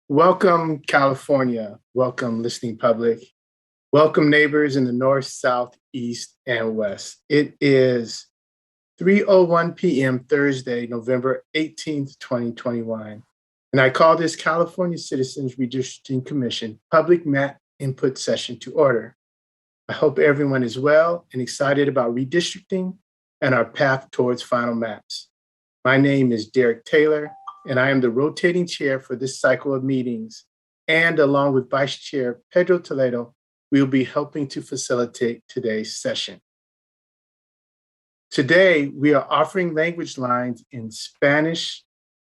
Welcome, California. Welcome, listening public. Welcome, neighbors in the north, south, east, and west. It is 3:01 p.m. Thursday, November 18th, 2021. And I call this California Citizens Redistricting Commission Public Map Input Session to order. I hope everyone is well and excited about redistricting and our path towards final maps. My name is Derek Taylor, and I am the rotating chair for this cycle of meetings. And along with Vice Chair Pedro Toledo, we will be helping to facilitate today's session. Today, we are offering language lines in Spanish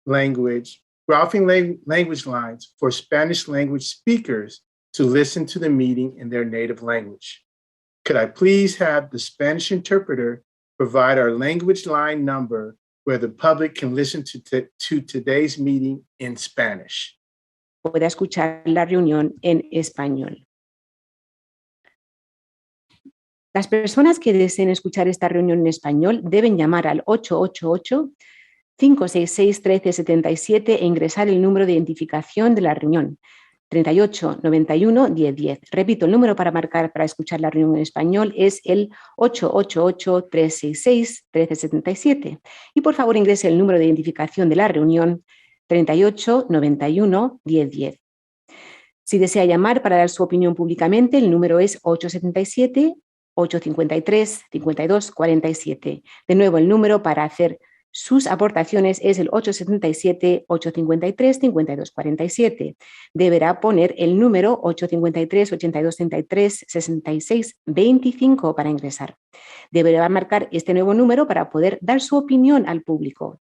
language. We're offering language lines for Spanish language speakers to listen to the meeting in their native language. Could I please have the Spanish interpreter provide our language line number where the public can listen to today's meeting in Spanish? Pueda escuchar la reunión en español. Las personas que deseen escuchar esta reunión en español deben llamar al 888-566-1377 e ingresar el número de identificación de la reunión, 3891-1010. Repito, el número para marcar para escuchar la reunión en español es el 888-366-1377. Y por favor ingrese el número de identificación de la reunión, 3891-1010. Si desea llamar para dar su opinión públicamente, el número es 877-853-5247. De nuevo, el número para hacer sus aportaciones es el 877-853-5247. Deberá poner el número 853-8233-6625 para ingresar. Deberá marcar este nuevo número para poder dar su opinión al público.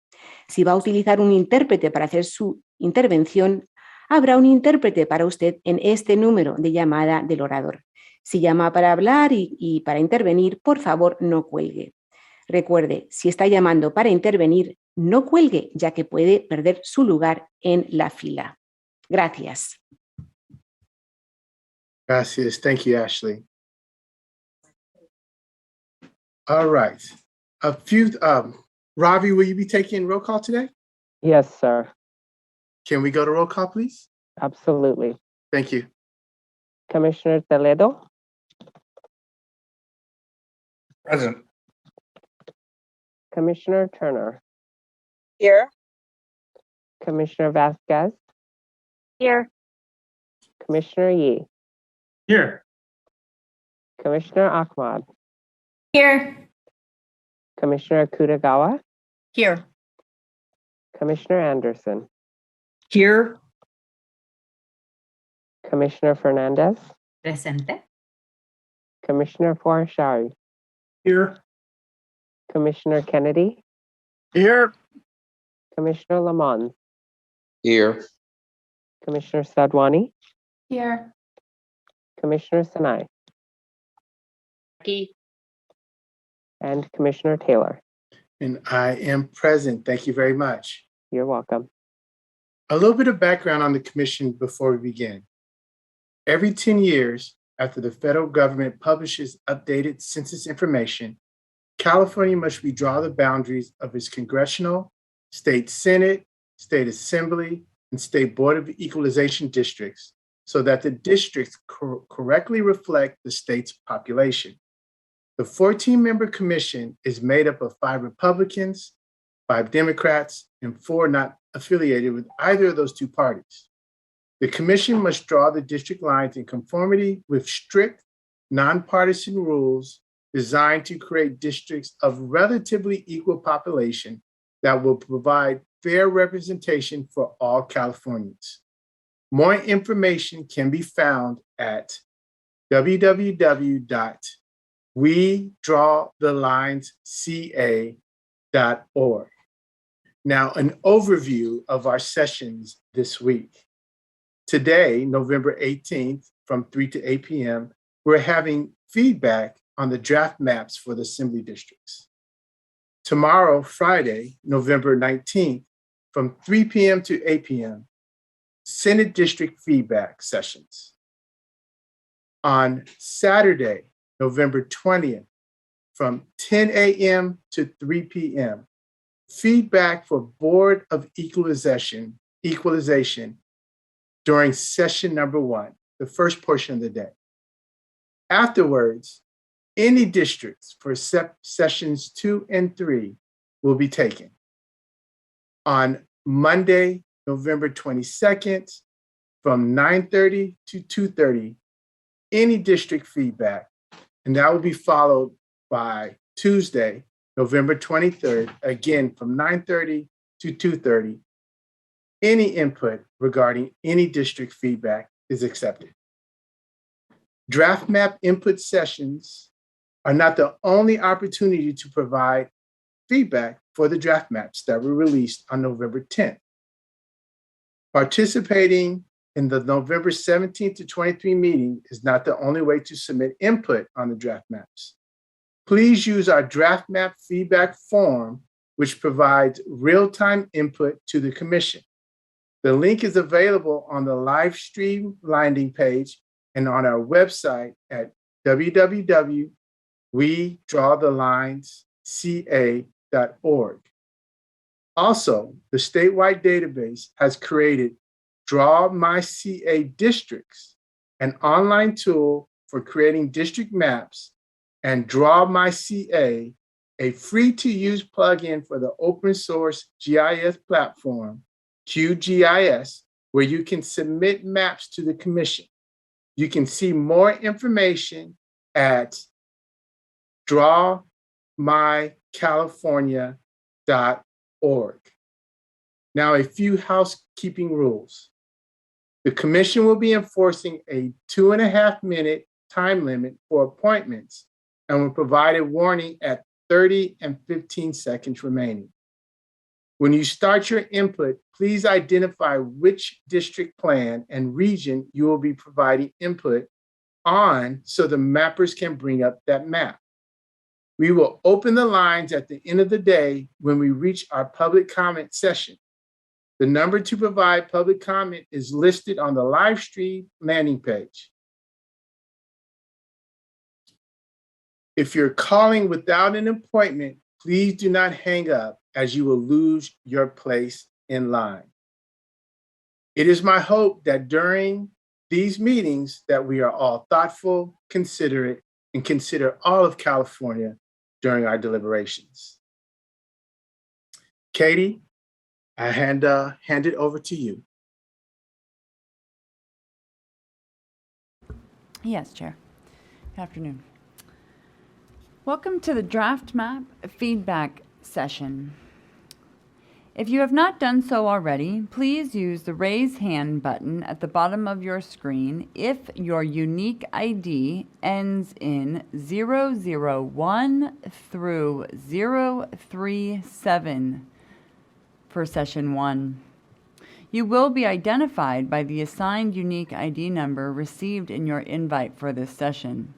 Si va a utilizar un intérprete para hacer su intervención, habrá un intérprete para usted en este número de llamada del orador. Si llama para hablar y para intervenir, por favor, no cuelgue. Recuerde, si está llamando para intervenir, no cuelgue, ya que puede perder su lugar en la fila. Gracias. Gracias. Thank you, Ashley. All right. Ravi, will you be taking roll call today? Yes, sir. Can we go to roll call, please? Absolutely. Thank you. Commissioner Toledo? Present. Commissioner Turner? Here. Commissioner Vasquez? Here. Commissioner Yee? Here. Commissioner Ahmad? Here. Commissioner Kutagawa? Here. Commissioner Anderson? Here. Commissioner Fernandez? Presente. Commissioner Forashari? Here. Commissioner Kennedy? Here. Commissioner Lamont? Here. Commissioner Sadwani? Here. Commissioner Sinai? Aquí. And Commissioner Taylor? And I am present. Thank you very much. You're welcome. A little bit of background on the commission before we begin. Every 10 years, after the federal government publishes updated census information, California must redraw the boundaries of its congressional, state senate, state assembly, and state board of equalization districts so that the districts correctly reflect the state's population. The 14-member commission is made up of 5 Republicans, 5 Democrats, and 4 not affiliated with either of those 2 parties. The commission must draw the district lines in conformity with strict, nonpartisan rules designed to create districts of relatively equal population that will provide fair representation for all Californians. More information can be found at www.wedrawthelinesca.org. Now, an overview of our sessions this week. Today, November 18th, from 3 to 8 p.m., we're having feedback on the draft maps for the assembly districts. Tomorrow, Friday, November 19th, from 3 p.m. to 8 p.m., Senate district feedback sessions. On Saturday, November 20th, from 10 a.m. to 3 p.m., feedback for Board of Equalization during session number 1, the first portion of the day. Afterwards, any districts for sessions 2 and 3 will be taken. On Monday, November 22nd, from 9:30 to 2:30, any district feedback, and that will be followed by Tuesday, November 23rd, again from 9:30 to 2:30. Any input regarding any district feedback is accepted. Draft map input sessions are not the only opportunity to provide feedback for the draft maps that were released on November 10th. Participating in the November 17th to 23 meeting is not the only way to submit input on the draft maps. Please use our draft map feedback form, which provides real-time input to the commission. The link is available on the live stream landing page and on our website at www.wedrawthelinesca.org. Also, the statewide database has created Draw My CA Districts, an online tool for creating district maps, and Draw My CA, a free-to-use plugin for the open source GIS platform, QGIS, where you can submit maps to the commission. You can see more information at drawmycalifornia.org. Now, a few housekeeping rules. The commission will be enforcing a 2.5-minute time limit for appointments and will provide a warning at 30 and 15 seconds remaining. When you start your input, please identify which district plan and region you will be providing input on so the mappers can bring up that map. We will open the lines at the end of the day when we reach our public comment session. The number to provide public comment is listed on the live stream landing page. If you're calling without an appointment, please do not hang up, as you will lose your place in line. It is my hope that during these meetings that we are all thoughtful, considerate, and consider all of California during our deliberations. Katie, I hand it over to you. Yes, Chair. Good afternoon. Welcome to the draft map feedback session. If you have not done so already, please use the raise hand button at the bottom of your screen if your unique ID ends in 001 through 037 for session 1. You will be identified by the assigned unique ID number received in your invite for this session.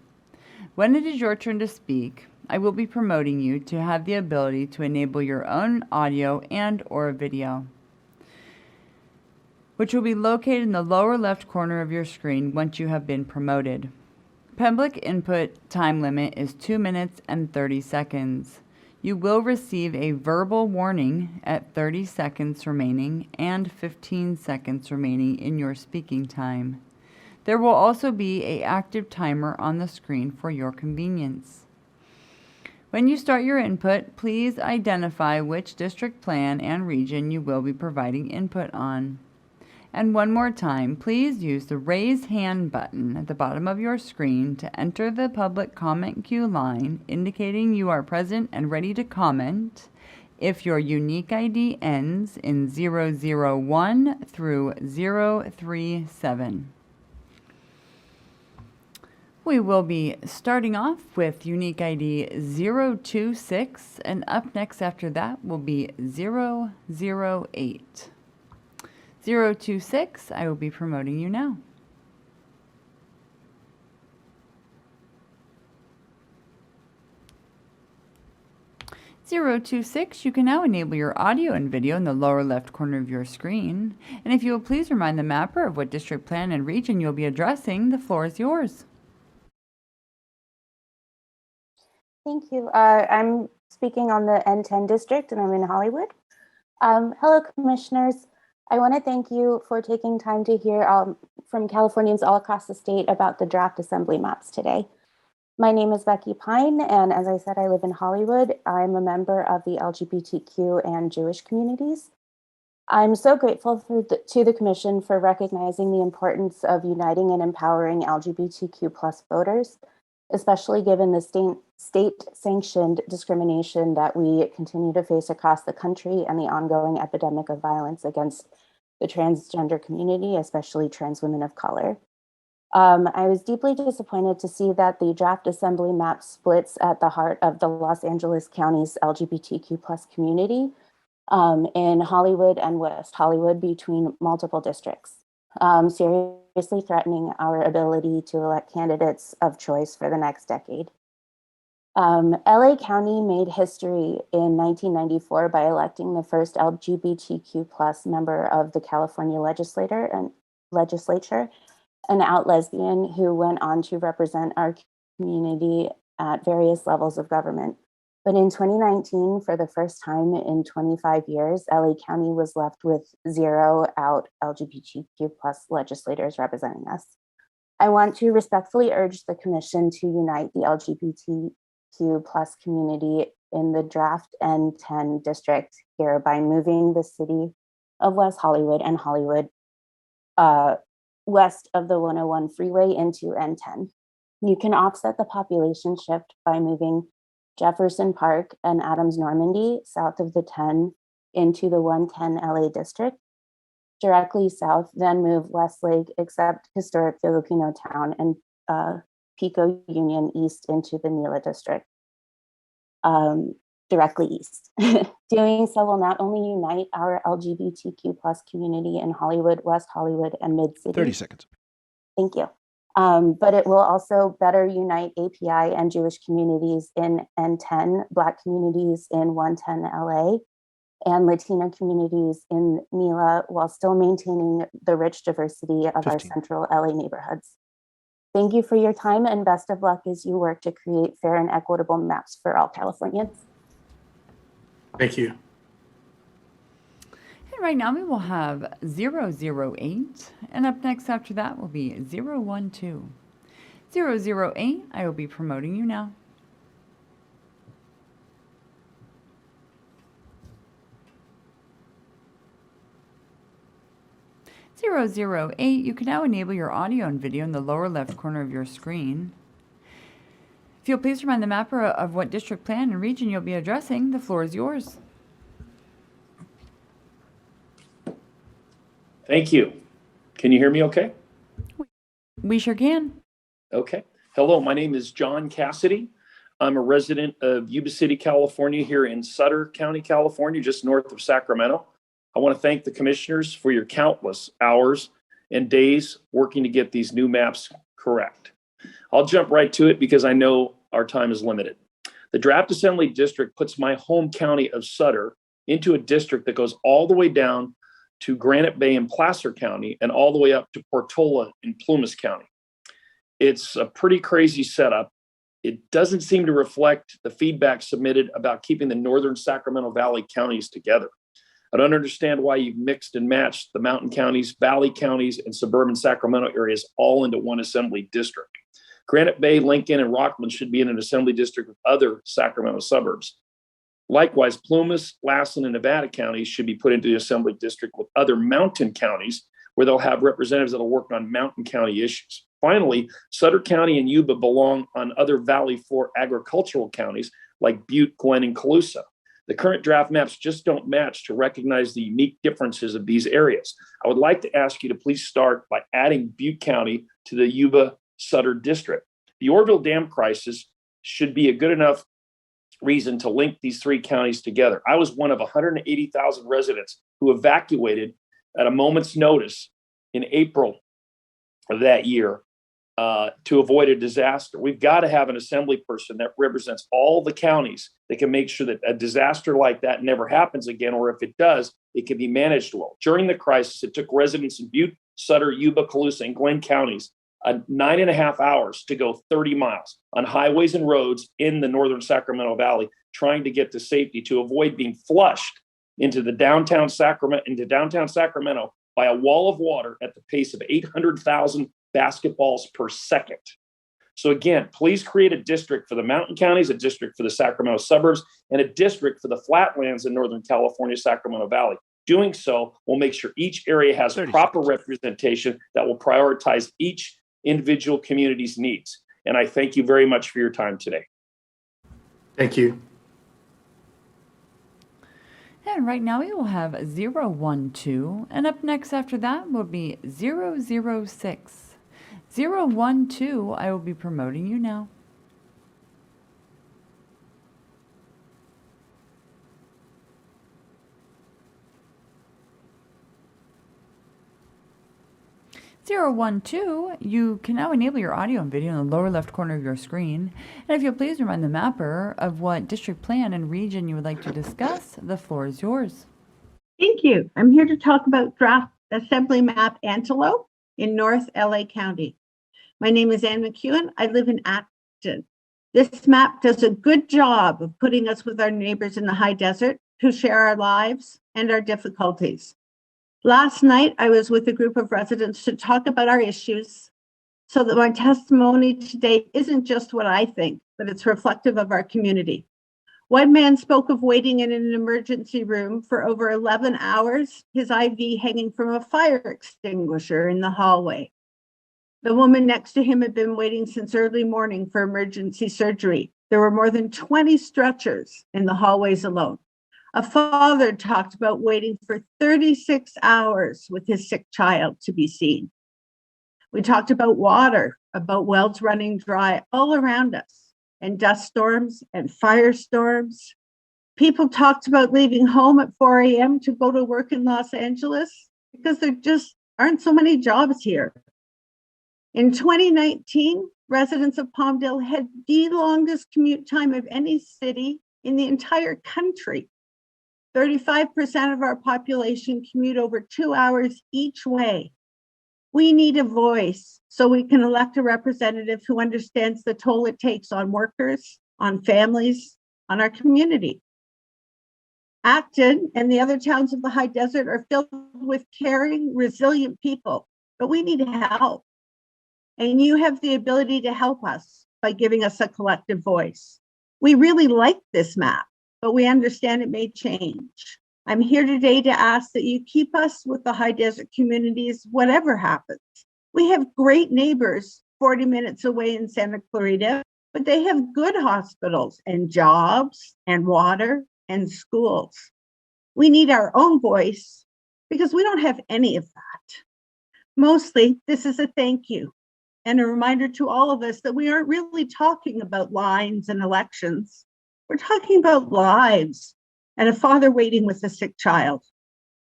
When it is your turn to speak, I will be promoting you to have the ability to enable your own audio and/or video, which will be located in the lower left corner of your screen once you have been promoted. Public input time limit is 2 minutes and 30 seconds. You will receive a verbal warning at 30 seconds remaining and 15 seconds remaining in your speaking time. There will also be an active timer on the screen for your convenience. When you start your input, please identify which district plan and region you will be providing input on. And one more time, please use the raise hand button at the bottom of your screen to enter the public comment queue line, indicating you are present and ready to comment if your unique ID ends in 001 through 037. We will be starting off with unique ID 026, and up next after that will be 008. 026, I will be promoting you now. (026), you can now enable your audio and video in the lower left corner of your screen. And if you will please remind the mapper of what district plan and region you'll be addressing, the floor is yours. Thank you. I'm speaking on the N10 district and I'm in Hollywood. Hello, commissioners. I want to thank you for taking time to hear from Californians all across the state about the draft assembly maps today. My name is Becky Pine, and as I said, I live in Hollywood. I'm a member of the LGBTQ and Jewish communities. I'm so grateful to the Commission for recognizing the importance of uniting and empowering LGBTQ plus voters, especially given the state-sanctioned discrimination that we continue to face across the country and the ongoing epidemic of violence against the transgender community, especially trans women of color. I was deeply disappointed to see that the draft assembly map splits at the heart of the Los Angeles County's LGBTQ plus community in Hollywood and West Hollywood between multiple districts, seriously threatening our ability to elect candidates of choice for the next decade. LA County made history in 1994 by electing the first LGBTQ plus member of the California legislature, an out lesbian who went on to represent our community at various levels of government. But in 2019, for the first time in 25 years, LA County was left with 0 out LGBTQ plus legislators representing us. I want to respectfully urge the Commission to unite the LGBTQ plus community in the draft N10 district here by moving the city of West Hollywood and Hollywood west of the 101 freeway into N10. You can offset the population shift by moving Jefferson Park and Adams Normandy south of the 10 into the 110 LA district. Directly south, then move Westlake, except historic Filipino town, and Pico Union east into the Nila district, directly east. Doing so will not only unite our LGBTQ plus community in Hollywood, West Hollywood, and Mid-City. 30 seconds. Thank you. But it will also better unite API and Jewish communities in N10, Black communities in 110 LA, and Latino communities in Nila, while still maintaining the rich diversity of 15. our central LA neighborhoods. Thank you for your time and best of luck as you work to create fair and equitable maps for all Californians. Thank you. And right now we will have 008, and up next after that will be 012. 008, I will be promoting you now. 008, you can now enable your audio and video in the lower left corner of your screen. If you'll please remind the mapper of what district plan and region you'll be addressing, the floor is yours. Thank you. Can you hear me okay? We sure can. Okay. Hello, my name is John Cassidy. I'm a resident of Yuba City, California, here in Sutter County, California, just north of Sacramento. I want to thank the commissioners for your countless hours and days working to get these new maps correct. I'll jump right to it because I know our time is limited. The draft assembly district puts my home county of Sutter into a district that goes all the way down to Granite Bay in Placer County and all the way up to Portola in Plumas County. It's a pretty crazy setup. It doesn't seem to reflect the feedback submitted about keeping the northern Sacramento Valley counties together. I don't understand why you've mixed and matched the mountain counties, valley counties, and suburban Sacramento areas all into one assembly district. Granite Bay, Lincoln, and Rockland should be in an assembly district with other Sacramento suburbs. Likewise, Plumas, Lassen, and Nevada counties should be put into the assembly district with other mountain counties where they'll have representatives that'll work on mountain county issues. Finally, Sutter County and Yuba belong on other valley floor agricultural counties like Butte, Glen, and Colusa. The current draft maps just don't match to recognize the unique differences of these areas. I would like to ask you to please start by adding Butte County to the Yuba-Sutter district. The Orville Dam crisis should be a good enough reason to link these three counties together. I was one of 180,000 residents who evacuated at a moment's notice in April of that year to avoid a disaster. We've got to have an assembly person that represents all the counties that can make sure that a disaster like that never happens again, or if it does, it can be managed well. During the crisis, it took residents in Butte, Sutter, Yuba, Colusa, and Glen counties 9.5 hours to go 30 miles on highways and roads in the northern Sacramento Valley, trying to get to safety to avoid being flushed into downtown Sacramento by a wall of water at the pace of 800,000 basketballs per second. So again, please create a district for the mountain counties, a district for the Sacramento suburbs, and a district for the flatlands in Northern California, Sacramento Valley. Doing so will make sure each area has proper representation that will prioritize each individual community's needs. And I thank you very much for your time today. Thank you. And right now we will have 012, and up next after that will be 006. 012, I will be promoting you now. You can now enable your audio and video in the lower left corner of your screen. And if you'll please remind the mapper of what district plan and region you would like to discuss, the floor is yours. Thank you. I'm here to talk about draft assembly map Antelope in North LA County. My name is Ann McEwen. I live in Acton. This map does a good job of putting us with our neighbors in the high desert who share our lives and our difficulties. Last night, I was with a group of residents to talk about our issues so that my testimony today isn't just what I think, but it's reflective of our community. One man spoke of waiting in an emergency room for over 11 hours, his IV hanging from a fire extinguisher in the hallway. The woman next to him had been waiting since early morning for emergency surgery. There were more than 20 stretchers in the hallways alone. A father talked about waiting for 36 hours with his sick child to be seen. We talked about water, about wells running dry all around us, and dust storms and firestorms. People talked about leaving home at 4 a.m. to go to work in Los Angeles because there just aren't so many jobs here. In 2019, residents of Palmdale had the longest commute time of any city in the entire country. 35% of our population commute over 2 hours each way. We need a voice so we can elect a representative who understands the toll it takes on workers, on families, on our community. Acton and the other towns of the high desert are filled with caring, resilient people, but we need help. And you have the ability to help us by giving us a collective voice. We really like this map, but we understand it may change. I'm here today to ask that you keep us with the high desert communities, whatever happens. We have great neighbors 40 minutes away in Santa Clarita, but they have good hospitals and jobs and water and schools. We need our own voice because we don't have any of that. Mostly, this is a thank you and a reminder to all of us that we aren't really talking about lines and elections. We're talking about lives and a father waiting with a sick child.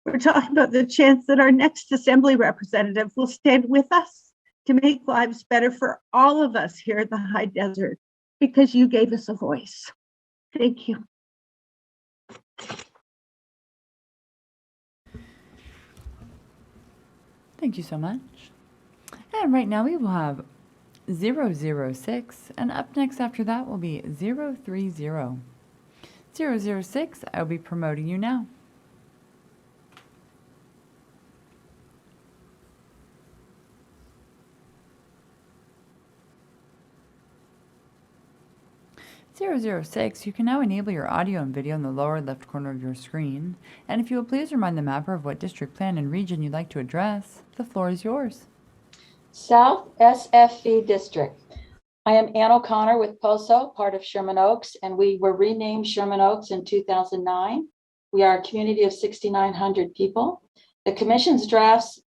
We're talking about the chance that our next assembly representative will stand with us to make lives better for all of us here in the high desert because you gave us a voice. Thank you. Thank you so much. And right now we will have 006, and up next after that will be 030. 006, I'll be promoting you now. You can now enable your audio and video in the lower left corner of your screen. And if you will please remind the mapper of what district, plan, and region you'd like to address, the floor is yours. South SFV District. I am Ann O'Connor with POSO, part of Sherman Oaks, and we were renamed Sherman Oaks in 2009. We are a community of 6,900 people. The Commission's draft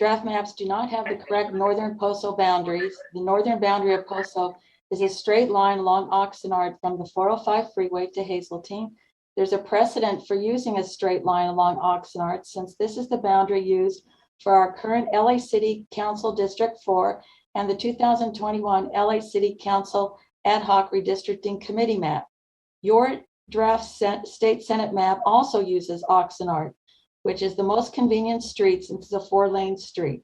maps do not have the correct northern POSO boundaries. The northern boundary of POSO is a straight line along Oxnard from the 405 freeway to Hazeltine. There's a precedent for using a straight line along Oxnard since this is the boundary used for our current LA City Council District 4 and the 2021 LA City Council Ad Hoc Redistricting Committee map. Your draft state Senate map also uses Oxnard, which is the most convenient street since it's a 4-lane street.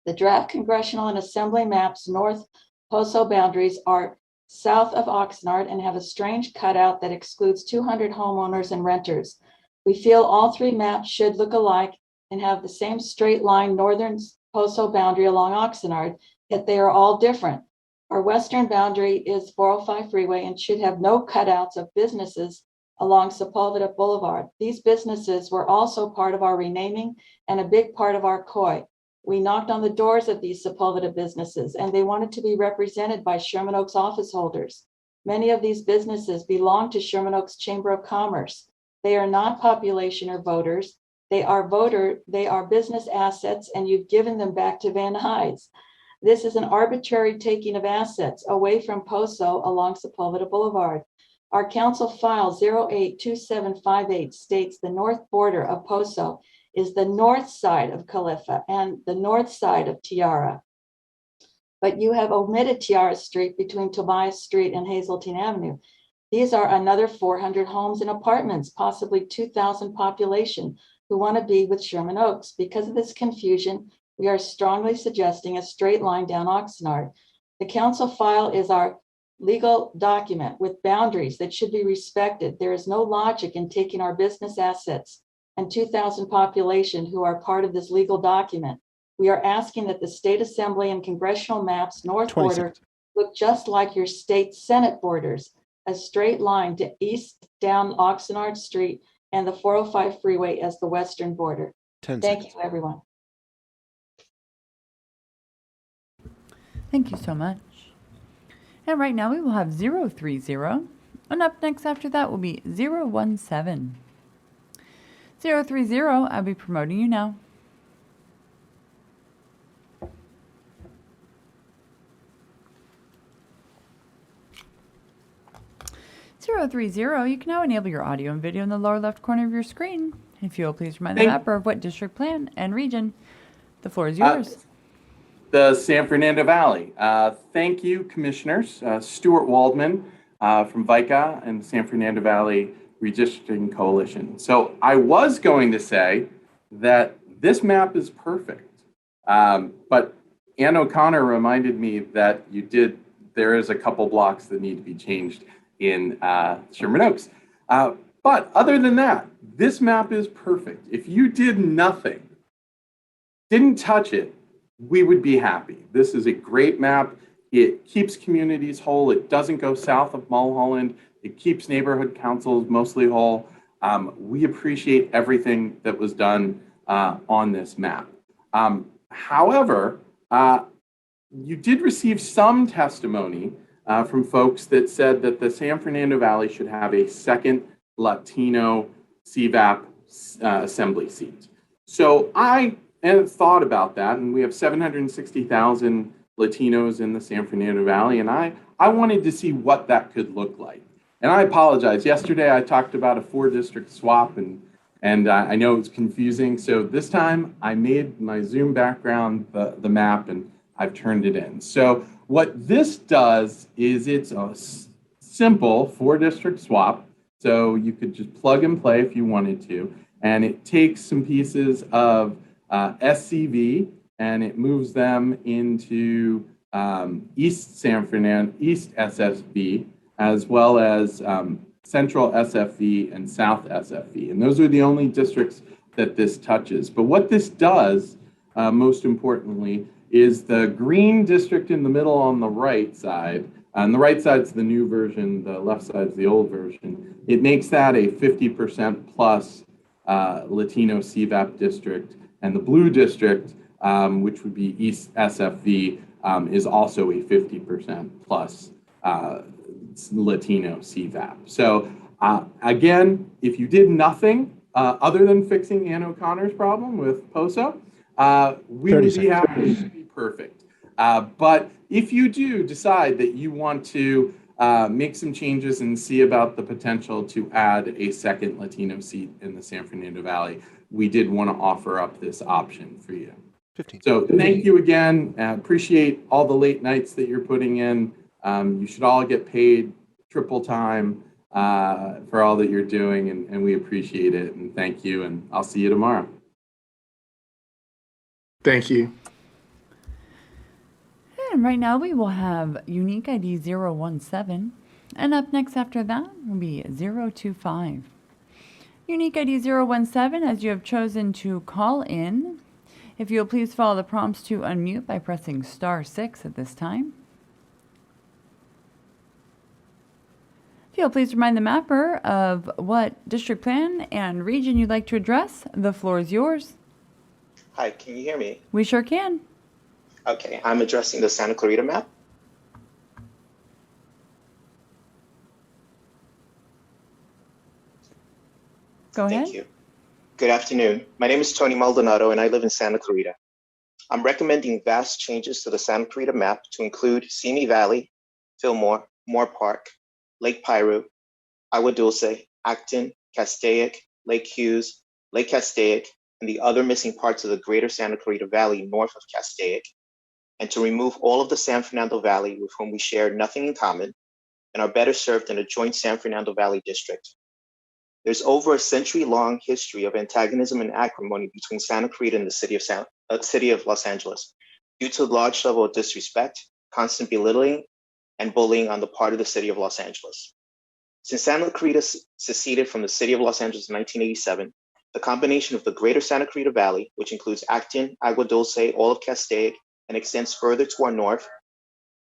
The draft congressional and assembly maps north POSO boundaries are south of Oxnard and have a strange cutout that excludes 200 homeowners and renters. We feel all three maps should look alike and have the same straight line northern postal boundary along Oxnard, yet they are all different. Our western boundary is 405 freeway and should have no cutouts of businesses along Sepulveda Boulevard. These businesses were also part of our renaming and a big part of our COI. We knocked on the doors of these Sepulveda businesses and they wanted to be represented by Sherman Oaks office holders. Many of these businesses belong to Sherman Oaks Chamber of Commerce. They are not population or voters. They are business assets, and you've given them back to Van Nuys. This is an arbitrary taking of assets away from POSO along Sepulveda Boulevard. Our council file 082758 states the north border of POSO is the north side of Califfa and the north side of Tiara. But you have omitted Tiara Street between Tobias Street and Hazeltine Avenue. These are another 400 homes and apartments, possibly 2,000 population who want to be with Sherman Oaks. Because of this confusion, we are strongly suggesting a straight line down Oxnard. The council file is our legal document with boundaries that should be respected. There is no logic in taking our business assets and 2,000 population who are part of this legal document. We are asking that the state assembly and congressional maps north border look just like your state senate borders, a straight line to east down Oxnard Street and the 405 freeway as the western border. Thank you, everyone. Thank you so much. And right now we will have 030. And up next after that will be 017. 030, I'll be promoting you now. You can now enable your audio and video in the lower left corner of your screen. If you will please remind the mapper of what district, plan, and region. The floor is yours. The San Fernando Valley. Thank you, commissioners. Stuart Waldman from VICA and the San Fernando Valley Redistricting Coalition. So I was going to say that this map is perfect, but Ann O'Connor reminded me that there is a couple blocks that need to be changed in Sherman Oaks. But other than that, this map is perfect. If you did nothing, didn't touch it, we would be happy. This is a great map. It keeps communities whole. It doesn't go south of Mulholland. It keeps neighborhood councils mostly whole. We appreciate everything that was done on this map. However, you did receive some testimony from folks that said that the San Fernando Valley should have a second Latino CVAP assembly seat. So I thought about that, and we have 760,000 Latinos in the San Fernando Valley, and I wanted to see what that could look like. And I apologize. Yesterday I talked about a 4-district swap, and I know it's confusing. So this time I made my Zoom background the map, and I've turned it in. So what this does is it's a simple 4-district swap. So you could just plug and play if you wanted to. And it takes some pieces of SCV and it moves them into East San Fernando, East SFV, as well as Central SFV and South SFV. And those are the only districts that this touches. But what this does, most importantly, is the green district in the middle on the right side. On the right side's the new version, the left side's the old version. It makes that a 50% plus Latino CVAP district. And the blue district, which would be East SFV, is also a 50% plus Latino CVAP. So again, if you did nothing other than fixing Ann O'Connor's problem with POSO, we would be happy to be perfect. But if you do decide that you want to make some changes and see about the potential to add a second Latino seat in the San Fernando Valley, we did want to offer up this option for you. 15. So thank you again. Appreciate all the late nights that you're putting in. You should all get paid triple time for all that you're doing, and we appreciate it. And thank you, and I'll see you tomorrow. Thank you. And right now we will have unique ID 017. And up next after that will be 025. Unique ID 017, as you have chosen to call in. If you'll please follow the prompts to unmute by pressing *6 at this time. If you'll please remind the mapper of what district plan and region you'd like to address, the floor is yours. Hi, can you hear me? We sure can. Okay, I'm addressing the Santa Clarita map. Go ahead. Thank you. Good afternoon. My name is Tony Maldonado and I live in Santa Clarita. I'm recommending vast changes to the Santa Clarita map to include Simi Valley, Fillmore, Moore Park, Lake Piru, Agua Dulce, Acton, Castaic, Lake Hughes, Lake Castaic, and the other missing parts of the greater Santa Clarita Valley north of Castaic, and to remove all of the San Fernando Valley with whom we share nothing in common and are better served in a joint San Fernando Valley district. There's over a century-long history of antagonism and acrimony between Santa Clarita and the city of Los Angeles due to the large level of disrespect, constant belittling, and bullying on the part of the city of Los Angeles. Since Santa Clarita seceded from the city of Los Angeles in 1987, the combination of the greater Santa Clarita Valley, which includes Acton, Agua Dulce, all of Castaic, and extends further to our north,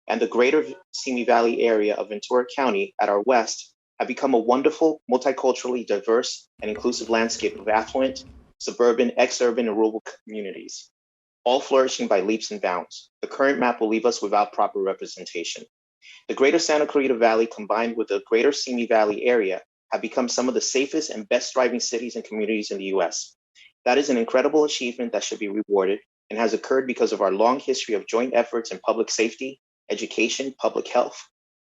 and the greater Simi Valley area of Ventura County at our west, have become a wonderful, multiculturally diverse and inclusive landscape of affluent, suburban, ex-urban, and rural communities, all flourishing by leaps and bounds. The current map will leave us without proper representation. The greater Santa Clarita Valley combined with the greater Simi Valley area have become some of the safest and best thriving cities and communities in the US. That is an incredible achievement that should be rewarded and has occurred because of our long history of joint efforts in public safety, education, public health,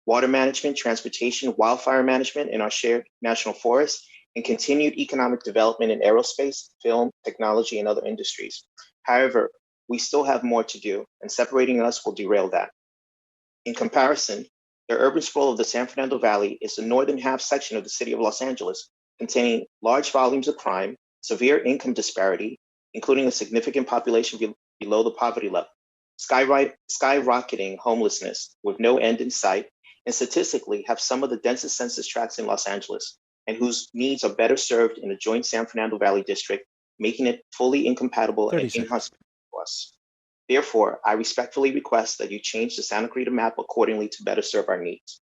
water management, transportation, wildfire management in our shared national forests, and continued economic development in aerospace, film, technology, and other industries. However, we still have more to do, and separating us will derail that. In comparison, the urban sprawl of the San Fernando Valley is the northern half section of the city of Los Angeles, containing large volumes of crime, severe income disparity, including a significant population below the poverty level, skyrocketing homelessness with no end in sight, and statistically have some of the densest census tracts in Los Angeles, and whose needs are better served in a joint San Fernando Valley district, making it fully incompatible and inhospitable for us. Therefore, I respectfully request that you change the Santa Clarita map accordingly to better serve our needs.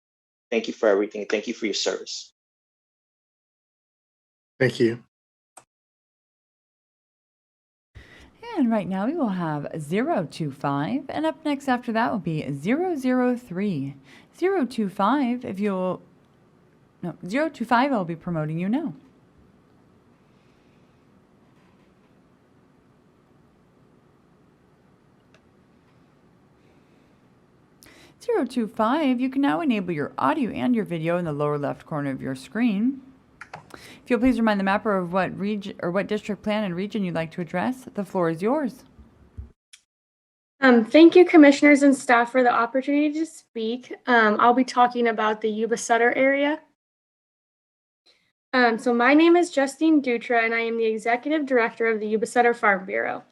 Thank you for everything. Thank you for your service. Thank you. And right now we will have 025, and up next after that will be 003. 025, if you'll, no, 025, I'll be promoting you now. .025, you can now enable your audio and your video in the lower left corner of your screen. If you'll please remind the mapper of what region or what district plan and region you'd like to address, the floor is yours. Thank you, commissioners and staff, for the opportunity to speak. I'll be talking about the Yuba Sutter area. So my name is Justine Dutra, and I am the executive director of the Yuba Sutter Farm Bureau.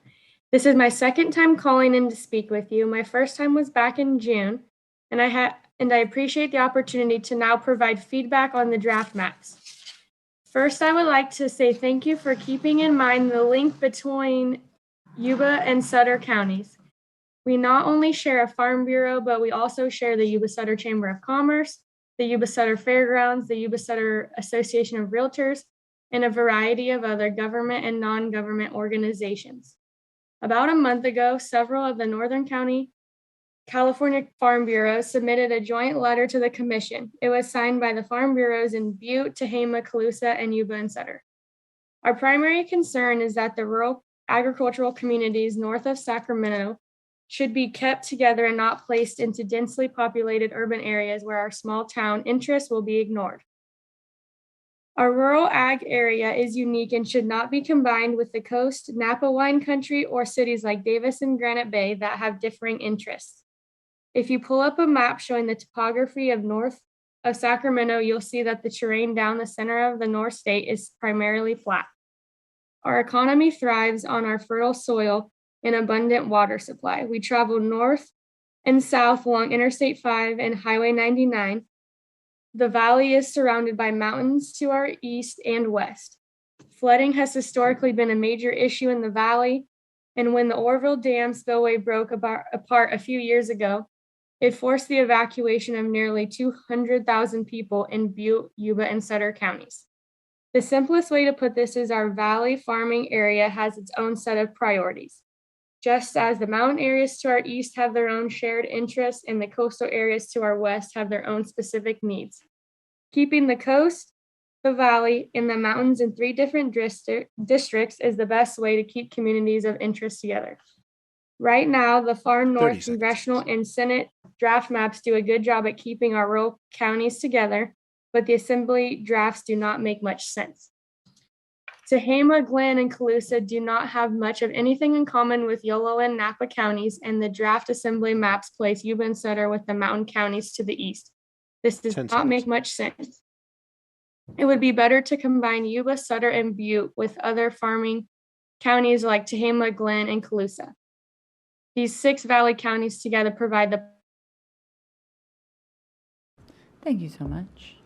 This is my second time calling in to speak with you. My first time was back in June, and I appreciate the opportunity to now provide feedback on the draft maps. First, I would like to say thank you for keeping in mind the link between Yuba and Sutter counties. We not only share a farm bureau, but we also share the Yuba Sutter Chamber of Commerce, the Yuba Sutter Fairgrounds, the Yuba Sutter Association of Realtors, and a variety of other government and non-government organizations. About a month ago, several of the Northern County California Farm Bureaus submitted a joint letter to the commission. It was signed by the farm bureaus in Butte, Tehama, Colusa, and Yuba and Sutter. Our primary concern is that the rural agricultural communities north of Sacramento should be kept together and not placed into densely populated urban areas where our small town interests will be ignored. Our rural ag area is unique and should not be combined with the coast, Napa wine country, or cities like Davis and Granite Bay that have differing interests. If you pull up a map showing the topography of north of Sacramento, you'll see that the terrain down the center of the North State is primarily flat. Our economy thrives on our fertile soil and abundant water supply. We travel north and south along Interstate 5 and Highway 99. The valley is surrounded by mountains to our east and west. Flooding has historically been a major issue in the valley, and when the Orville Dam spillway broke apart a few years ago, it forced the evacuation of nearly 200,000 people in Butte, Yuba, and Sutter counties. The simplest way to put this is our valley farming area has its own set of priorities. Just as the mountain areas to our east have their own shared interests and the coastal areas to our west have their own specific needs. Keeping the coast, the valley, and the mountains in 3 different districts is the best way to keep communities of interest together. Right now, the far north congressional and Senate draft maps do a good job at keeping our rural counties together, but the Assembly drafts do not make much sense. Tehama, Glenn, and Colusa do not have much of anything in common with Yolo and Napa counties, and the draft Assembly maps place Yuba and Sutter with the mountain counties to the east. This does not make much sense. It would be better to combine Yuba, Sutter, and Butte with other farming counties like Tehama, Glenn, and Colusa. These 6 valley counties together provide the. Thank you so much.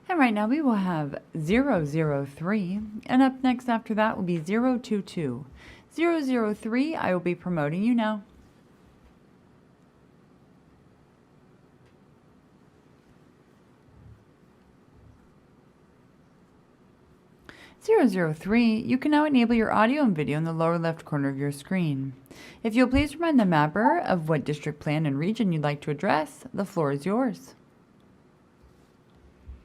And right now we will have 003, and up next after that will be 022. 003, I will be promoting you now. 003, you can now enable your audio and video in the lower left corner of your screen. If you'll please remind the mapper of what district, plan, and region you'd like to address, the floor is yours.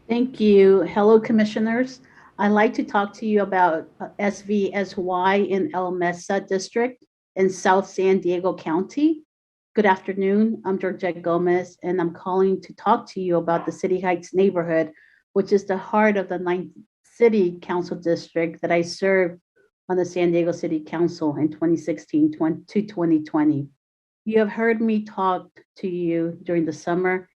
Thank you. Hello, commissioners. I'd like to talk to you about SVSY in El Mesa District in South San Diego County. Good afternoon. I'm Georgette Gomez, and I'm calling to talk to you about the City Heights neighborhood, which is the heart of the 9th City Council District that I served on the San Diego City Council in 2016 to 2020. You have heard me talk to you during the summer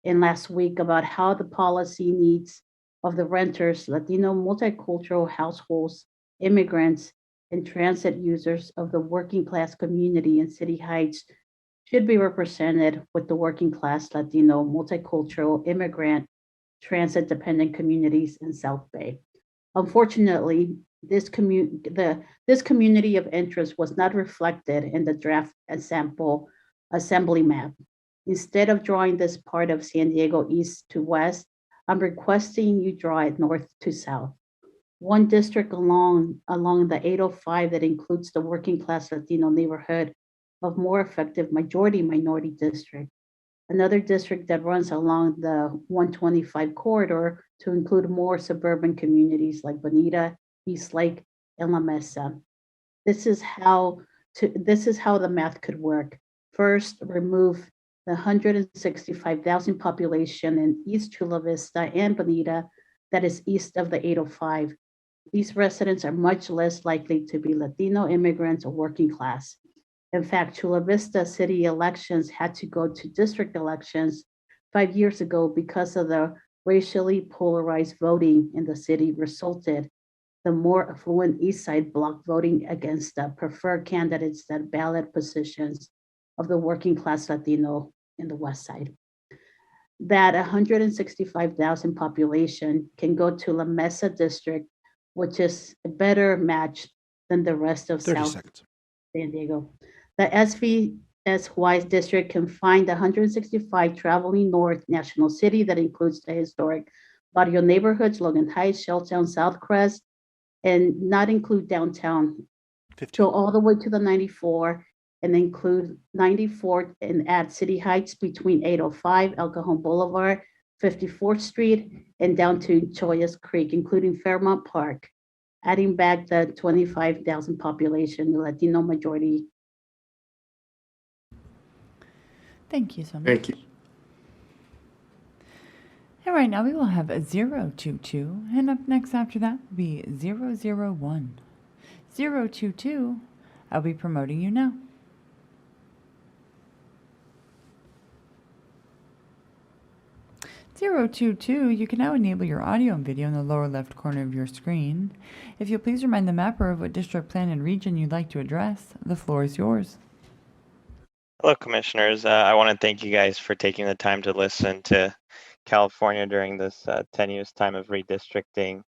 and last week about how the policy needs of the renters, Latino multicultural households, immigrants, and transit users of the working class community in City Heights should be represented with the working class, Latino, multicultural, immigrant, transit-dependent communities in South Bay. Unfortunately, this community of interest was not reflected in the draft sample assembly map. Instead of drawing this part of San Diego east to west, I'm requesting you draw it north to south. One district along the 805 that includes the working class Latino neighborhood of more effective majority minority district. Another district that runs along the 125 corridor to include more suburban communities like Bonita, East Lake, and La Mesa. This is how the math could work. First, remove the 165,000 population in East Chula Vista and Bonita that is east of the 805. These residents are much less likely to be Latino immigrants or working class. In fact, Chula Vista city elections had to go to district elections 5 years ago because of the racially polarized voting in the city resulted the more affluent East Side bloc voting against the preferred candidates that ballot positions of the working class Latino in the West Side. That 165,000 population can go to La Mesa district, which is a better match than the rest of South San Diego. The SVSY district can find 165 traveling north National City that includes the historic Barrio neighborhoods, Logan Heights, Shelltown, South Crest, and not include downtown. 15. Go all the way to the 94 and include 94 and add City Heights between 805, El Cajon Boulevard, 54th Street, and down to Choyas Creek, including Fairmount Park, adding back the 25,000 population, the Latino majority. Thank you so much. Thank you. And right now we will have a 022, and up next after that will be 001. 022, I'll be promoting you now. You can now enable your audio and video in the lower left corner of your screen. If you'll please remind the mapper of what district, plan, and region you'd like to address, the floor is yours. Hello, commissioners. I want to thank you guys for taking the time to listen to California during this tenuous time of redistricting.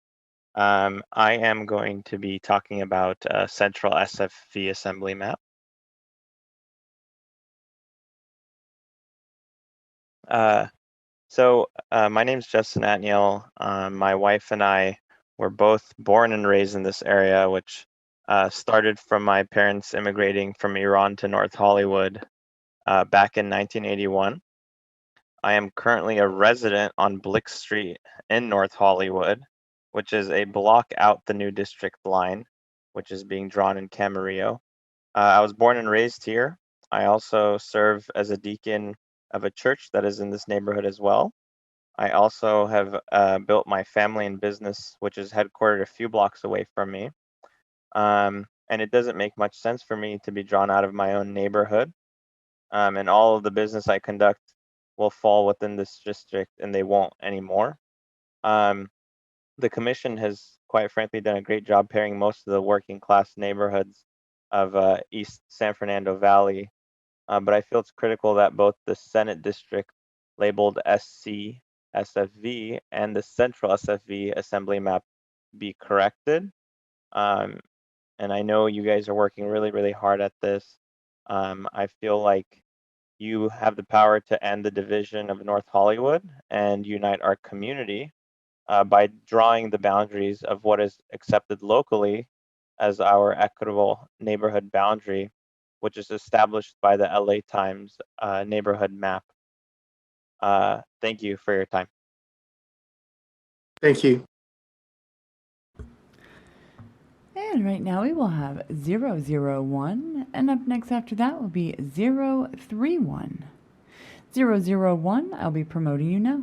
I am going to be talking about Central SFV Assembly Map. My name is Justin Atniel. My wife and I were both born and raised in this area, which started from my parents immigrating from Iran to North Hollywood back in 1981. I am currently a resident on Blick Street in North Hollywood, which is a block out the new district line, which is being drawn in Camarillo. I was born and raised here. I also serve as a deacon of a church that is in this neighborhood as well. I also have built my family and business, which is headquartered a few blocks away from me. And it doesn't make much sense for me to be drawn out of my own neighborhood. And all of the business I conduct will fall within this district, and they won't anymore. The commission has, quite frankly, done a great job pairing most of the working class neighborhoods of East San Fernando Valley. But I feel it's critical that both the Senate district labeled SC SFV and the Central SFV Assembly map be corrected. And I know you guys are working really, really hard at this. I feel like you have the power to end the division of North Hollywood and unite our community by drawing the boundaries of what is accepted locally as our equitable neighborhood boundary, which is established by the LA Times neighborhood map. Thank you for your time. Thank you. And right now we will have 001, and up next after that will be 031. 001, I'll be promoting you now.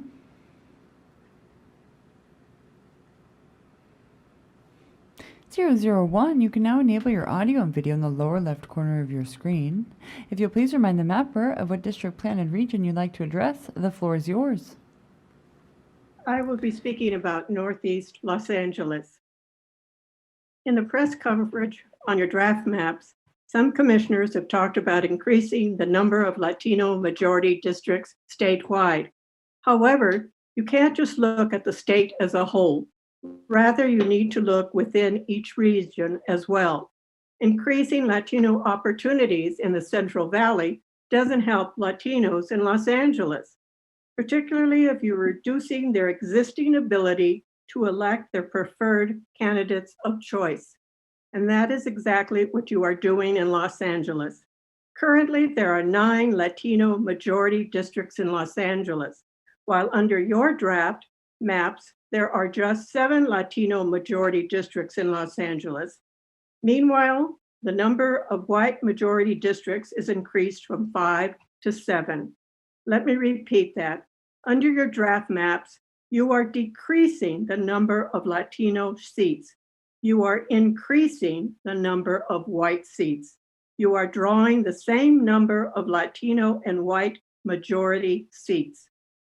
You can now enable your audio and video in the lower left corner of your screen. If you'll please remind the mapper of what district, plan, and region you'd like to address, the floor is yours. I will be speaking about Northeast Los Angeles. In the press coverage on your draft maps, some commissioners have talked about increasing the number of Latino majority districts statewide. However, you can't just look at the state as a whole. Rather, you need to look within each region as well. Increasing Latino opportunities in the Central Valley doesn't help Latinos in Los Angeles, particularly if you're reducing their existing ability to elect their preferred candidates of choice. And that is exactly what you are doing in Los Angeles. Currently, there are 9 Latino majority districts in Los Angeles, while under your draft maps, there are just 7 Latino majority districts in Los Angeles. Meanwhile, the number of white majority districts is increased from 5 to 7. Let me repeat that. Under your draft maps, you are decreasing the number of Latino seats. You are increasing the number of white seats. You are drawing the same number of Latino and white majority seats.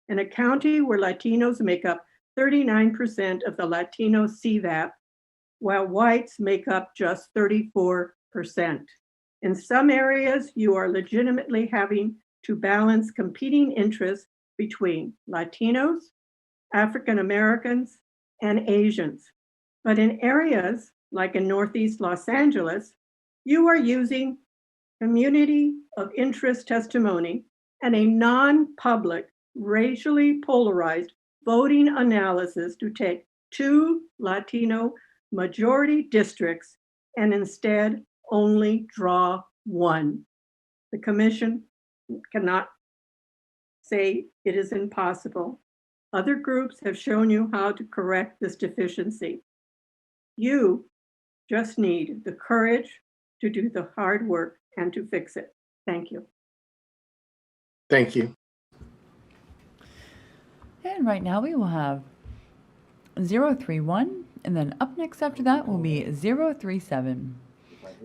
In a county where Latinos make up 39% of the Latino CVAP, while whites make up just 34%. In some areas, you are legitimately having to balance competing interests between Latinos, African Americans, and Asians. But in areas like in Northeast Los Angeles, you are using community of interest testimony and a non-public, racially polarized voting analysis to take 2 Latino majority districts and instead only draw 1. The commission cannot say it is impossible. Other groups have shown you how to correct this deficiency. You just need the courage to do the hard work and to fix it. Thank you. Thank you. And right now we will have 031, and then up next after that will be 037.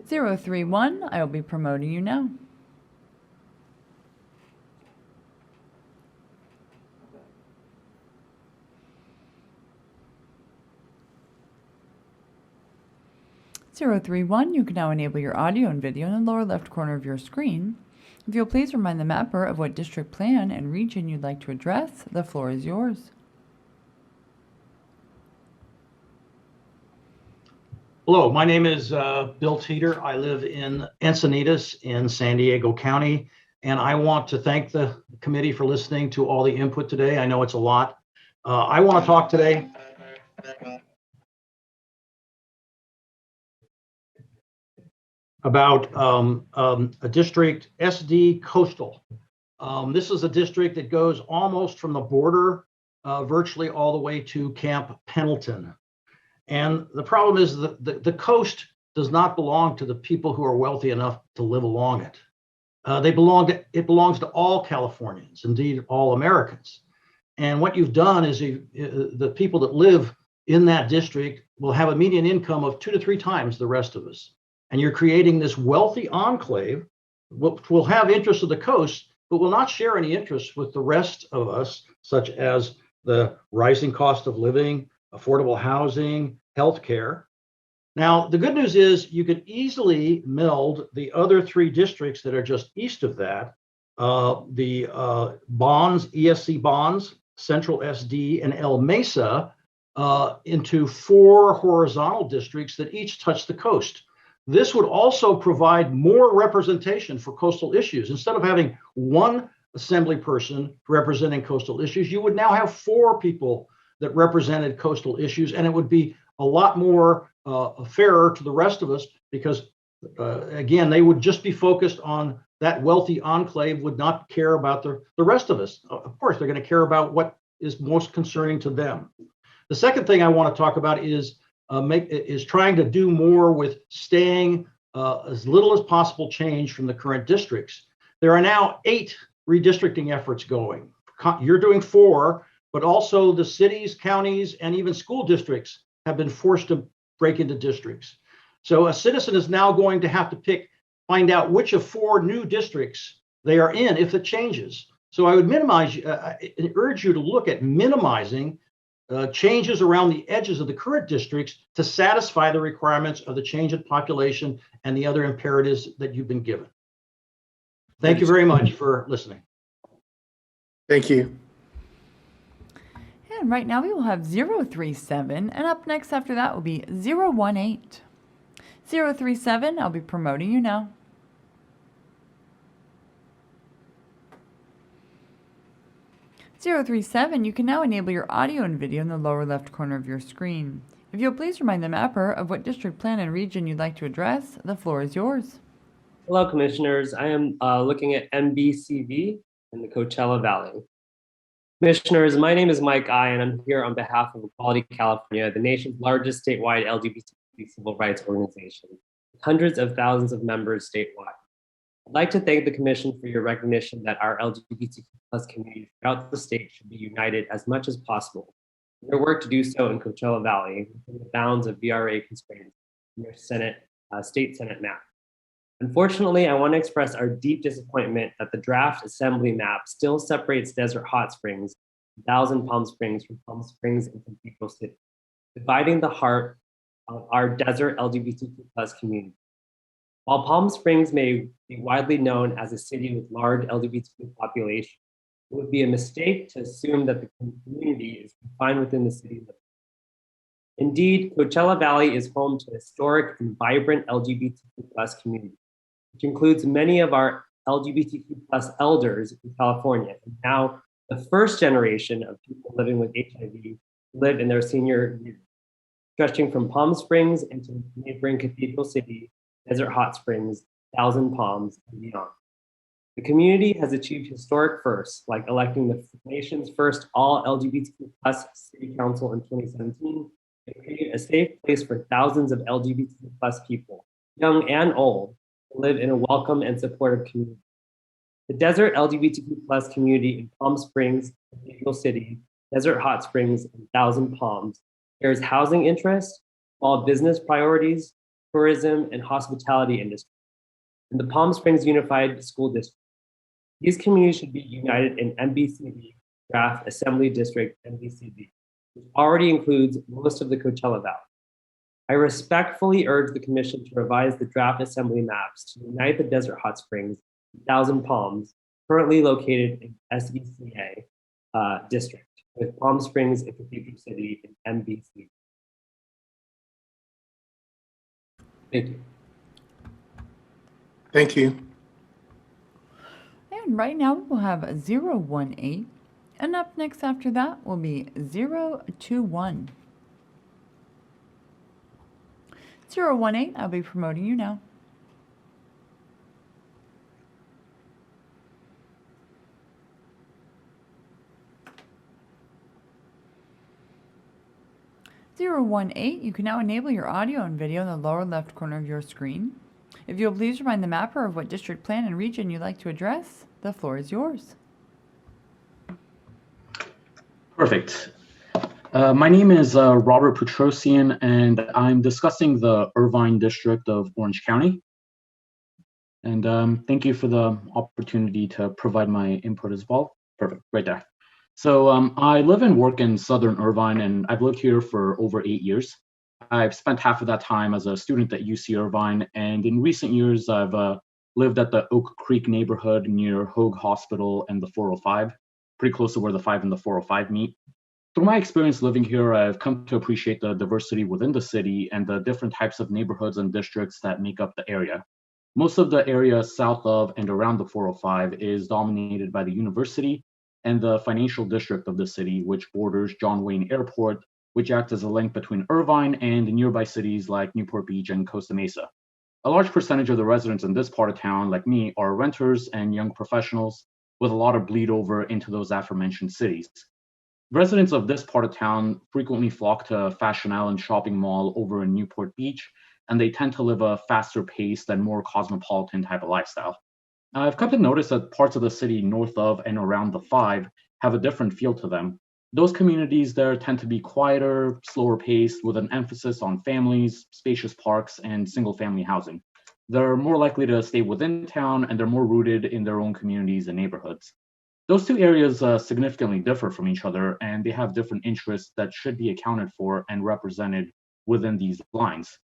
031, I will be promoting you now. You can now enable your audio and video in the lower left corner of your screen. If you'll please remind the mapper of what district, plan, and region you'd like to address, the floor is yours. Hello, my name is Bill Teeter. I live in Encinitas in San Diego County, and I want to thank the committee for listening to all the input today. I know it's a lot. I want to talk today about a district, SD Coastal. This is a district that goes almost from the border virtually all the way to Camp Pendleton. And the problem is that the coast does not belong to the people who are wealthy enough to live along it. It belongs to all Californians, indeed all Americans. And what you've done is the people that live in that district will have a median income of 2 to 3 times the rest of us. And you're creating this wealthy enclave, which will have interests of the coast, but will not share any interests with the rest of us, such as the rising cost of living, affordable housing, healthcare. Now, the good news is you could easily meld the other 3 districts that are just east of that, the bonds, ESC bonds, Central SD, and El Mesa, into 4 horizontal districts that each touch the coast. This would also provide more representation for coastal issues. Instead of having 1 assembly person representing coastal issues, you would now have 4 people that represented coastal issues, and it would be a lot more fairer to the rest of us because, again, they would just be focused on that wealthy enclave, would not care about the rest of us. Of course, they're going to care about what is most concerning to them. The second thing I want to talk about is trying to do more with staying as little as possible change from the current districts. There are now 8 redistricting efforts going. You're doing 4, but also the cities, counties, and even school districts have been forced to break into districts. So a citizen is now going to have to find out which of 4 new districts they are in if it changes. So I would urge you to look at minimizing changes around the edges of the current districts to satisfy the requirements of the change in population and the other imperatives that you've been given. Thank you very much for listening. Thank you. And right now we will have 037, and up next after that will be 018. 037, I'll be promoting you now. You can now enable your audio and video in the lower left corner of your screen. If you'll please remind the mapper of what district, plan, and region you'd like to address, the floor is yours. Hello, Commissioners. I am looking at MBCV in the Coachella Valley. Commissioners, my name is Mike I, and I'm here on behalf of Equality California, the nation's largest statewide LGBT civil rights organization, with hundreds of thousands of members statewide. I'd like to thank the Commission for your recognition that our LGBTQ+ community throughout the state should be united as much as possible. Your work to do so in Coachella Valley within the bounds of VRA constraints in your state Senate map. Unfortunately, I want to express our deep disappointment that the draft assembly map still separates Desert Hot Springs, Thousand Palm Springs from Palm Springs and Cathedral City, dividing the heart of our desert LGBTQ+ community. While Palm Springs may be widely known as a city with large LGBTQ population, it would be a mistake to assume that the community is confined within the city limits. Indeed, Coachella Valley is home to a historic and vibrant LGBTQ+ community, which includes many of our LGBTQ+ elders in California, and now the first generation of people living with HIV live in their senior years, stretching from Palm Springs into neighboring Cathedral City, Desert Hot Springs, Thousand Palms, and beyond. The community has achieved historic firsts, like electing the nation's first all LGBTQ+ city council in 2017, and created a safe place for thousands of LGBTQ+ people, young and old, to live in a welcome and supportive community. The desert LGBTQ+ community in Palm Springs, Cathedral City, Desert Hot Springs, and Thousand Palms shares housing interests, small business priorities, tourism, and hospitality industry, and the Palm Springs Unified School District. These communities should be united in MBCV, Draft Assembly District MBCV, which already includes most of the Coachella Valley. I respectfully urge the Commission to revise the draft assembly maps to unite the Desert Hot Springs, Thousand Palms, currently located in SECA district, with Palm Springs and Cathedral City in MBC. Thank you. Thank you. And right now we'll have 018. And up next after that will be 021. 018, I'll be promoting you now. You can now enable your audio and video in the lower left corner of your screen. If you'll please remind the mapper of what district, plan, and region you'd like to address, the floor is yours. Perfect. My name is Robert Petrosian, and I'm discussing the Irvine district of Orange County. And thank you for the opportunity to provide my input as well. Perfect, right there. So I live and work in Southern Irvine, and I've lived here for over 8 years. I've spent half of that time as a student at UC Irvine, and in recent years, I've lived at the Oak Creek neighborhood near Hoag Hospital and the 405, pretty close to where the 5 and the 405 meet. Through my experience living here, I've come to appreciate the diversity within the city and the different types of neighborhoods and districts that make up the area. Most of the area south of and around the 405 is dominated by the university and the financial district of the city, which borders John Wayne Airport, which acts as a link between Irvine and nearby cities like Newport Beach and Costa Mesa. A large percentage of the residents in this part of town, like me, are renters and young professionals, with a lot of bleed over into those aforementioned cities. Residents of this part of town frequently flock to Fashion Island Shopping Mall over in Newport Beach, and they tend to live a faster paced and more cosmopolitan type of lifestyle. I've come to notice that parts of the city north of and around the 5 have a different feel to them. Those communities there tend to be quieter, slower paced, with an emphasis on families, spacious parks, and single family housing. They're more likely to stay within town, and they're more rooted in their own communities and neighborhoods. Those two areas significantly differ from each other, and they have different interests that should be accounted for and represented within these lines.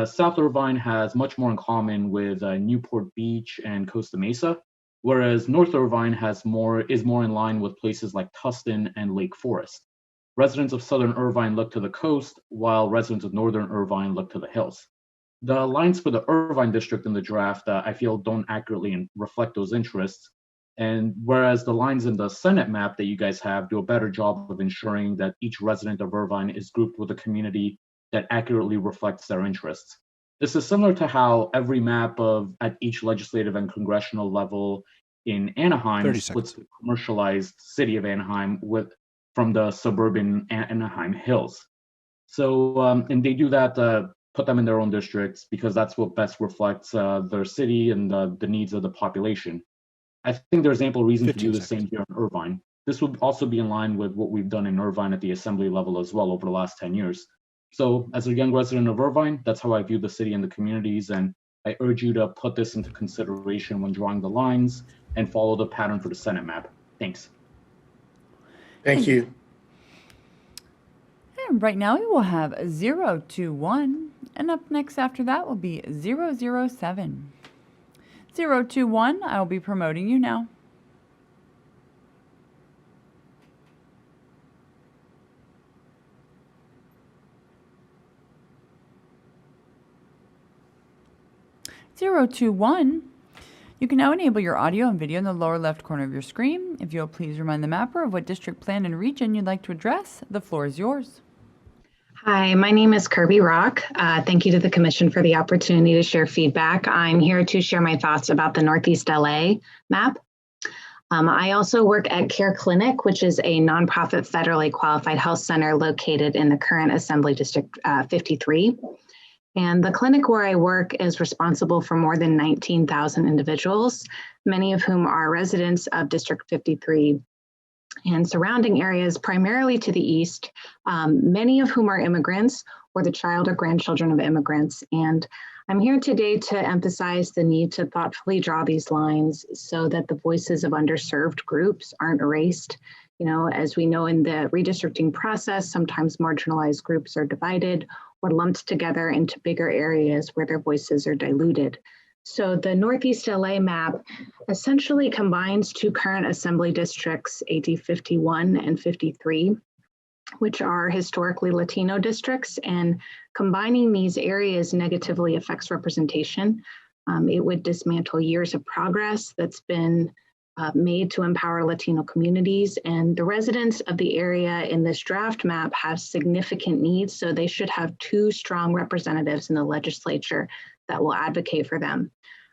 South Irvine has much more in common with Newport Beach and Costa Mesa, whereas North Irvine is more in line with places like Tustin and Lake Forest. Residents of Southern Irvine look to the coast, while residents of Northern Irvine look to the hills. The lines for the Irvine district in the draft, I feel, don't accurately reflect those interests, and whereas the lines in the Senate map that you guys have do a better job of ensuring that each resident of Irvine is grouped with a community that accurately reflects their interests. This is similar to how every map at each legislative and congressional level in Anaheim splits the commercialized city of Anaheim from the suburban Anaheim Hills. So, and they do that, put them in their own districts because that's what best reflects their city and the needs of the population. I think there's ample reason to do the same here in Irvine. This would also be in line with what we've done in Irvine at the assembly level as well over the last 10 years. So as a young resident of Irvine, that's how I view the city and the communities, and I urge you to put this into consideration when drawing the lines and follow the pattern for the Senate map. Thanks. Thank you. And right now we will have 021, and up next after that will be 007. 021, I will be promoting you now. You can now enable your audio and video in the lower left corner of your screen. If you'll please remind the mapper of what district, plan, and region you'd like to address, the floor is yours. Hi, my name is Kirby Rock. Thank you to the Commission for the opportunity to share feedback. I'm here to share my thoughts about the Northeast LA map. I also work at Care Clinic, which is a nonprofit federally qualified health center located in the current Assembly District 53. And the clinic where I work is responsible for more than 19,000 individuals, many of whom are residents of District 53 and surrounding areas, primarily to the east, many of whom are immigrants or the child or grandchildren of immigrants. And I'm here today to emphasize the need to thoughtfully draw these lines so that the voices of underserved groups aren't erased. You know, as we know in the redistricting process, sometimes marginalized groups are divided or lumped together into bigger areas where their voices are diluted. So the Northeast LA map essentially combines two current assembly districts, AD 51 and 53. which are historically Latino districts, and combining these areas negatively affects representation. It would dismantle years of progress that's been made to empower Latino communities, and the residents of the area in this draft map have significant needs, so they should have 2 strong representatives in the legislature that will advocate for them.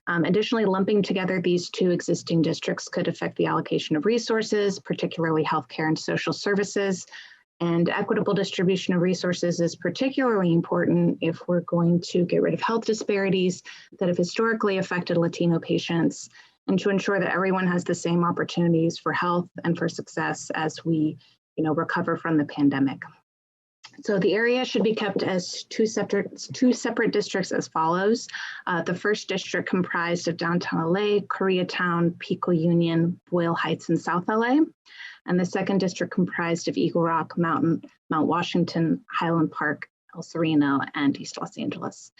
Additionally, lumping together these 2 existing districts could affect the allocation of resources, particularly healthcare and social services. And equitable distribution of resources is particularly important if we're going to get rid of health disparities that have historically affected Latino patients, and to ensure that everyone has the same opportunities for health and for success as we, recover from the pandemic. So the area should be kept as two separate districts as follows. The first district comprised of downtown LA, Koreatown, Pico Union, Boyle Heights, and South LA. And the second district comprised of Eagle Rock, Mount Washington, Highland Park, El Sereno, and East Los Angeles.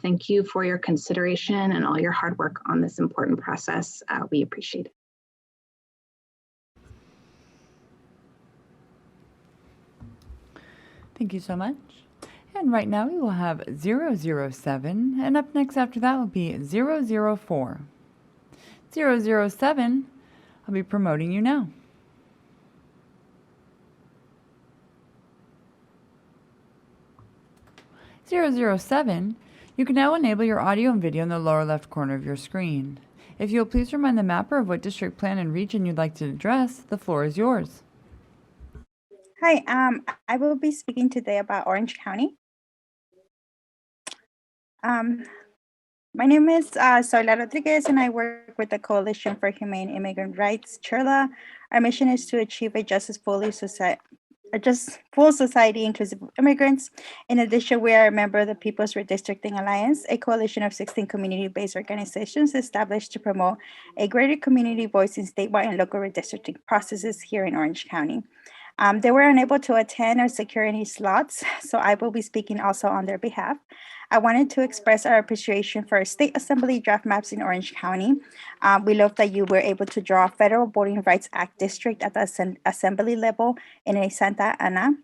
Thank you for your consideration and all your hard work on this important process. We appreciate it. Thank you so much. And right now we will have 007, and up next after that will be 004. 007, I'll be promoting you now. (007), you can now enable your audio and video in the lower left corner of your screen. If you'll please remind the mapper of what district, plan, and region you'd like to address, the floor is yours. Hi, I will be speaking today about Orange County. My name is Soyla Rodriguez, and I work with the Coalition for Humane Immigrant Rights, CHIRLA. Our mission is to achieve a full society inclusive of immigrants. In addition, we are a member of the People's Redistricting Alliance, a coalition of 16 community-based organizations established to promote a greater community voice in statewide and local redistricting processes here in Orange County. They were unable to attend or secure any slots, so I will be speaking also on their behalf. I wanted to express our appreciation for state assembly draft maps in Orange County. We love that you were able to draw a Federal Voting Rights Act district at the assembly level in a Santa Ana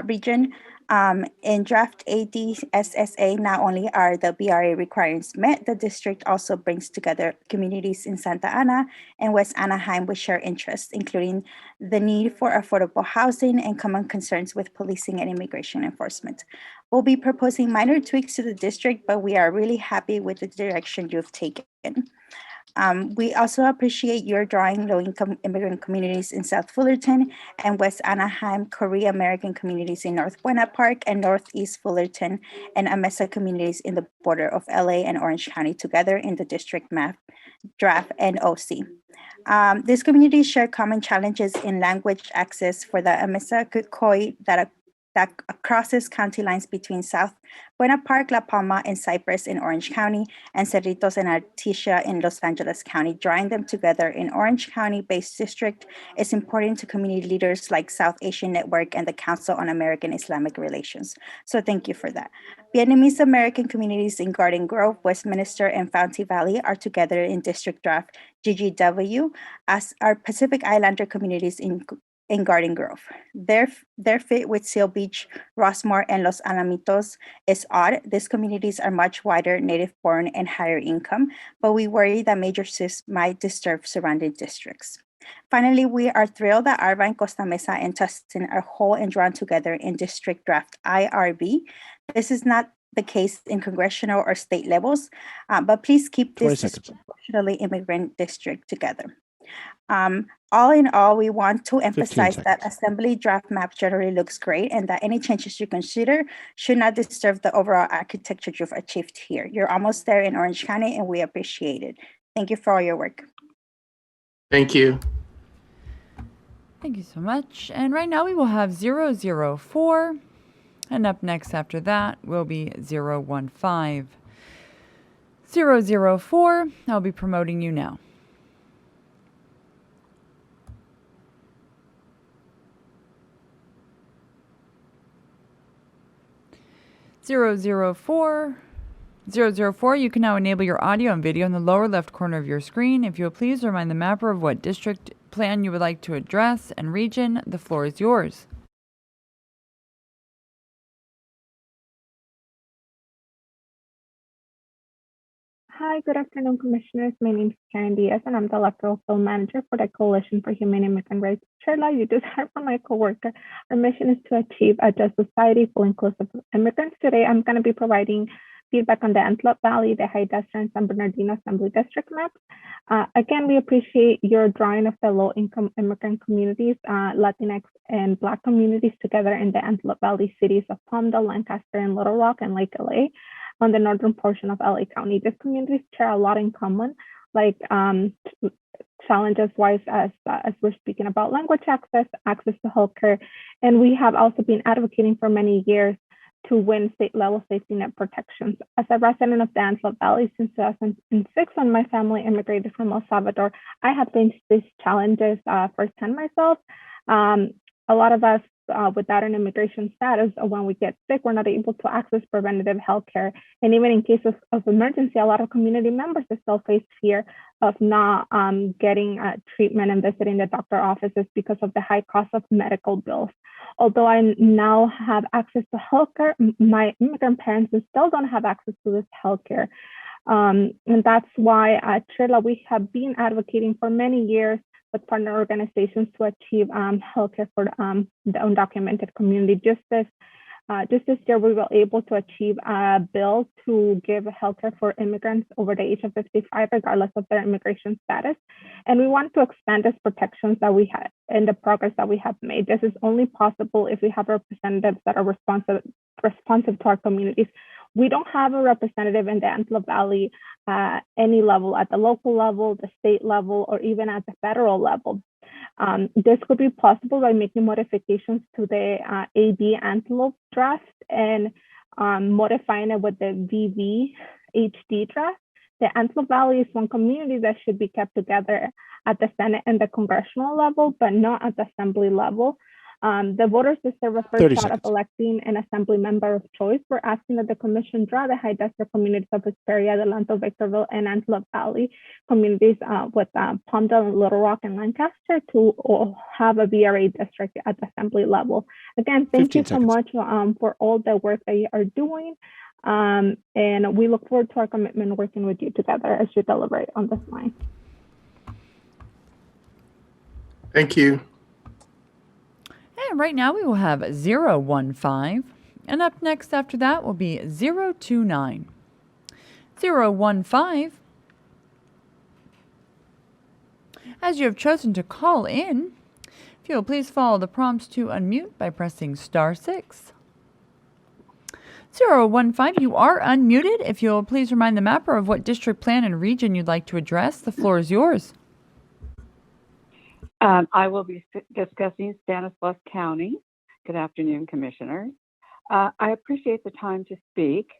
region. In draft ADSSA, not only are the BRA requirements met, the district also brings together communities in Santa Ana and West Anaheim with shared interests, including the need for affordable housing and common concerns with policing and immigration enforcement. We'll be proposing minor tweaks to the district, but we are really happy with the direction you've taken. We also appreciate your drawing low-income immigrant communities in South Fullerton and West Anaheim, Korean American communities in North Buena Park, and Northeast Fullerton and Amesa communities in the border of LA and Orange County together in the district map, draft, and OC. These communities share common challenges in language access for the Amesa Koi that crosses county lines between South Buena Park, La Palma, and Cypress in Orange County, and Cerritos and Artesia in Los Angeles County. Drawing them together in Orange County-based district is important to community leaders like South Asian Network and the Council on American Islamic Relations. So thank you for that. Vietnamese American communities in Garden Grove, Westminster, and Fountain Valley are together in District Draft GGW, as are Pacific Islander communities in Garden Grove. Their fit with Seal Beach, Rossmore, and Los Alamitos is odd. These communities are much wider, native-born, and higher income, but we worry that major shifts might disturb surrounding districts. Finally, we are thrilled that Irvine, Costa Mesa, and Tustin are whole and drawn together in District Draft IRB. This is not the case in congressional or state levels, but please keep this disproportionately immigrant district together. All in all, we want to emphasize that assembly draft map generally looks great and that any changes you consider should not disturb the overall architecture you've achieved here. You're almost there in Orange County and we appreciate it. Thank you for all your work. Thank you. Thank you so much. And right now we will have 004, and up next after that will be 015. 004, I'll be promoting you now. 004, you can now enable your audio and video in the lower left corner of your screen. If you'll please remind the mapper of what district, plan you would like to address and region, the floor is yours. Hi, good afternoon, Commissioners. My name is Karen Diaz, and I'm the Electoral Field Manager for the Coalition for Humane Immigrant Rights. Sherla, you just heard from my coworker. Our mission is to achieve a just society full inclusive of immigrants. Today, I'm going to be providing feedback on the Antelope Valley, the High Desert, and San Bernardino Assembly District maps. Again, we appreciate your drawing of the low-income immigrant communities, Latinx and Black communities together in the Antelope Valley cities of Palmdale, Lancaster, and Little Rock, and Lake LA on the northern portion of LA County. These communities share a lot in common, like challenges-wise as we're speaking about language access to healthcare, and we have also been advocating for many years to win state-level safety net protections. As a resident of the Antelope Valley since 2006, when my family immigrated from El Salvador, I have faced these challenges firsthand myself. A lot of us without an immigration status, when we get sick, we're not able to access preventative health care. And even in cases of emergency, a lot of community members still face fear of not getting treatment and visiting the doctor offices because of the high cost of medical bills. Although I now have access to healthcare, my immigrant parents still don't have access to this healthcare. And that's why at Trilla, we have been advocating for many years with partner organizations to achieve healthcare for the undocumented community. Just this year, we were able to achieve a bill to give healthcare for immigrants over the age of 55, regardless of their immigration status. And we want to expand these protections that we have and the progress that we have made. This is only possible if we have representatives that are responsive to our communities. We don't have a representative in the Antelope Valley at any level, at the local level, the state level, or even at the federal level. This could be possible by making modifications to the AB Antelope draft and modifying it with the VV-HD draft. The Antelope Valley is one community that should be kept together at the Senate and the congressional level, but not at the assembly level. The voters deserve a first shot of electing an assembly member of choice. We're asking that the commission draw the high desert communities of Hesperia, Adelanto, Victorville, and Antelope Valley communities with Palmdale, Little Rock, and Lancaster to have a VRA district at the assembly level. Again, thank you so much for all the work that you are doing. And we look forward to our commitment working with you together as you deliberate on this line. Thank you. And right now we will have 015. And up next after that will be 029. 015. As you have chosen to call in, if you will please follow the prompts to unmute by pressing *6. 015, you are unmuted. If you will please remind the mapper of what district, plan, and region you'd like to address, the floor is yours. I will be discussing Stanislaus County. Good afternoon, Commissioners. I appreciate the time to speak.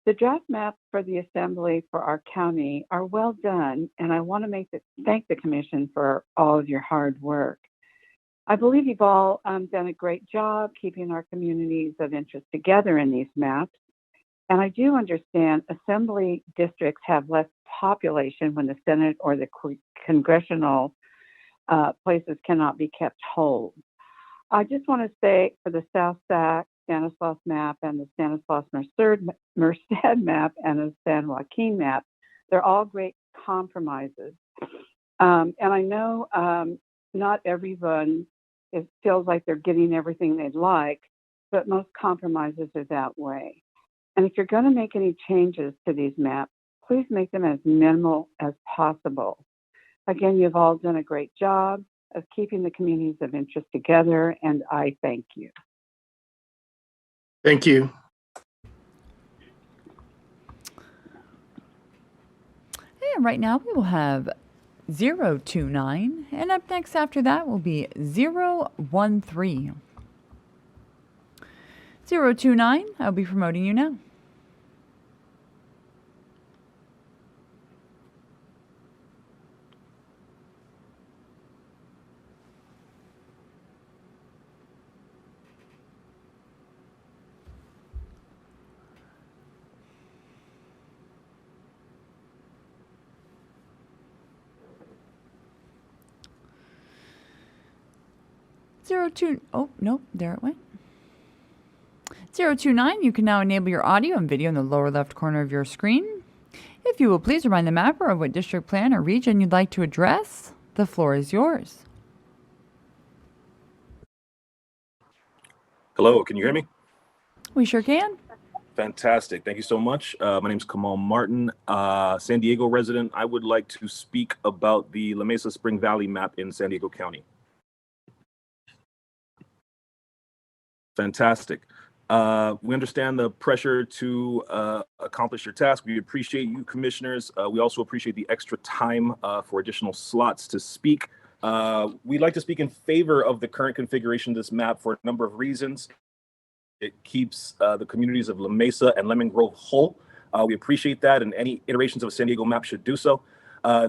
The draft maps for the Assembly for our county are well done, and I want to thank the Commission for all of your hard work. I believe you've all done a great job keeping our communities of interest together in these maps. And I do understand Assembly districts have less population when the Senate or the congressional places cannot be kept whole. I just want to say for the South Sac, Stanislaus map, and the Stanislaus Merced map, and the San Joaquin map, they're all great compromises. And I know not everyone feels like they're getting everything they'd like, but most compromises are that way. And if you're going to make any changes to these maps, please make them as minimal as possible. Again, you've all done a great job of keeping the communities of interest together, and I thank you. Thank you. And right now we will have 029, and up next after that will be 013. 029, I'll be promoting you now. Oh, nope, there it went. 029, you can now enable your audio and video in the lower left corner of your screen. If you will please remind the mapper of what district, plan, or region you'd like to address, the floor is yours. Hello, can you hear me? We sure can. Fantastic. Thank you so much. My name is Kamal Martin, San Diego resident. I would like to speak about the La Mesa Spring Valley map in San Diego County. Fantastic. We understand the pressure to accomplish your task. We appreciate you, commissioners. We also appreciate the extra time for additional slots to speak. We'd like to speak in favor of the current configuration of this map for a number of reasons. It keeps the communities of La Mesa and Lemon Grove whole. We appreciate that, and any iterations of a San Diego map should do so.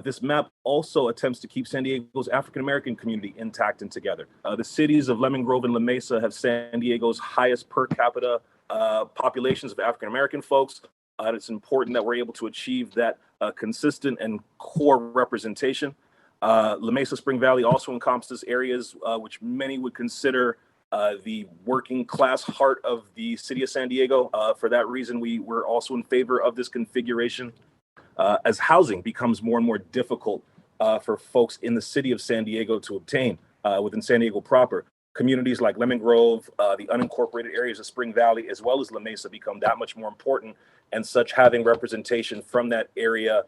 This map also attempts to keep San Diego's African-American community intact and together. The cities of Lemon Grove and La Mesa have San Diego's highest per capita populations of African-American folks. It's important that we're able to achieve that consistent and core representation. La Mesa Spring Valley also encompasses areas which many would consider the working class heart of the city of San Diego. For that reason, we were also in favor of this configuration. As housing becomes more and more difficult for folks in the city of San Diego to obtain within San Diego proper, communities like Lemon Grove, the unincorporated areas of Spring Valley, as well as La Mesa become that much more important, and such having representation from that area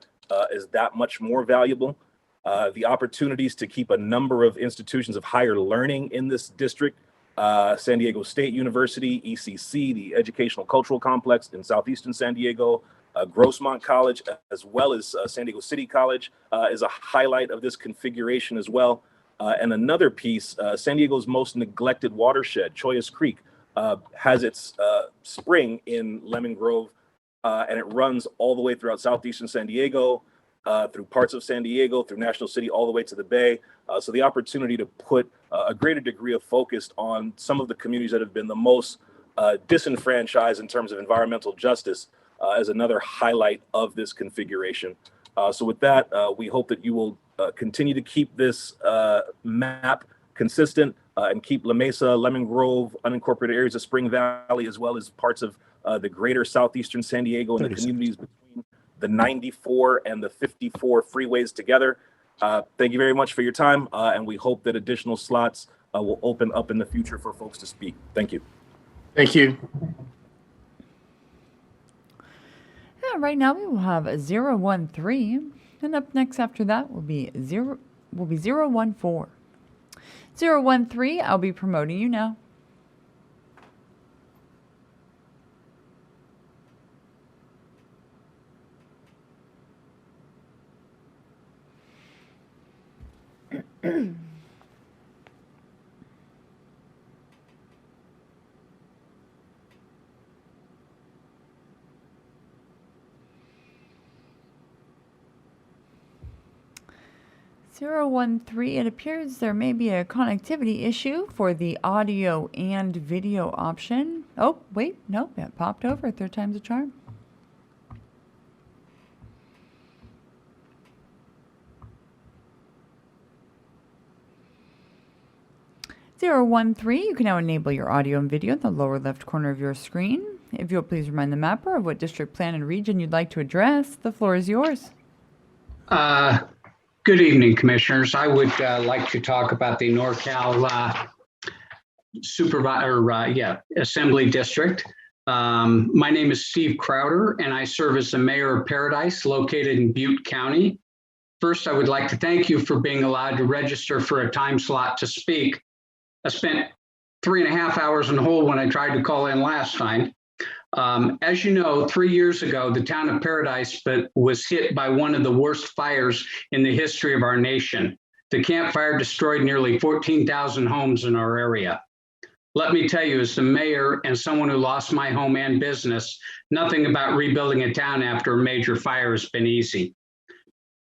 is that much more valuable. The opportunities to keep a number of institutions of higher learning in this district, San Diego State University, ECC, the Educational Cultural Complex in Southeastern San Diego, Grossmont College, as well as San Diego City College, is a highlight of this configuration as well. And another piece, San Diego's most neglected watershed, Choyas Creek, has its spring in Lemon Grove, and it runs all the way throughout Southeastern San Diego, through parts of San Diego, through National City, all the way to the Bay. So the opportunity to put a greater degree of focus on some of the communities that have been the most disenfranchised in terms of environmental justice is another highlight of this configuration. So with that, we hope that you will continue to keep this map consistent and keep La Mesa, Lemon Grove, unincorporated areas of Spring Valley, as well as parts of the greater Southeastern San Diego and the communities between the 94 and the 54 freeways together. Thank you very much for your time, and we hope that additional slots will open up in the future for folks to speak. Thank you. Thank you. Yeah, right now we will have a 013, and up next after that will be 014. 013, I'll be promoting you now. It appears there may be a connectivity issue for the audio and video option. Oh, wait, nope, it popped over. Third time's a charm. You can now enable your audio and video in the lower left corner of your screen. If you'll please remind the mapper of what district, plan, and region you'd like to address, the floor is yours. Good evening, commissioners. I would like to talk about the NorCal Assembly District. My name is Steve Crowder, and I serve as the mayor of Paradise, located in Butte County. First, I would like to thank you for being allowed to register for a time slot to speak. I spent 3.5 hours on hold when I tried to call in last time. As you know, 3 years ago, the town of Paradise was hit by one of the worst fires in the history of our nation. The Camp Fire destroyed nearly 14,000 homes in our area. Let me tell you, as the mayor and someone who lost my home and business, nothing about rebuilding a town after a major fire has been easy.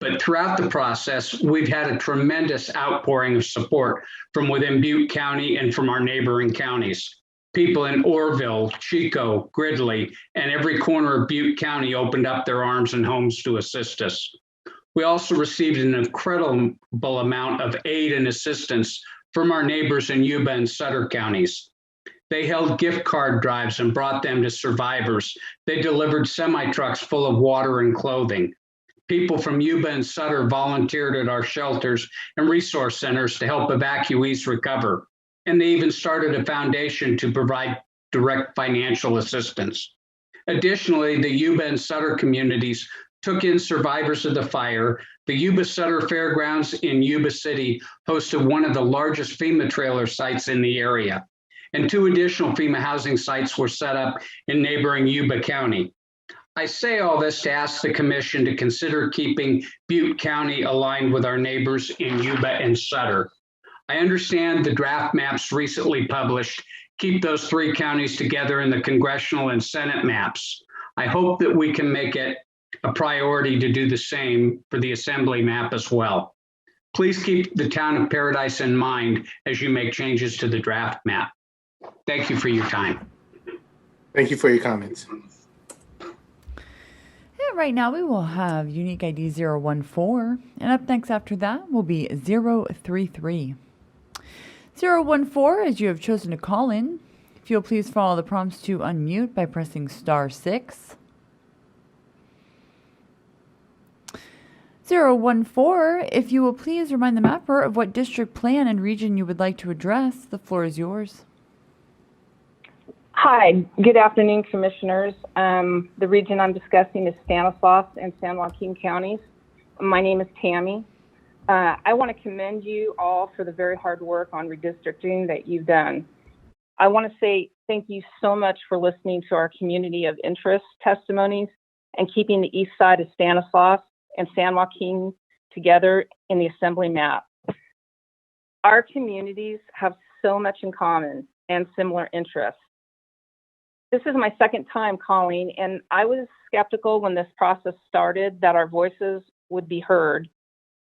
But throughout the process, we've had a tremendous outpouring of support from within Butte County and from our neighboring counties. People in Orville, Chico, Gridley, and every corner of Butte County opened up their arms and homes to assist us. We also received an incredible amount of aid and assistance from our neighbors in Yuba and Sutter counties. They held gift card drives and brought them to survivors. They delivered semi-trucks full of water and clothing. People from Yuba and Sutter volunteered at our shelters and resource centers to help evacuees recover. And they even started a foundation to provide direct financial assistance. Additionally, the Yuba and Sutter communities took in survivors of the fire. The Yuba Sutter Fairgrounds in Yuba City hosted one of the largest FEMA trailer sites in the area. And 2 additional FEMA housing sites were set up in neighboring Yuba County. I say all this to ask the commission to consider keeping Butte County aligned with our neighbors in Yuba and Sutter. I understand the draft maps recently published keep those 3 counties together in the congressional and Senate maps. I hope that we can make it a priority to do the same for the assembly map as well. Please keep the town of Paradise in mind as you make changes to the draft map. Thank you for your time. Thank you for your comments. Right now we will have unique ID 014, and up next after that will be 033. 014, as you have chosen to call in, if you'll please follow the prompts to unmute by pressing *6. 014, if you will please remind the mapper of what district plan and region you would like to address. The floor is yours. Hi, good afternoon, commissioners. The region I'm discussing is Stanislaus and San Joaquin counties. My name is Tammy. I want to commend you all for the very hard work on redistricting that you've done. I want to say thank you so much for listening to our community of interest testimonies and keeping the east side of Stanislaus and San Joaquin together in the assembly map. Our communities have so much in common and similar interests. This is my second time calling, and I was skeptical when this process started that our voices would be heard.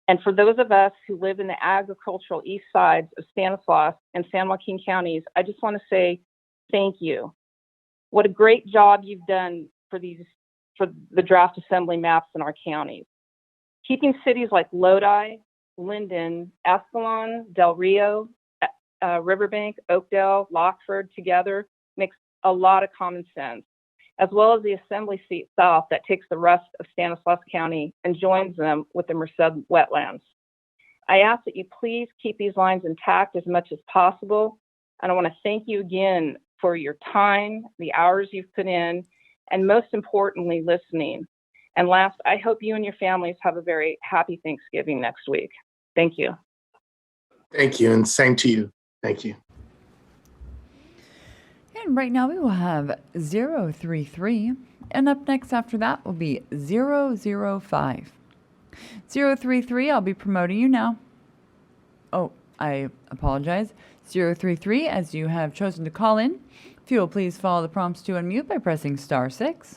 And for those of us who live in the agricultural east sides of Stanislaus and San Joaquin counties, I just want to say thank you. What a great job you've done for the draft assembly maps in our counties. Keeping cities like Lodi, Linden, Escalon, Del Rio, Riverbank, Oakdale, Lockford together makes a lot of common sense, as well as the assembly seat south that takes the rest of Stanislaus County and joins them with the Merced wetlands. I ask that you please keep these lines intact as much as possible, and I want to thank you again for your time, the hours you've put in, and most importantly, listening. And last, I hope you and your families have a very happy Thanksgiving next week. Thank you. Thank you, and same to you. Thank you. And right now we will have 033, and up next after that will be 005. 033, I'll be promoting you now. Oh, I apologize. 033, as you have chosen to call in, if you will please follow the prompts to unmute by pressing *6.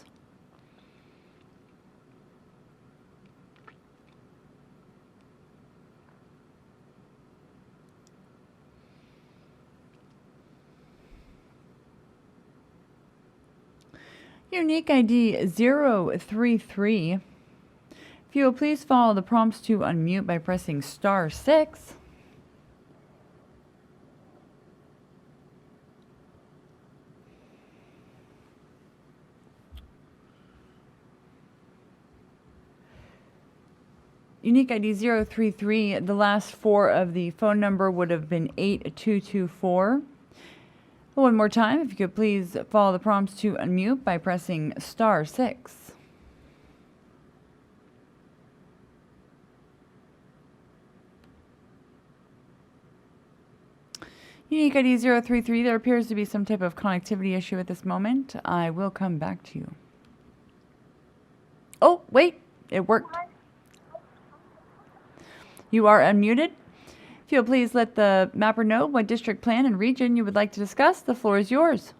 Unique ID 033. If you will please follow the prompts to unmute by pressing *6. Unique ID 033, the last 4 of the phone number would have been 8224. One more time, if you could please follow the prompts to unmute by pressing *6. Unique ID 033, there appears to be some type of connectivity issue at this moment. I will come back to you. Oh, wait, it worked. You are unmuted. If you'll please let the mapper know what district plan and region you would like to discuss, the floor is yours.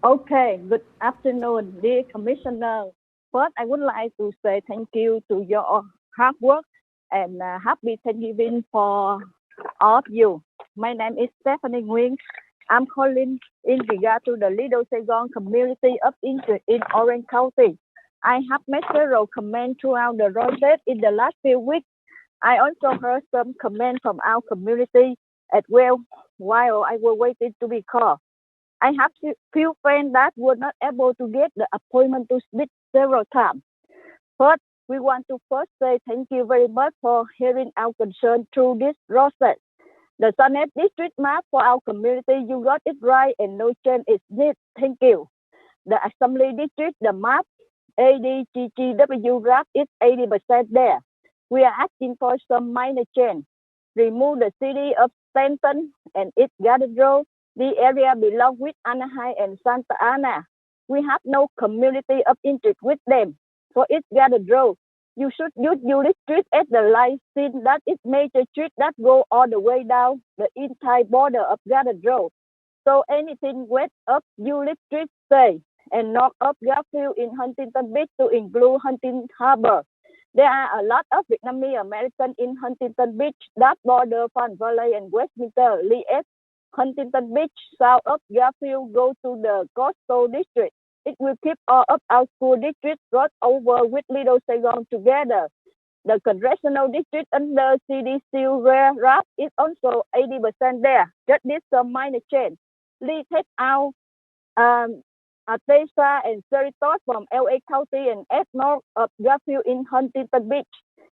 Okay, good afternoon, dear Commissioner. First, I would like to say thank you to your hard work and happy Thanksgiving for all of you. My name is Stephanie Nguyen. I'm calling in regard to the Little Saigon community of interest in Orange County. I have made several comments throughout the process in the last few weeks. I also heard some comments from our community as well while I was waiting to be called. I have few friends that were not able to get the appointment to speak several times. First, we want to first say thank you very much for hearing our concern through this process. The Sanet district map for our community, you got it right and no change is needed. Thank you. The Assembly district, the map, ADGGW graph is 80% there. We are asking for some minor change. Remove the city of Stanton and its Garden Road. The area belong with Anaheim and Santa Ana. We have no community of interest with them. For its Garden Road, you should use Euclid Street as the line since that is major street that go all the way down the entire border of Garden Road. So anything west of Euclid Street stay and north of Garfield in Huntington Beach to include Huntington Harbor. There are a lot of Vietnamese Americans in Huntington Beach that border Fan Valley and Westminster. Liet, Huntington Beach, south of Garfield, go to the coastal district. It will keep all of our school districts brought over with Little Saigon together. The congressional district under CDC RAP is also 80% there. Just this some minor change. Lee take out Atesa and Cerritos from LA County and add north of Garfield in Huntington Beach.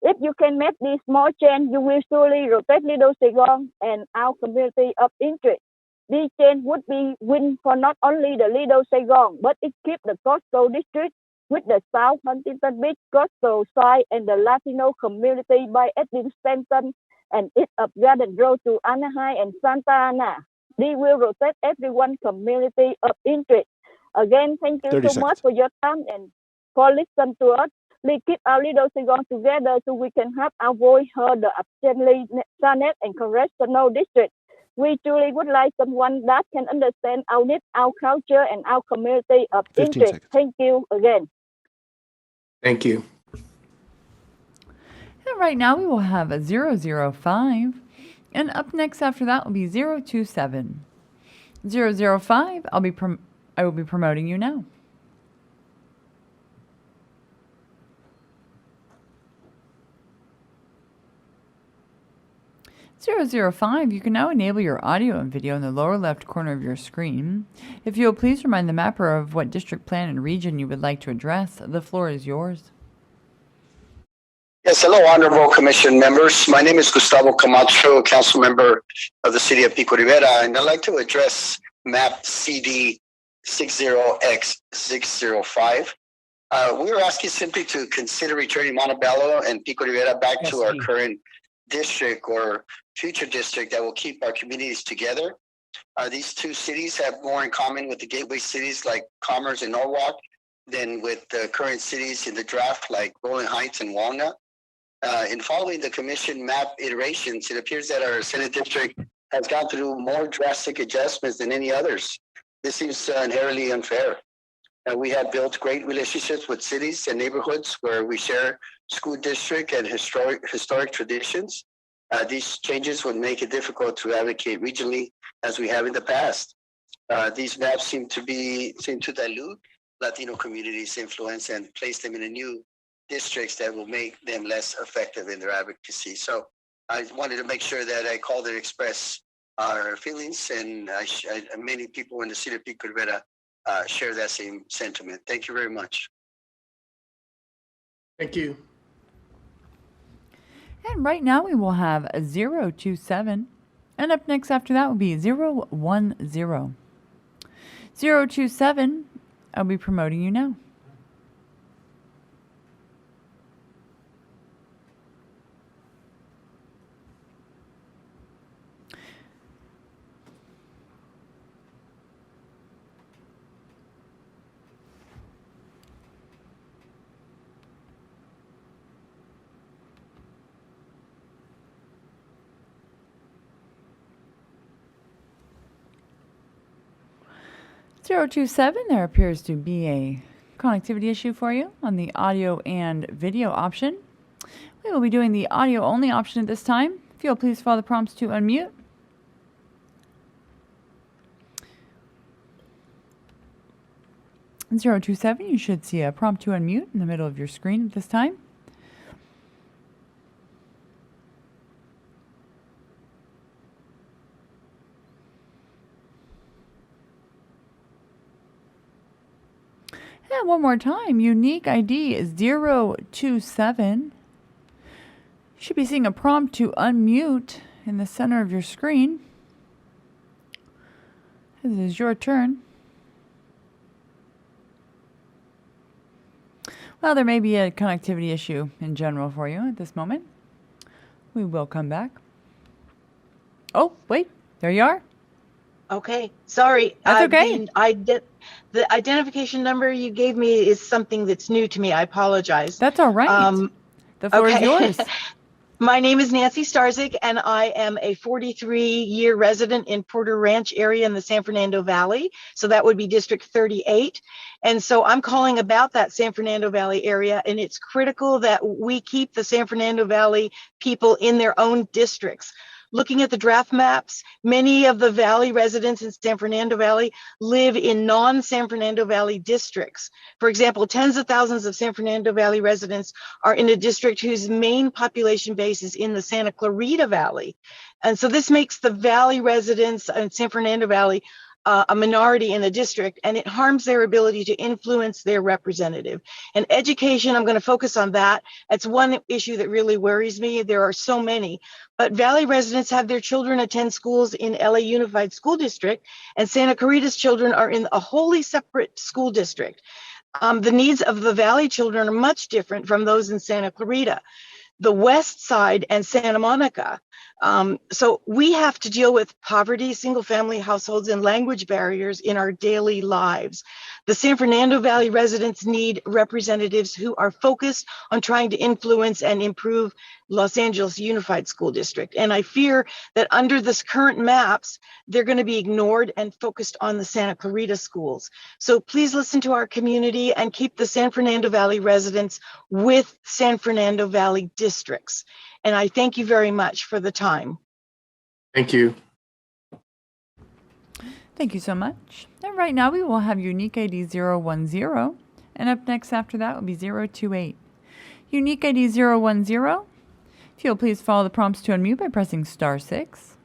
If you can make this small change, you will surely rotate Little Saigon and our community of interest. This change would be win for not only the Little Saigon, but it keeps the coastal district with the South Huntington Beach coastal side and the Latino community by adding Stanton and east of Garden Road to Anaheim and Santa Ana. They will rotate everyone community of interest. Again, thank you so much for your time and for listening to us. Please keep our Little Saigon together so we can have our voice heard the Assembly, Senate, and Congressional District. We truly would like someone that can understand our needs, our culture, and our community of interest. Thank you again. Thank you. And right now we will have a 005. And up next after that will be 027. 005, I will be promoting you now. You can now enable your audio and video in the lower left corner of your screen. If you will please remind the mapper of what district plan and region you would like to address, the floor is yours. Yes, hello, honorable commission members. My name is Gustavo Camacho, council member of the city of Pico Rivera, and I'd like to address map CD 60X605. We were asking simply to consider returning Montebello and Pico Rivera back to our current district or future district that will keep our communities together. These two cities have more in common with the gateway cities like Commerce and Norwalk than with the current cities in the draft like Rolling Heights and Walnut. In following the commission map iterations, it appears that our Senate district has gone through more drastic adjustments than any others. This seems inherently unfair. We have built great relationships with cities and neighborhoods where we share school district and historic traditions. These changes would make it difficult to advocate regionally as we have in the past. These maps seem to dilute Latino communities' influence and place them in a new districts that will make them less effective in their advocacy. So I wanted to make sure that I called and express our feelings, and many people in the city of Pico Rivera share that same sentiment. Thank you very much. Thank you. And right now we will have a 027. And up next after that will be 010. 027, I'll be promoting you now. There appears to be a connectivity issue for you on the audio and video option. We will be doing the audio only option at this time. If you'll please follow the prompts to unmute. (027), you should see a prompt to unmute in the middle of your screen at this time. And one more time, unique ID is 027. You should be seeing a prompt to unmute in the center of your screen. This is your turn. Well, there may be a connectivity issue in general for you at this moment. We will come back. Oh, wait, there you are. Okay, sorry. That's okay. The identification number you gave me is something that's new to me. I apologize. That's all right. The floor is yours. My name is Nancy Starzik, and I am a 43-year resident in Porter Ranch area in the San Fernando Valley. So that would be District 38. And so I'm calling about that San Fernando Valley area, and it's critical that we keep the San Fernando Valley people in their own districts. Looking at the draft maps, many of the Valley residents in San Fernando Valley live in non-San Fernando Valley districts. For example, tens of thousands of San Fernando Valley residents are in a district whose main population base is in the Santa Clarita Valley. And so this makes the Valley residents in San Fernando Valley a minority in the district, and it harms their ability to influence their representative. And education, I'm going to focus on that. That's one issue that really worries me. There are so many, but Valley residents have their children attend schools in LA Unified School District, and Santa Clarita's children are in a wholly separate school district. The needs of the Valley children are much different from those in Santa Clarita, the West Side, and Santa Monica. So we have to deal with poverty, single family households, and language barriers in our daily lives. The San Fernando Valley residents need representatives who are focused on trying to influence and improve Los Angeles Unified School District. And I fear that under this current maps, they're going to be ignored and focused on the Santa Clarita schools. So please listen to our community and keep the San Fernando Valley residents with San Fernando Valley districts. And I thank you very much for the time. Thank you. Thank you so much. And right now we will have unique ID 010. And up next after that will be 028. Unique ID 010. If you'll please follow the prompts to unmute by pressing *6.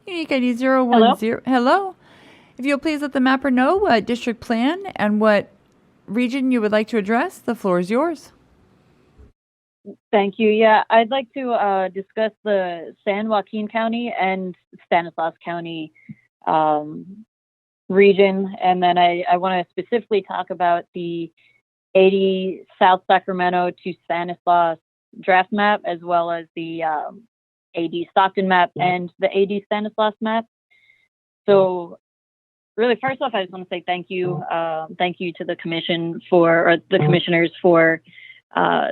Unique ID 010. Hello. If you'll please let the mapper know what district plan and what region you would like to address, the floor is yours. Thank you. Yeah, I'd like to discuss the San Joaquin County and Stanislaus County region. And then I want to specifically talk about the 80 South Sacramento to Stanislaus draft map, as well as the AD Stockton map and the AD Stanislaus map. So really, first off, I just want to say thank you. Thank you to the commission or the commissioners for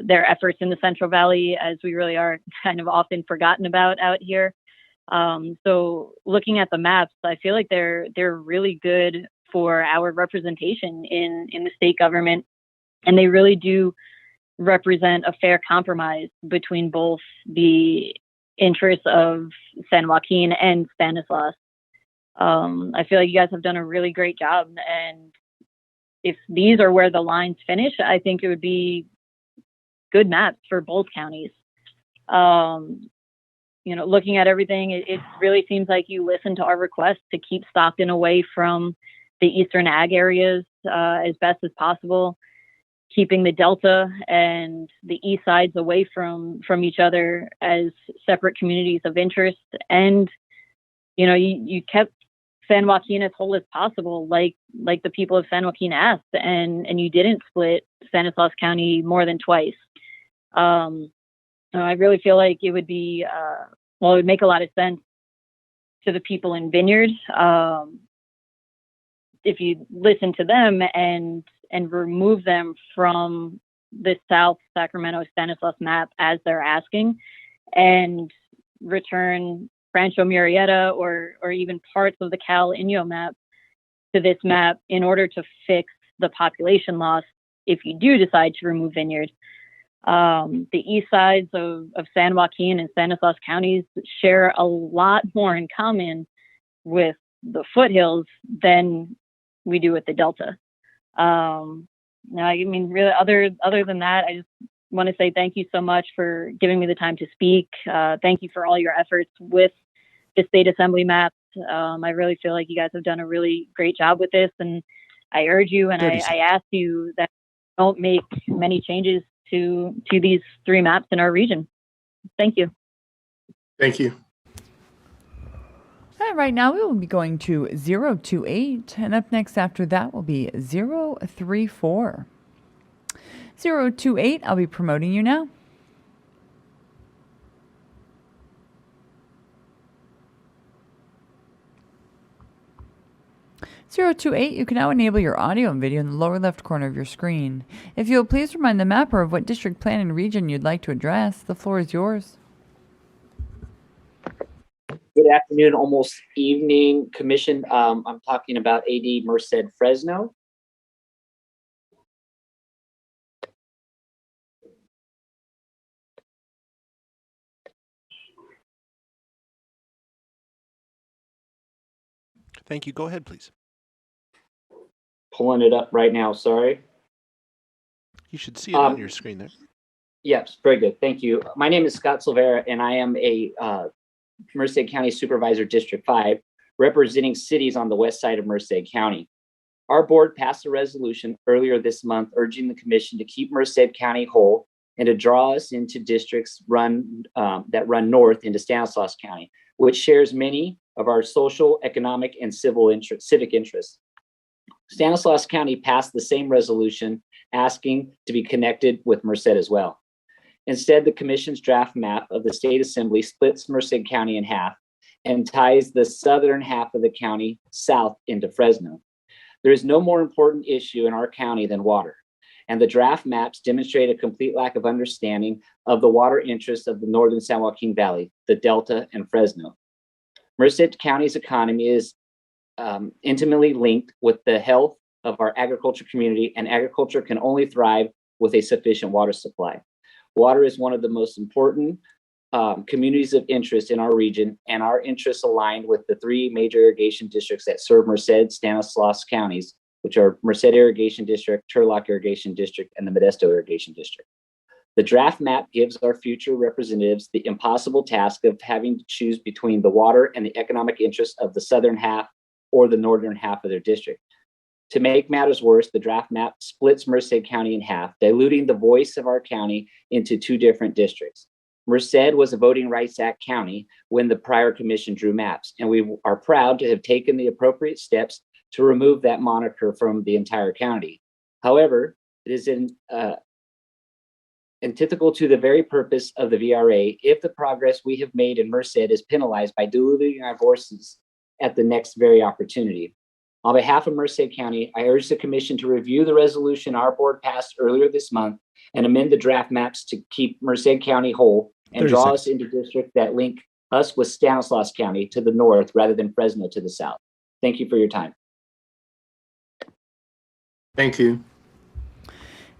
their efforts in the Central Valley, as we really are kind of often forgotten about out here. So looking at the maps, I feel like they're really good for our representation in the state government, and they really do represent a fair compromise between both the interests of San Joaquin and Stanislaus. I feel like you guys have done a really great job, and if these are where the lines finish, I think it would be good maps for both counties. Looking at everything, it really seems like you listened to our request to keep Stockton away from the eastern ag areas as best as possible, keeping the Delta and the east sides away from each other as separate communities of interest. And, you kept San Joaquin as whole as possible, like the people of San Joaquin asked, and you didn't split Stanislaus County more than twice. I really feel like it would be, it would make a lot of sense to the people in Vineyard if you listen to them and remove them from the South Sacramento Stanislaus map as they're asking, and return Rancho Murrieta or even parts of the Cal Inyo map to this map in order to fix the population loss if you do decide to remove Vineyard. The east sides of San Joaquin and Stanislaus counties share a lot more in common with the foothills than we do with the Delta. Really, other than that, I just want to say thank you so much for giving me the time to speak. Thank you for all your efforts with the state assembly maps. I really feel like you guys have done a really great job with this, and I urge you and I ask you that don't make many changes to these 3 maps in our region. Thank you. Thank you. And right now we will be going to 028, and up next after that will be 034. 028, I'll be promoting you now. You can now enable your audio and video in the lower left corner of your screen. If you'll please remind the mapper of what district, plan, and region you'd like to address, the floor is yours. Good afternoon, almost evening, Commission. I'm talking about AD Merced Fresno. Thank you. Go ahead, please. Pulling it up right now, sorry. You should see it on your screen there. Yes, very good. Thank you. My name is Scott Silvera, and I am a Merced County Supervisor, District 5, representing cities on the west side of Merced County. Our board passed a resolution earlier this month urging the Commission to keep Merced County whole and to draw us into districts that run north into Stanislaus County, which shares many of our social, economic, and civic interests. Stanislaus County passed the same resolution asking to be connected with Merced as well. Instead, the Commission's draft map of the State Assembly splits Merced County in half and ties the southern half of the county south into Fresno. There is no more important issue in our county than water, and the draft maps demonstrate a complete lack of understanding of the water interests of the northern San Joaquin Valley, the Delta, and Fresno. Merced County's economy is intimately linked with the health of our agriculture community, and agriculture can only thrive with a sufficient water supply. Water is one of the most important communities of interest in our region, and our interests aligned with the 3 major irrigation districts that serve Merced, Stanislaus counties, which are Merced Irrigation District, Turlock Irrigation District, and the Modesto Irrigation District. The draft map gives our future representatives the impossible task of having to choose between the water and the economic interests of the southern half or the northern half of their district. To make matters worse, the draft map splits Merced County in half, diluting the voice of our county into 2 different districts. Merced was a Voting Rights Act county when the prior commission drew maps, and we are proud to have taken the appropriate steps to remove that moniker from the entire county. However, it is antithetical to the very purpose of the VRA if the progress we have made in Merced is penalized by diluting our voices at the next very opportunity. On behalf of Merced County, I urge the Commission to review the resolution our board passed earlier this month and amend the draft maps to keep Merced County whole and draw us into districts that link us with Stanislaus County to the north rather than Fresno to the south. Thank you for your time. Thank you.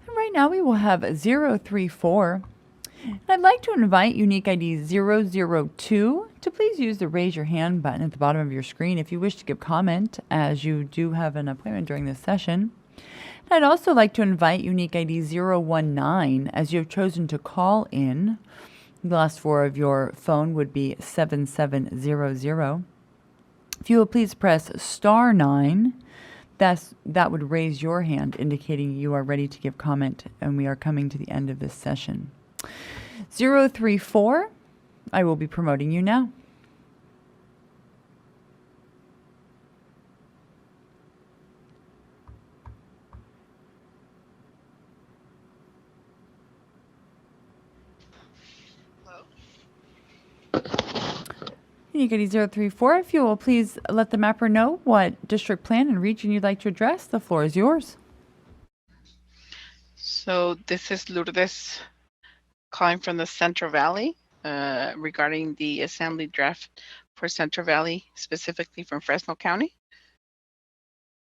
And right now we will have 034. And I'd like to invite unique ID 002 to please use the raise your hand button at the bottom of your screen if you wish to give comment, as you do have an appointment during this session. And I'd also like to invite unique ID 019 as you have chosen to call in. The last 4 of your phone would be 7700. If you will please press *9, that would raise your hand, indicating you are ready to give comment, and we are coming to the end of this session. 034, I will be promoting you now. Unique ID 034, if you will please let the mapper know what district, plan, and region you'd like to address, the floor is yours. So this is Lourdes calling from the Central Valley regarding the assembly draft for Central Valley, specifically from Fresno County.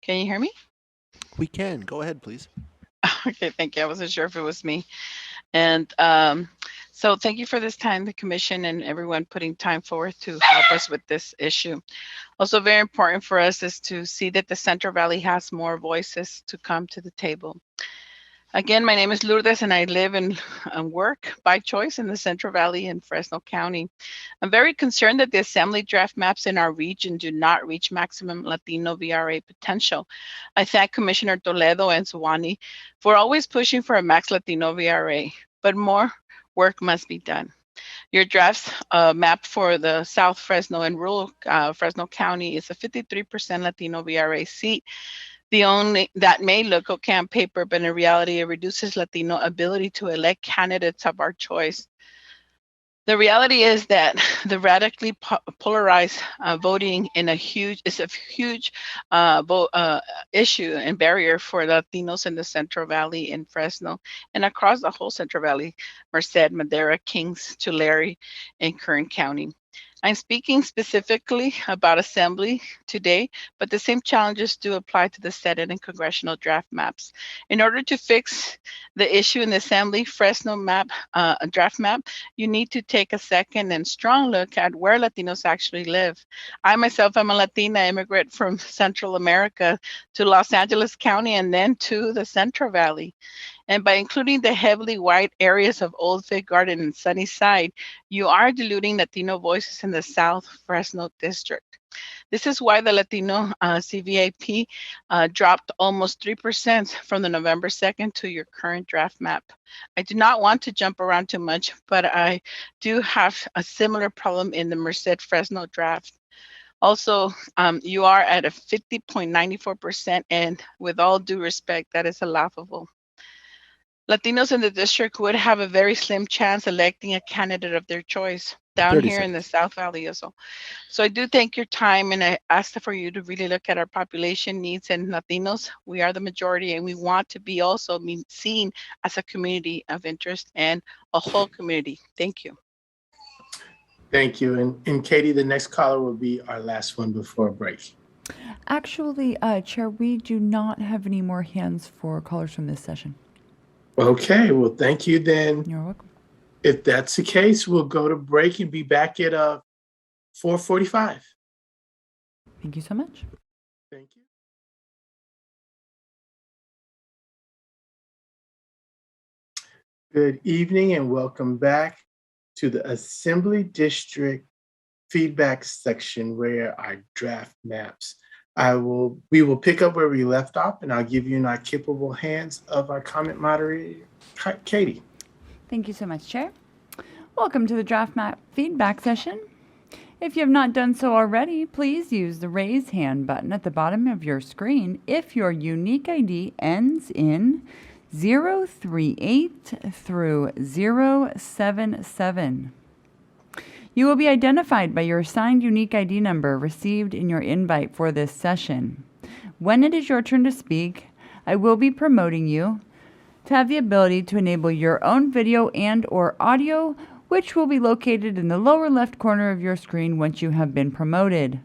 Can you hear me? We can. Go ahead, please. Okay, thank you. I wasn't sure if it was me. And so thank you for this time, the Commission and everyone putting time forward to help us with this issue. Also very important for us is to see that the Central Valley has more voices to come to the table. Again, my name is Lourdes and I live and work by choice in the Central Valley in Fresno County. I'm very concerned that the assembly draft maps in our region do not reach maximum Latino VRA potential. I thank Commissioner Toledo and Zuani for always pushing for a max Latino VRA, but more work must be done. Your draft map for the South Fresno and rural Fresno County is a 53% Latino VRA seat. The only that may look okay on paper, but in reality, it reduces Latino ability to elect candidates of our choice. The reality is that the radically polarized voting is a huge issue and barrier for Latinos in the Central Valley in Fresno and across the whole Central Valley, Merced, Madera, Kings, Tulare, and Kern County. I'm speaking specifically about assembly today, but the same challenges do apply to the Senate and congressional draft maps. In order to fix the issue in the assembly Fresno map, draft map, you need to take a second and strong look at where Latinos actually live. I myself am a Latina immigrant from Central America to Los Angeles County and then to the Central Valley. And by including the heavily white areas of Old Fig Garden and Sunnyside, you are diluting Latino voices in the South Fresno district. This is why the Latino CVAP dropped almost 3% from the November 2nd to your current draft map. I do not want to jump around too much, but I do have a similar problem in the Merced Fresno draft. Also, you are at a 50.94%, and with all due respect, that is laughable. Latinos in the district would have a very slim chance electing a candidate of their choice down here in the South Valley also. So I do thank your time, and I ask for you to really look at our population needs and Latinos. We are the majority, and we want to be also seen as a community of interest and a whole community. Thank you. Thank you. And Katie, the next caller will be our last one before break. Actually, Chair, we do not have any more hands for callers from this session. Okay, well, thank you then. You're welcome. If that's the case, we'll go to break and be back at 4:45. Thank you so much. Thank you. Good evening and welcome back to the Assembly District feedback section where I draft maps. We will pick up where we left off, and I'll give you in our capable hands of our comment moderator, Katie. Thank you so much, Chair. Welcome to the draft map feedback session. If you have not done so already, please use the raise hand button at the bottom of your screen if your unique ID ends in 038 through 077. You will be identified by your assigned unique ID number received in your invite for this session. When it is your turn to speak, I will be promoting you to have the ability to enable your own video and/or audio, which will be located in the lower left corner of your screen once you have been promoted.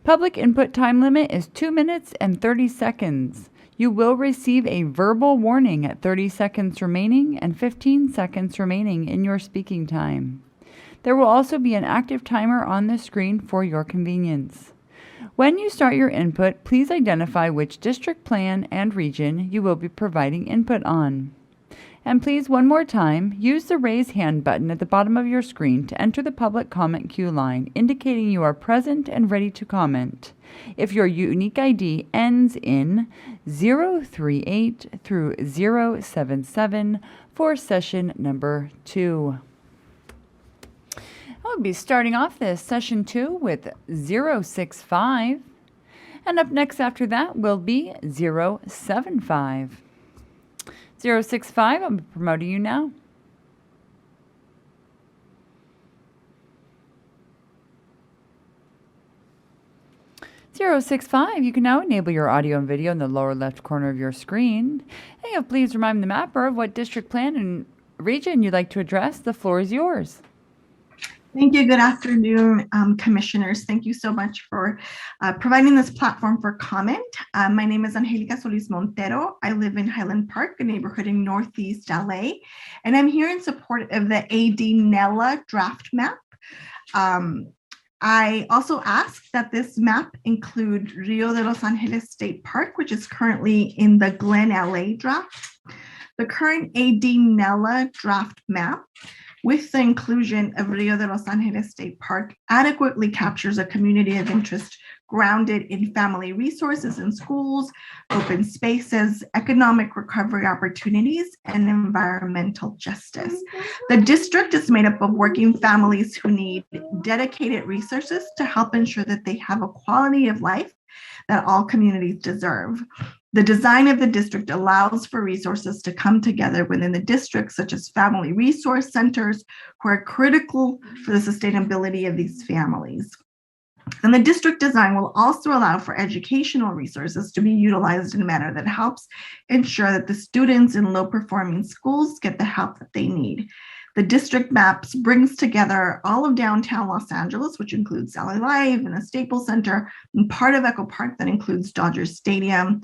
Public input time limit is 2 minutes and 30 seconds. You will receive a verbal warning at 30 seconds remaining and 15 seconds remaining in your speaking time. There will also be an active timer on the screen for your convenience. When you start your input, please identify which district plan and region you will be providing input on. And please, one more time, use the raise hand button at the bottom of your screen to enter the public comment queue line, indicating you are present and ready to comment. If your unique ID ends in 038 through 077 for session number 2. I'll be starting off this session 2 with 065, and up next after that will be 075. 065, I'll be promoting you now. .065, you can now enable your audio and video in the lower left corner of your screen. And you'll please remind the mapper of what district plan and region you'd like to address. The floor is yours. Thank you. Good afternoon, commissioners. Thank you so much for providing this platform for comment. My name is Angelica Solis Montero. I live in Highland Park, a neighborhood in Northeast LA, and I'm here in support of the AD Nella draft map. I also ask that this map include Rio de Los Angeles State Park, which is currently in the Glen LA draft. The current AD NELA draft map, with the inclusion of Rio de Los Angeles State Park, adequately captures a community of interest grounded in family resources in schools, open spaces, economic recovery opportunities, and environmental justice. The district is made up of working families who need dedicated resources to help ensure that they have a quality of life that all communities deserve. The design of the district allows for resources to come together within the district, such as family resource centers, who are critical for the sustainability of these families. And the district design will also allow for educational resources to be utilized in a manner that helps ensure that the students in low-performing schools get the help that they need. The district maps brings together all of downtown Los Angeles, which includes Sally Live and the Staples Center, and part of Echo Park that includes Dodgers Stadium.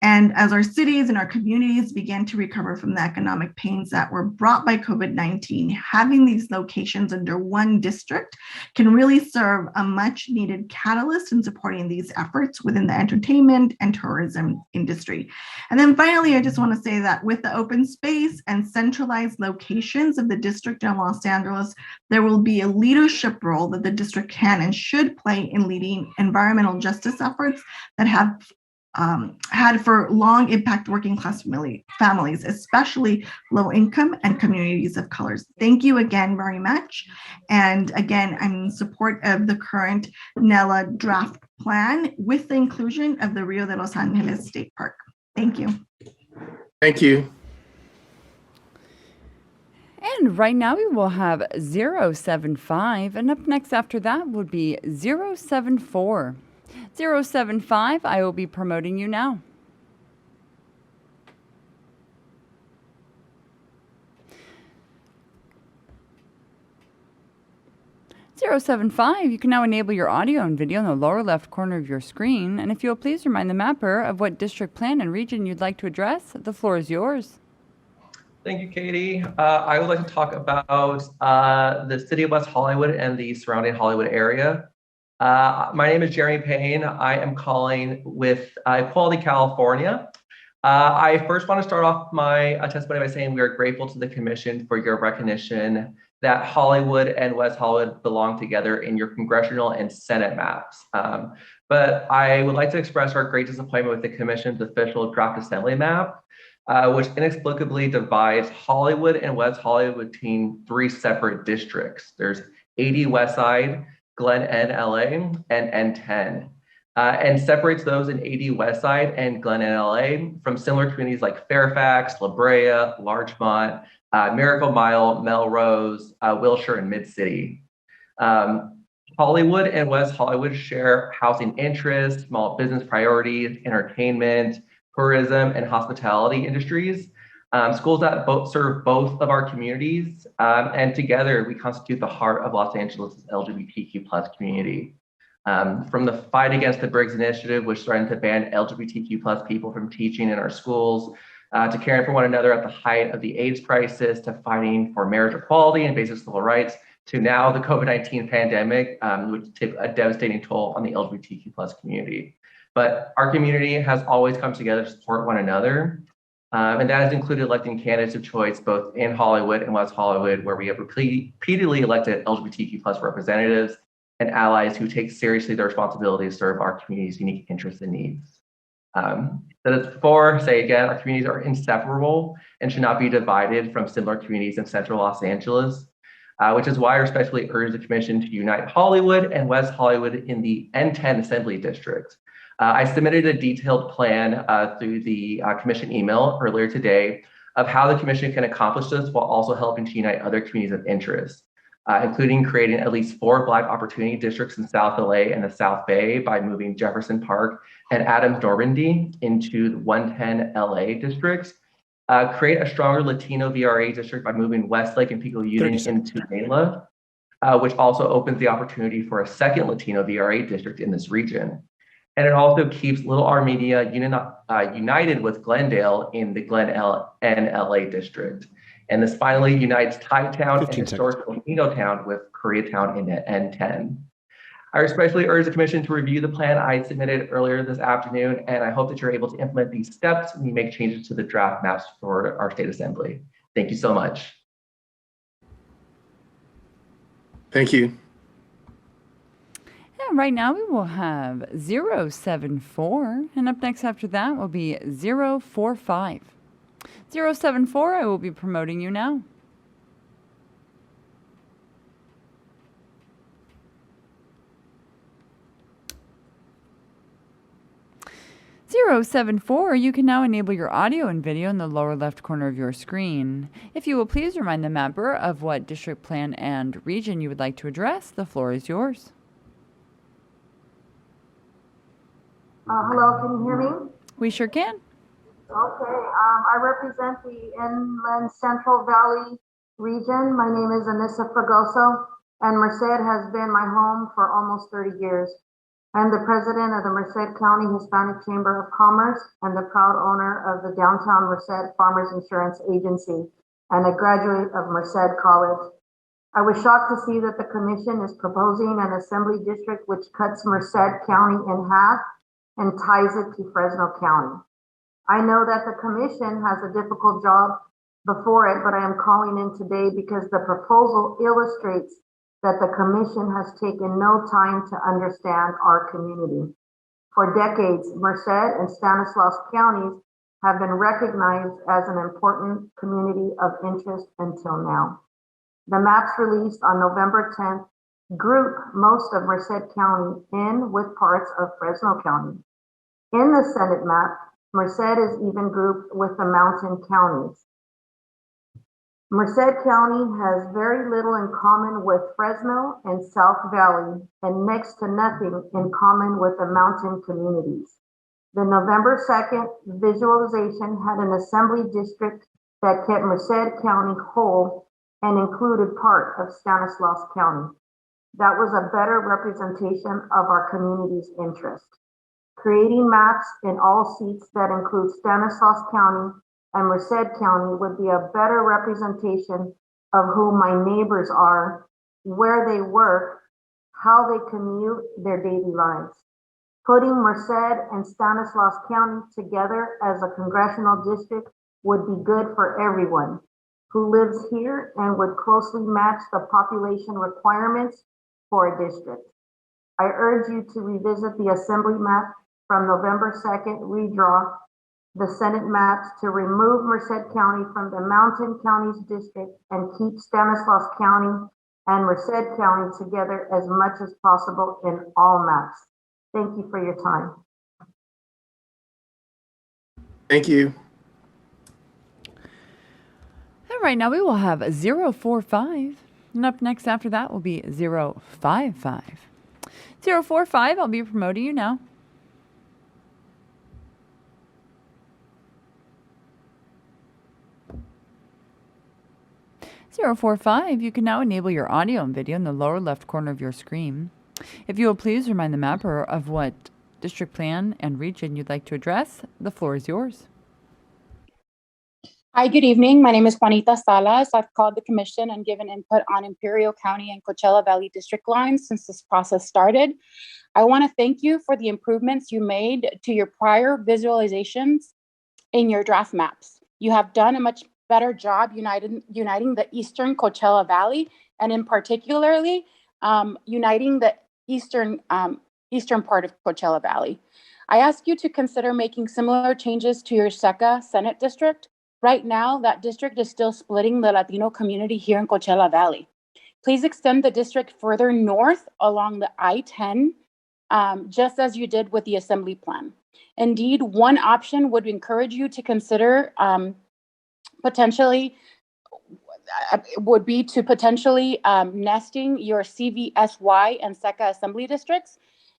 And as our cities and our communities begin to recover from the economic pains that were brought by COVID-19, having these locations under one district can really serve a much needed catalyst in supporting these efforts within the entertainment and tourism industry. And then finally, I just want to say that with the open space and centralized locations of the district in Los Angeles, there will be a leadership role that the district can and should play in leading environmental justice efforts that have had for long impact working class families, especially low income and communities of colors. Thank you again very much. And again, I'm in support of the current NELA draft plan with the inclusion of the Rio de Los Angeles State Park. Thank you. Thank you. And right now we will have 075, and up next after that would be 074. 075, I will be promoting you now. .075, you can now enable your audio and video in the lower left corner of your screen. And if you'll please remind the mapper of what district plan and region you'd like to address, the floor is yours. Thank you, Katie. I would like to talk about the city of West Hollywood and the surrounding Hollywood area. My name is Jeremy Payne. I am calling with Equality California. I first want to start off my testimony by saying we are grateful to the Commission for your recognition that Hollywood and West Hollywood belong together in your congressional and Senate maps. But I would like to express our great disappointment with the Commission's official draft assembly map, which inexplicably divides Hollywood and West Hollywood between three separate districts. There's 80 West Side, Glen N, LA, and N10, and separates those in 80 West Side and Glen N, LA from similar communities like Fairfax, La Brea, Larchmont, Miracle Mile, Melrose, Wilshire, and Mid-City. Hollywood and West Hollywood share housing interests, small business priorities, entertainment, tourism, and hospitality industries, schools that serve both of our communities, and together we constitute the heart of Los Angeles' LGBTQ+ community. From the fight against the Briggs Initiative, which threatened to ban LGBTQ+ people from teaching in our schools, to caring for one another at the height of the AIDS crisis, to fighting for marriage equality and basic civil rights, to now the COVID-19 pandemic, which took a devastating toll on the LGBTQ+ community. But our community has always come together to support one another. And that has included electing candidates of choice both in Hollywood and West Hollywood, where we have repeatedly elected LGBTQ+ representatives and allies who take seriously their responsibility to serve our community's unique interests and needs. Say again, our communities are inseparable and should not be divided from similar communities in central Los Angeles, which is why I respectfully urge the Commission to unite Hollywood and West Hollywood in the N10 Assembly District. I submitted a detailed plan through the Commission email earlier today of how the Commission can accomplish this while also helping to unite other communities of interest, including creating at least 4 Black opportunity districts in South LA and the South Bay by moving Jefferson Park and Adams Normandy into the 110 LA districts, create a stronger Latino VRA district by moving Westlake and Pico Union into Mela, which also opens the opportunity for a second Latino VRA district in this region. And it also keeps Little Armenia united with Glendale in the Glen N LA district. And this finally unites Thai Town and historic Latino Town with Koreatown in N10. I especially urge the commission to review the plan I submitted earlier this afternoon, and I hope that you're able to implement these steps when you make changes to the draft maps for our state assembly. Thank you so much. Thank you. And right now we will have 074, and up next after that will be 045. 074, I will be promoting you now. 074, you can now enable your audio and video in the lower left corner of your screen. If you will please remind the mapper of what district plan and region you would like to address, the floor is yours. Hello, can you hear me? We sure can. Okay, I represent the Inland Central Valley region. My name is Anissa Fragoso, and Merced has been my home for almost 30 years. I'm the president of the Merced County Hispanic Chamber of Commerce and the proud owner of the Downtown Merced Farmers Insurance Agency and a graduate of Merced College. I was shocked to see that the commission is proposing an assembly district which cuts Merced County in half and ties it to Fresno County. I know that the commission has a difficult job before it, but I am calling in today because the proposal illustrates that the commission has taken no time to understand our community. For decades, Merced and Stanislaus counties have been recognized as an important community of interest until now. The maps released on November 10th group most of Merced County in with parts of Fresno County. In the Senate map, Merced is even grouped with the mountain counties. Merced County has very little in common with Fresno and South Valley and next to nothing in common with the mountain communities. The November 2nd visualization had an assembly district that kept Merced County whole and included part of Stanislaus County. That was a better representation of our community's interest. Creating maps in all seats that include Stanislaus County and Merced County would be a better representation of who my neighbors are, where they work, how they commute their daily lives. Putting Merced and Stanislaus County together as a congressional district would be good for everyone who lives here and would closely match the population requirements for a district. I urge you to revisit the assembly map from November 2nd, redraw the Senate maps to remove Merced County from the Mountain Counties District and keep Stanislaus County and Merced County together as much as possible in all maps. Thank you for your time. Thank you. And right now we will have 045. And up next after that will be 055. 045, I'll be promoting you now. 045, you can now enable your audio and video in the lower left corner of your screen. If you will please remind the mapper of what district plan and region you'd like to address, the floor is yours. Hi, good evening. My name is Juanita Salas. I've called the commission and given input on Imperial County and Coachella Valley district lines since this process started. I want to thank you for the improvements you made to your prior visualizations in your draft maps. You have done a much better job uniting the Eastern Coachella Valley, and in particularly uniting the eastern part of Coachella Valley. I ask you to consider making similar changes to your SECA Senate district. Right now, that district is still splitting the Latino community here in Coachella Valley. Please extend the district further north along the I-10, just as you did with the assembly plan. Indeed, one option would encourage you to consider potentially nesting your CVSY and SECA assembly districts.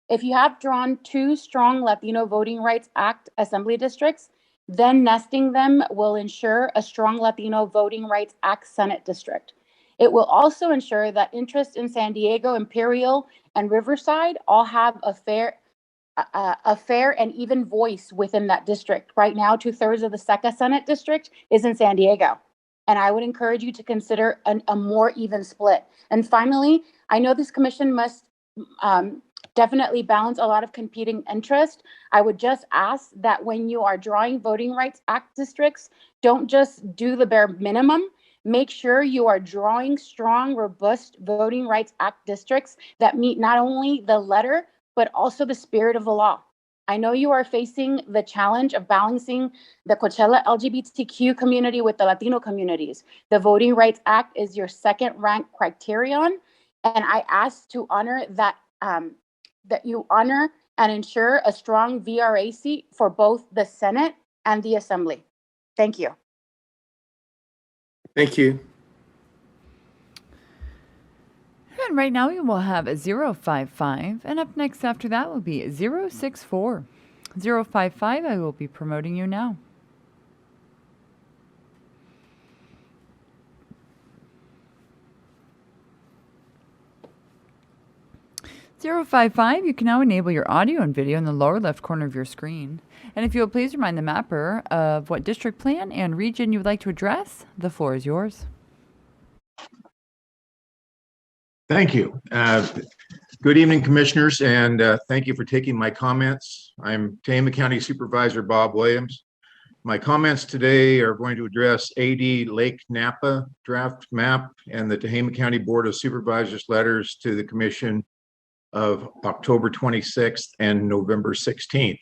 If you have drawn two strong Latino Voting Rights Act assembly districts, then nesting them will ensure a strong Latino Voting Rights Act Senate district. It will also ensure that interests in San Diego, Imperial, and Riverside all have a fair and even voice within that district. Right now, 2/3 of the SECA Senate district is in San Diego. And I would encourage you to consider a more even split. And finally, I know this commission must definitely balance a lot of competing interests. I would just ask that when you are drawing Voting Rights Act districts, don't just do the bare minimum. Make sure you are drawing strong, robust Voting Rights Act districts that meet not only the letter, but also the spirit of the law. I know you are facing the challenge of balancing the Coachella LGBTQ community with the Latino communities. The Voting Rights Act is your second rank criterion, and I ask to honor that, that you honor and ensure a strong VRA seat for both the Senate and the Assembly. Thank you. Thank you. And right now we will have a 055, and up next after that will be 064. 055, I will be promoting you now. You can now enable your audio and video in the lower left corner of your screen. And if you will please remind the mapper of what district plan and region you would like to address, the floor is yours. Thank you. Good evening, commissioners, and thank you for taking my comments. I'm Tehama County Supervisor Bob Williams. My comments today are going to address AD Lake Napa draft map and the Tehama County Board of Supervisors letters to the Commission of October 26th and November 16th.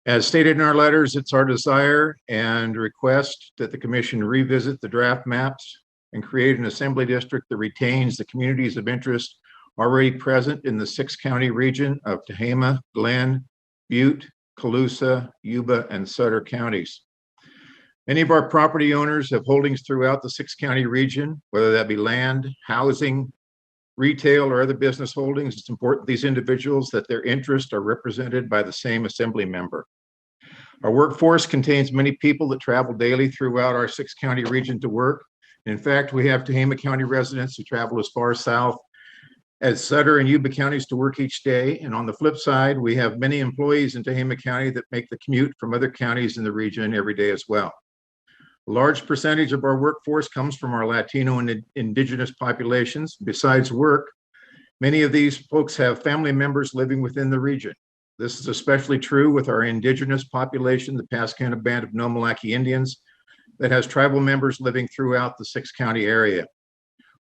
As stated in our letters, it's our desire and request that the Commission revisit the draft maps and create an assembly district that retains the communities of interest already present in the 6-county region of Tehama, Glenn, Butte, Colusa, Yuba, and Sutter counties. Many of our property owners have holdings throughout the 6-county region, whether that be land, housing, retail, or other business holdings. It's important to these individuals that their interests are represented by the same assembly member. Our workforce contains many people that travel daily throughout our 6-county region to work. In fact, we have Tehama County residents who travel as far south as Sutter and Yuba counties to work each day. And on the flip side, we have many employees in Tehama County that make the commute from other counties in the region every day as well. A large percentage of our workforce comes from our Latino and indigenous populations. Besides work, many of these folks have family members living within the region. This is especially true with our indigenous population, the Pascana Band of Nomalaki Indians, that has tribal members living throughout the 6-county area.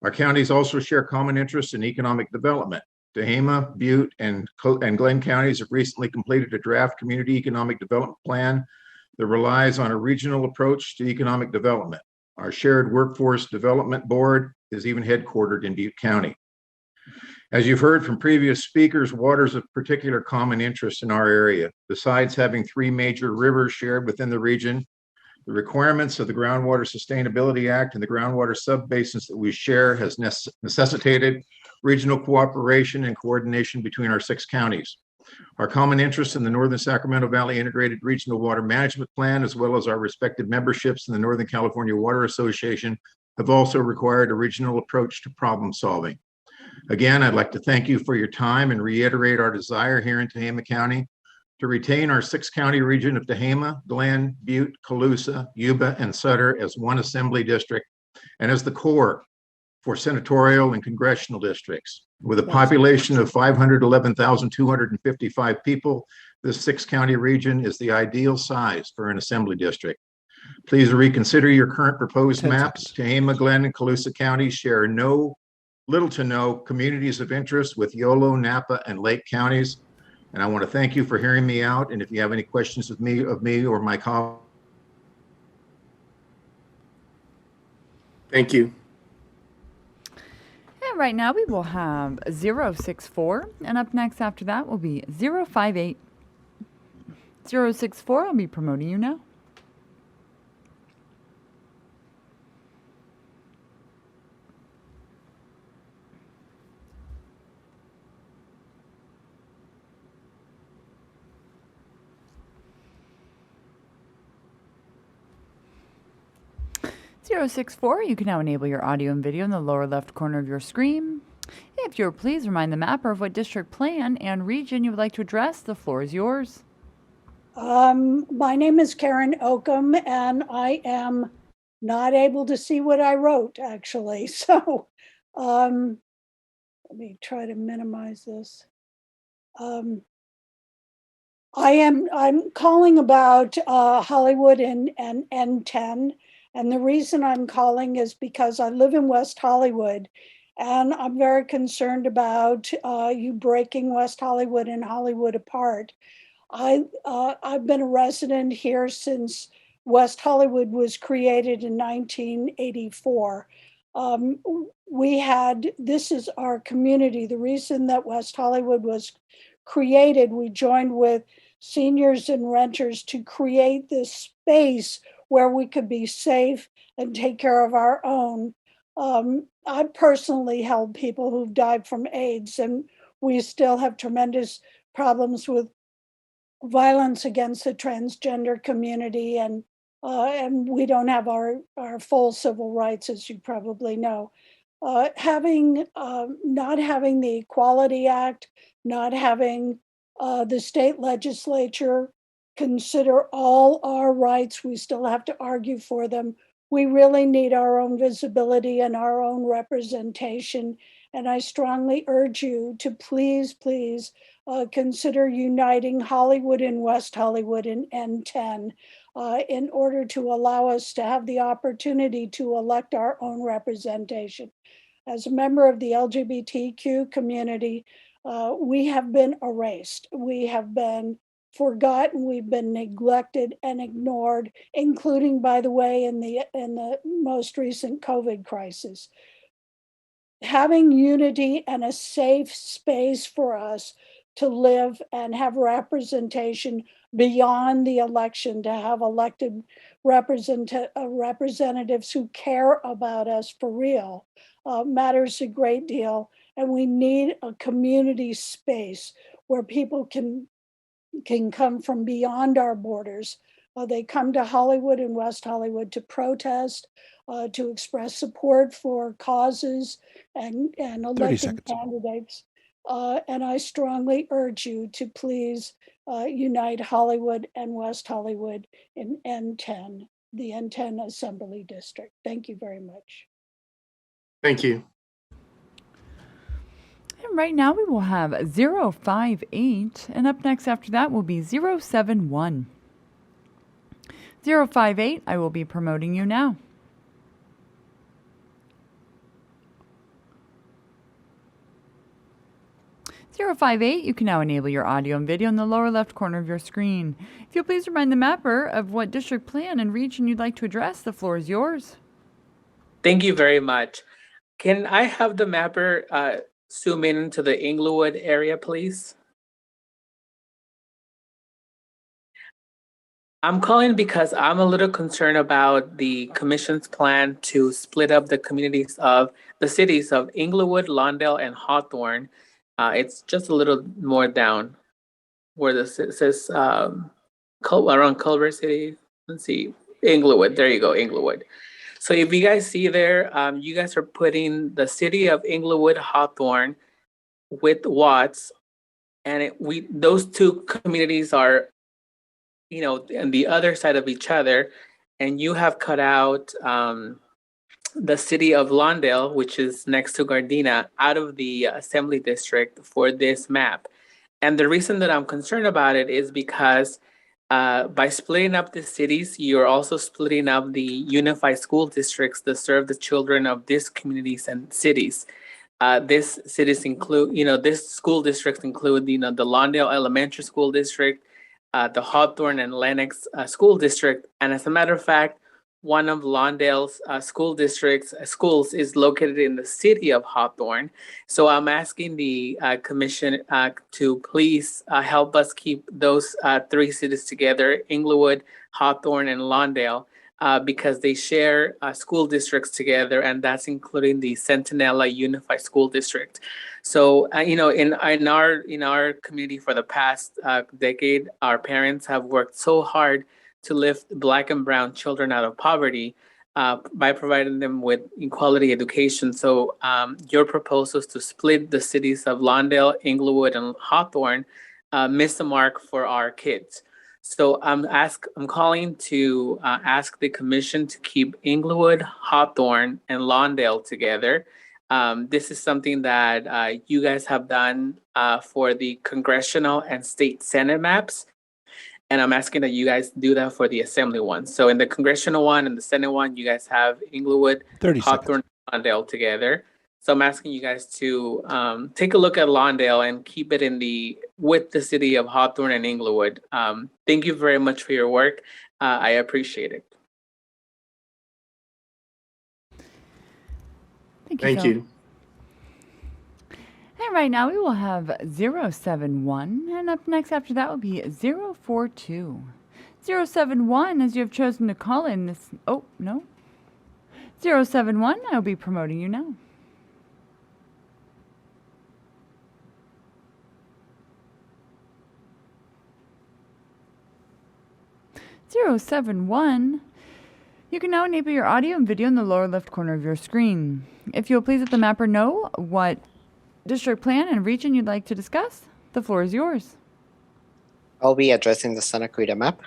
Our counties also share common interests in economic development. Tehama, Butte, and Glenn counties have recently completed a draft community economic development plan that relies on a regional approach to economic development. Our shared workforce development board is even headquartered in Butte County. As you've heard from previous speakers, water is of particular common interest in our area. Besides having 3 major rivers shared within the region, the requirements of the Groundwater Sustainability Act and the groundwater subbasins that we share has necessitated regional cooperation and coordination between our 6 counties. Our common interests in the Northern Sacramento Valley Integrated Regional Water Management Plan, as well as our respective memberships in the Northern California Water Association, have also required a regional approach to problem solving. Again, I'd like to thank you for your time and reiterate our desire here in Tehama County to retain our 6-county region of Tehama, Glenn, Butte, Colusa, Yuba, and Sutter as one assembly district and as the core for senatorial and congressional districts. With a population of 511,255 people, this 6-county region is the ideal size for an assembly district. Please reconsider your current proposed maps. Tehama, Glenn, and Colusa counties share little to no communities of interest with Yolo, Napa, and Lake counties. And I want to thank you for hearing me out. And if you have any questions of me or my colleagues. Thank you. And right now we will have 064, and up next after that will be 058. 064, I'll be promoting you now. You can now enable your audio and video in the lower left corner of your screen. If you'll please remind the mapper of what district plan and region you would like to address, the floor is yours. My name is Karen Oakham, and I am not able to see what I wrote, actually. So let me try to minimize this. I'm calling about Hollywood and N10. And the reason I'm calling is because I live in West Hollywood, and I'm very concerned about you breaking West Hollywood and Hollywood apart. I've been a resident here since West Hollywood was created in 1984. This is our community. The reason that West Hollywood was created, we joined with seniors and renters to create this space where we could be safe and take care of our own. I've personally helped people who've died from AIDS, and we still have tremendous problems with violence against the transgender community, and we don't have our full civil rights, as you probably know. Not having the Equality Act, not having the state legislature consider all our rights, we still have to argue for them. We really need our own visibility and our own representation. And I strongly urge you to please consider uniting Hollywood and West Hollywood in N10 in order to allow us to have the opportunity to elect our own representation. As a member of the LGBTQ community, we have been erased. We have been forgotten. We've been neglected and ignored, including, by the way, in the most recent COVID crisis. Having unity and a safe space for us to live and have representation beyond the election, to have elected representatives who care about us for real, matters a great deal. And we need a community space where people can come from beyond our borders. They come to Hollywood and West Hollywood to protest, to express support for causes and elected candidates. And I strongly urge you to please unite Hollywood and West Hollywood in N10, the N10 Assembly District. Thank you very much. Thank you. And right now we will have 058, and up next after that will be 071. 058, I will be promoting you now. (058), you can now enable your audio and video in the lower left corner of your screen. If you'll please remind the mapper of what district plan and region you'd like to address, the floor is yours. Thank you very much. Can I have the mapper zoom in into the Inglewood area, please? I'm calling because I'm a little concerned about the commission's plan to split up the communities of the cities of Inglewood, Lawndale, and Hawthorne. It's just a little more down where it says around Culver City. Let's see, Inglewood. There you go, Inglewood. So if you guys see there, you guys are putting the city of Inglewood, Hawthorne with Watts, and those two communities are, on the other side of each other, and you have cut out the city of Lawndale, which is next to Gardena, out of the assembly district for this map. And the reason that I'm concerned about it is because by splitting up the cities, you're also splitting up the unified school districts that serve the children of these communities and cities. These cities include, these school districts include, the Lawndale Elementary School District, the Hawthorne and Lenox School District. And as a matter of fact, one of Lawndale's schools is located in the city of Hawthorne. So I'm asking the commission to please help us keep those three cities together, Inglewood, Hawthorne, and Lawndale, because they share school districts together, and that's including the Centinela Unified School District. So, in our community for the past decade, our parents have worked so hard to lift Black and Brown children out of poverty by providing them with equality education. So your proposals to split the cities of Lawndale, Inglewood, and Hawthorne miss the mark for our kids. So I'm calling to ask the commission to keep Inglewood, Hawthorne, and Lawndale together, This is something that you guys have done for the congressional and state Senate maps. And I'm asking that you guys do that for the Assembly one. So in the congressional one and the Senate one, you guys have Inglewood, 30 Hawthorne, and Lawndale together. So I'm asking you guys to take a look at Lawndale and keep it with the city of Hawthorne and Inglewood. Thank you very much for your work. I appreciate it. Thank you. And right now we will have 071, and up next after that will be 042. 071, as you have chosen to call in this, oh, no. 071, I'll be promoting you now. (071). You can now enable your audio and video in the lower left corner of your screen. If you'll please let the mapper know what district plan and region you'd like to discuss, the floor is yours. I'll be addressing the Santa Cruz map.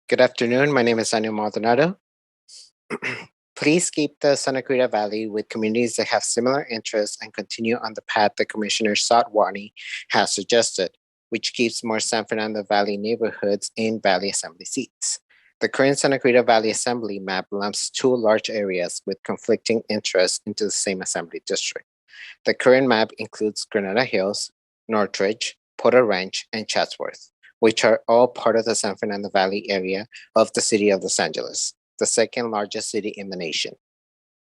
Good afternoon, my name is Daniel Maldonado. Please keep the Santa Cruz Valley with communities that have similar interests and continue on the path the Commissioner Sotwani has suggested, which keeps more San Fernando Valley neighborhoods in Valley Assembly seats. The current Santa Cruz Valley Assembly map lumps two large areas with conflicting interests into the same Assembly district. The current map includes Granada Hills, Northridge, Porter Ranch, and Chatsworth, which are all part of the San Fernando Valley area of the city of Los Angeles, the second largest city in the nation.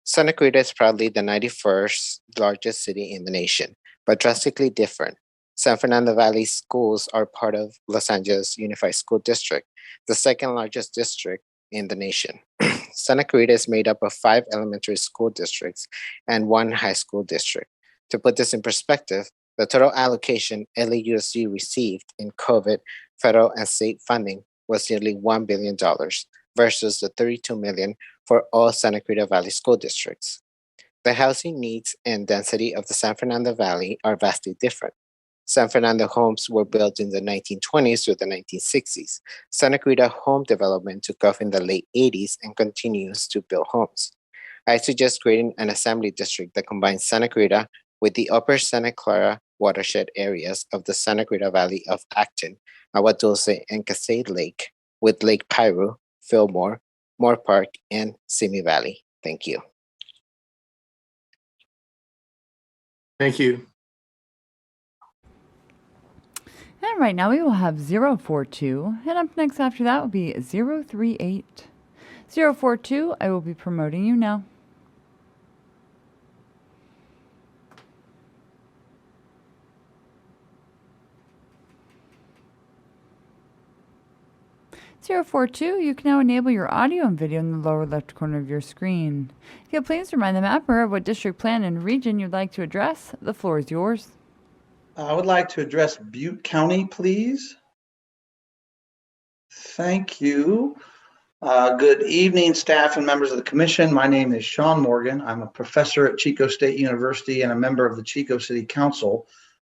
Santa Cruz is proudly the 91st largest city in the nation, but drastically different. San Fernando Valley schools are part of Los Angeles Unified School District, the second largest district in the nation. Santa Cruz is made up of 5 elementary school districts and 1 high school district. To put this in perspective, the total allocation LAUSD received in COVID federal and state funding was nearly $1 billion versus the $32 million for all Santa Cruz Valley school districts. The housing needs and density of the San Fernando Valley are vastly different. San Fernando homes were built in the 1920s through the 1960s. Santa Cruz home development took off in the late 80s and continues to build homes. I suggest creating an assembly district that combines Santa Cruz with the upper Santa Clara watershed areas of the Santa Cruz Valley of Acton, Agua Dulce, and Cascade Lake, with Lake Piru, Fillmore, Moore Park, and Simi Valley. Thank you. Thank you. And right now we will have 042, and up next after that will be 038. 042, I will be promoting you now. (042), you can now enable your audio and video in the lower left corner of your screen. If you'll please remind the mapper of what district plan and region you'd like to address, the floor is yours. I would like to address Butte County, please. Thank you. Good evening, staff and members of the commission. My name is Sean Morgan. I'm a professor at Chico State University and a member of the Chico City Council.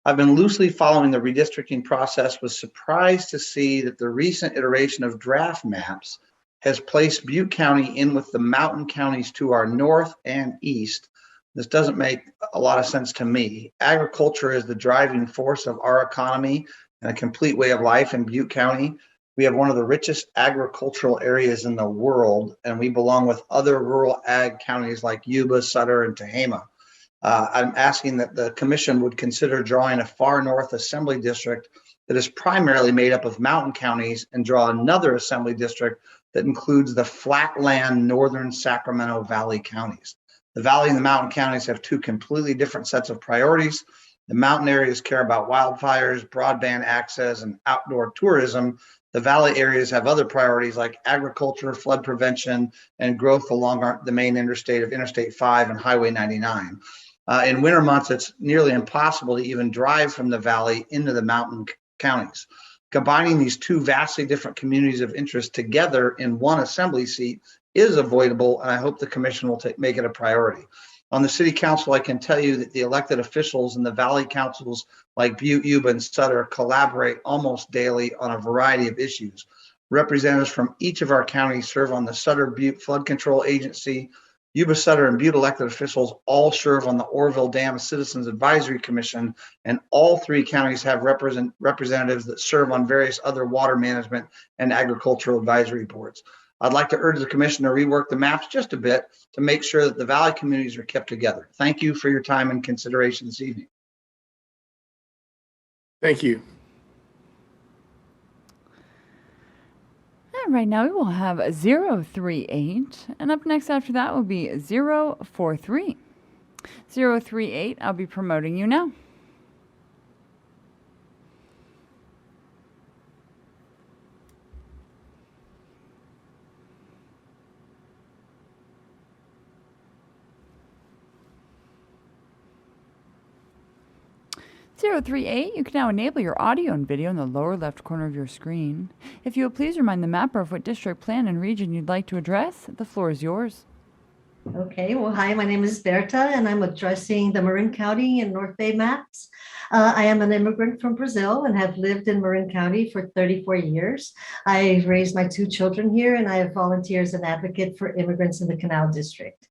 I've been loosely following the redistricting process, was surprised to see that the recent iteration of draft maps has placed Butte County in with the mountain counties to our north and east. This doesn't make a lot of sense to me. Agriculture is the driving force of our economy and a complete way of life in Butte County. We have one of the richest agricultural areas in the world, and we belong with other rural ag counties like Yuba, Sutter, and Tehama. I'm asking that the commission would consider drawing a far north assembly district that is primarily made up of mountain counties and draw another assembly district that includes the flatland northern Sacramento Valley counties. The valley and the mountain counties have 2 completely different sets of priorities. The mountain areas care about wildfires, broadband access, and outdoor tourism. The valley areas have other priorities like agriculture, flood prevention, and growth along the main interstate of Interstate 5 and Highway 99. In winter months, it's nearly impossible to even drive from the valley into the mountain counties. Combining these 2 vastly different communities of interest together in one assembly seat is avoidable, and I hope the commission will make it a priority. On the city council, I can tell you that the elected officials in the valley councils like Butte, Yuba, and Sutter collaborate almost daily on a variety of issues. Representatives from each of our counties serve on the Sutter Butte Flood Control Agency. Yuba Sutter and Butte elected officials all serve on the Orville Dam Citizens Advisory Commission, and all three counties have representatives that serve on various other water management and agricultural advisory boards. I'd like to urge the commission to rework the maps just a bit to make sure that the valley communities are kept together. Thank you for your time and consideration this evening. Thank you. And right now we will have 038, and up next after that will be 043. 038, I'll be promoting you now. .038, you can now enable your audio and video in the lower left corner of your screen. If you will please remind the mapper of what district, plan, and region you'd like to address, the floor is yours. Okay, well, hi, my name is Berta, and I'm addressing the Marin County and North Bay maps. I am an immigrant from Brazil and have lived in Marin County for 34 years. I raised my 2 children here, and I have volunteered as an advocate for immigrants in the Canal District.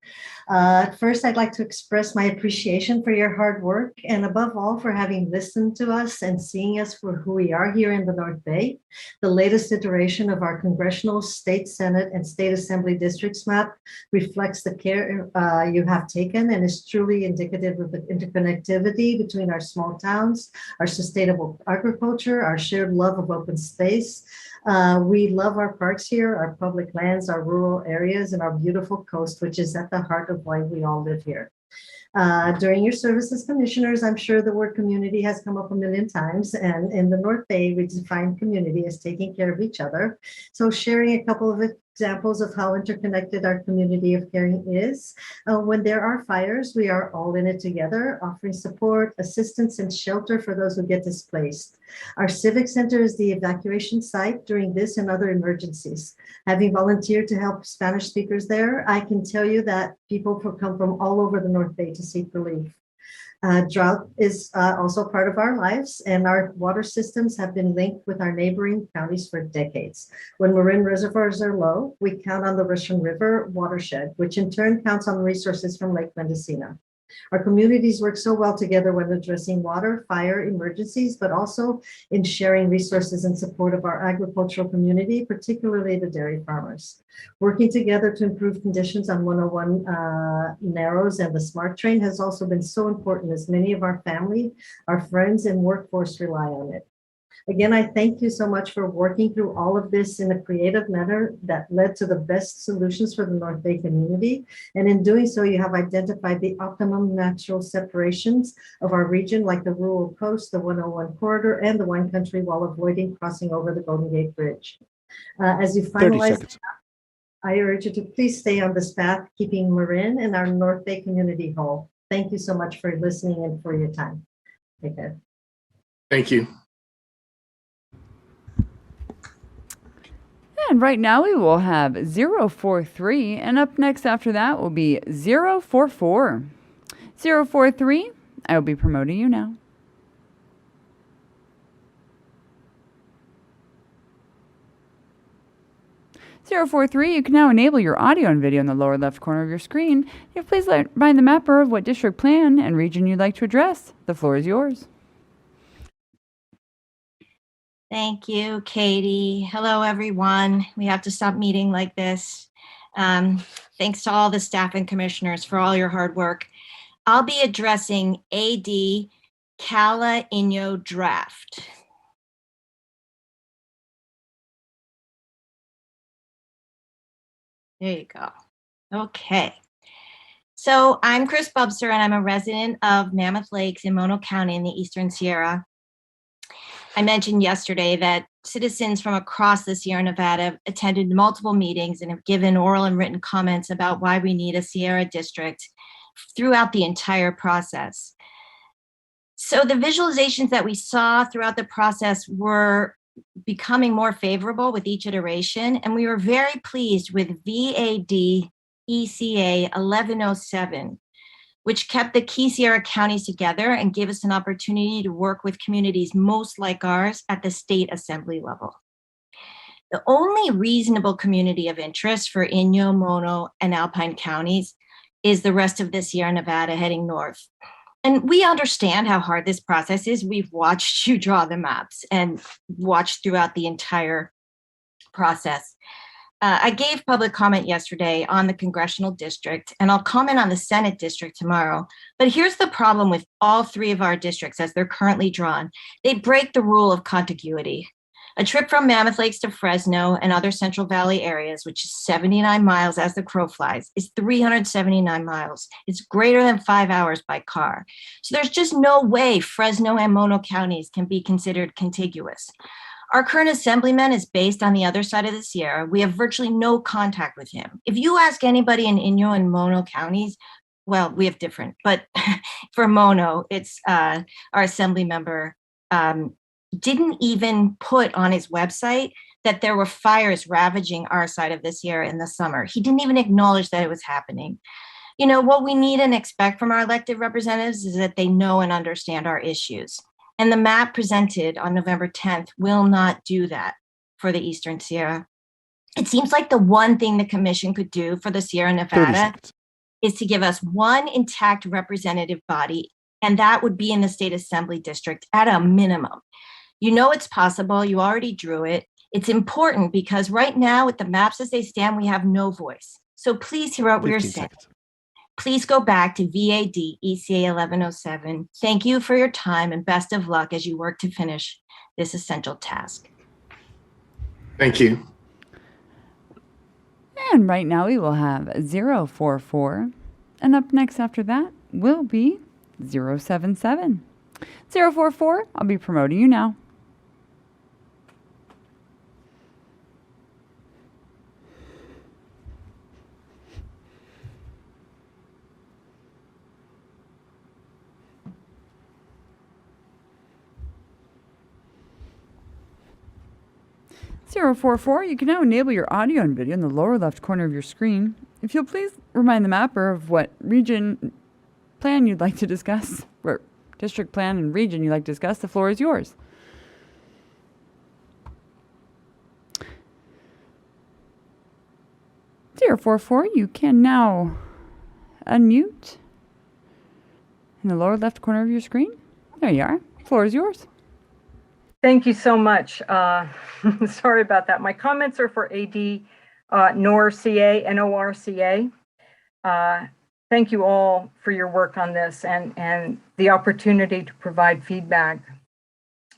First, I'd like to express my appreciation for your hard work, and above all, for having listened to us and seeing us for who we are here in the North Bay. The latest iteration of our Congressional, State Senate, and State Assembly districts map reflects the care you have taken and is truly indicative of the interconnectivity between our small towns, our sustainable agriculture, our shared love of open space. We love our parks here, our public lands, our rural areas, and our beautiful coast, which is at the heart of why we all live here. During your service as commissioners, I'm sure the word community has come up a million times, and in the North Bay, we define community as taking care of each other. So sharing a couple of examples of how interconnected our community of caring is. When there are fires, we are all in it together, offering support, assistance, and shelter for those who get displaced. Our Civic Center is the evacuation site during this and other emergencies. Having volunteered to help Spanish speakers there, I can tell you that people come from all over the North Bay to seek relief. Drought is also part of our lives, and our water systems have been linked with our neighboring counties for decades. When Marin reservoirs are low, we count on the Russian River watershed, which in turn counts on resources from Lake Mendocino. Our communities work so well together when addressing water, fire, emergencies, but also in sharing resources in support of our agricultural community, particularly the dairy farmers. Working together to improve conditions on 101 Narrows and the SMART train has also been so important, as many of our family, our friends, and workforce rely on it. Again, I thank you so much for working through all of this in a creative manner that led to the best solutions for the North Bay community. And in doing so, you have identified the optimum natural separations of our region, like the rural coast, the 101 corridor, and the wine country, while avoiding crossing over the Golden Gate Bridge. As you finalize, I urge you to please stay on this path, keeping Marin and our North Bay community whole. Thank you so much for listening and for your time. Take care. Thank you. And right now we will have 043, and up next after that will be 044. 043, I will be promoting you now. .043, you can now enable your audio and video in the lower left corner of your screen. Please remind the mapper of what district, plan, and region you'd like to address. The floor is yours. Thank you, Katie. Hello, everyone. We have to stop meeting like this. Thanks to all the staff and commissioners for all your hard work. I'll be addressing AD Cala Inyo draft. There you go. Okay. So I'm Chris Bubster, and I'm a resident of Mammoth Lakes in Mono County in the Eastern Sierra. I mentioned yesterday that citizens from across the Sierra Nevada attended multiple meetings and have given oral and written comments about why we need a Sierra district throughout the entire process. So the visualizations that we saw throughout the process were becoming more favorable with each iteration, and we were very pleased with VAD ECA 1107, which kept the key Sierra counties together and gave us an opportunity to work with communities most like ours at the state assembly level. The only reasonable community of interest for Inyo, Mono, and Alpine counties is the rest of the Sierra Nevada heading north. And we understand how hard this process is. We've watched you draw the maps and watched throughout the entire process. I gave public comment yesterday on the congressional district, and I'll comment on the Senate district tomorrow. But here's the problem with all three of our districts as they're currently drawn. They break the rule of contiguity. A trip from Mammoth Lakes to Fresno and other Central Valley areas, which is 79 miles as the crow flies, is 379 miles. It's greater than 5 hours by car. So there's just no way Fresno and Mono counties can be considered contiguous. Our current assemblyman is based on the other side of the Sierra. We have virtually no contact with him. If you ask anybody in Inyo and Mono counties, well, we have different, but for Mono, it's our assembly member didn't even put on his website that there were fires ravaging our side of the Sierra in the summer. He didn't even acknowledge that it was happening. You know, what we need and expect from our elected representatives is that they know and understand our issues. And the map presented on November 10th will not do that for the Eastern Sierra. It seems like the one thing the commission could do for the Sierra Nevada is to give us one intact representative body, and that would be in the state assembly district at a minimum. You know it's possible. You already drew it. It's important because right now with the maps as they stand, we have no voice. So please hear what we're saying. Please go back to VAD ECA 1107. Thank you for your time and best of luck as you work to finish this essential task. Thank you. And right now we will have 044. And up next after that will be 077. 044, I'll be promoting you now. You can now enable your audio and video in the lower left corner of your screen. If you'll please remind the mapper of what region plan you'd like to discuss, or district plan and region you'd like to discuss, the floor is yours. You can now unmute in the lower left corner of your screen. There you are. The floor is yours. Thank you so much. Sorry about that. My comments are for AD NORCA. Thank you all for your work on this and the opportunity to provide feedback.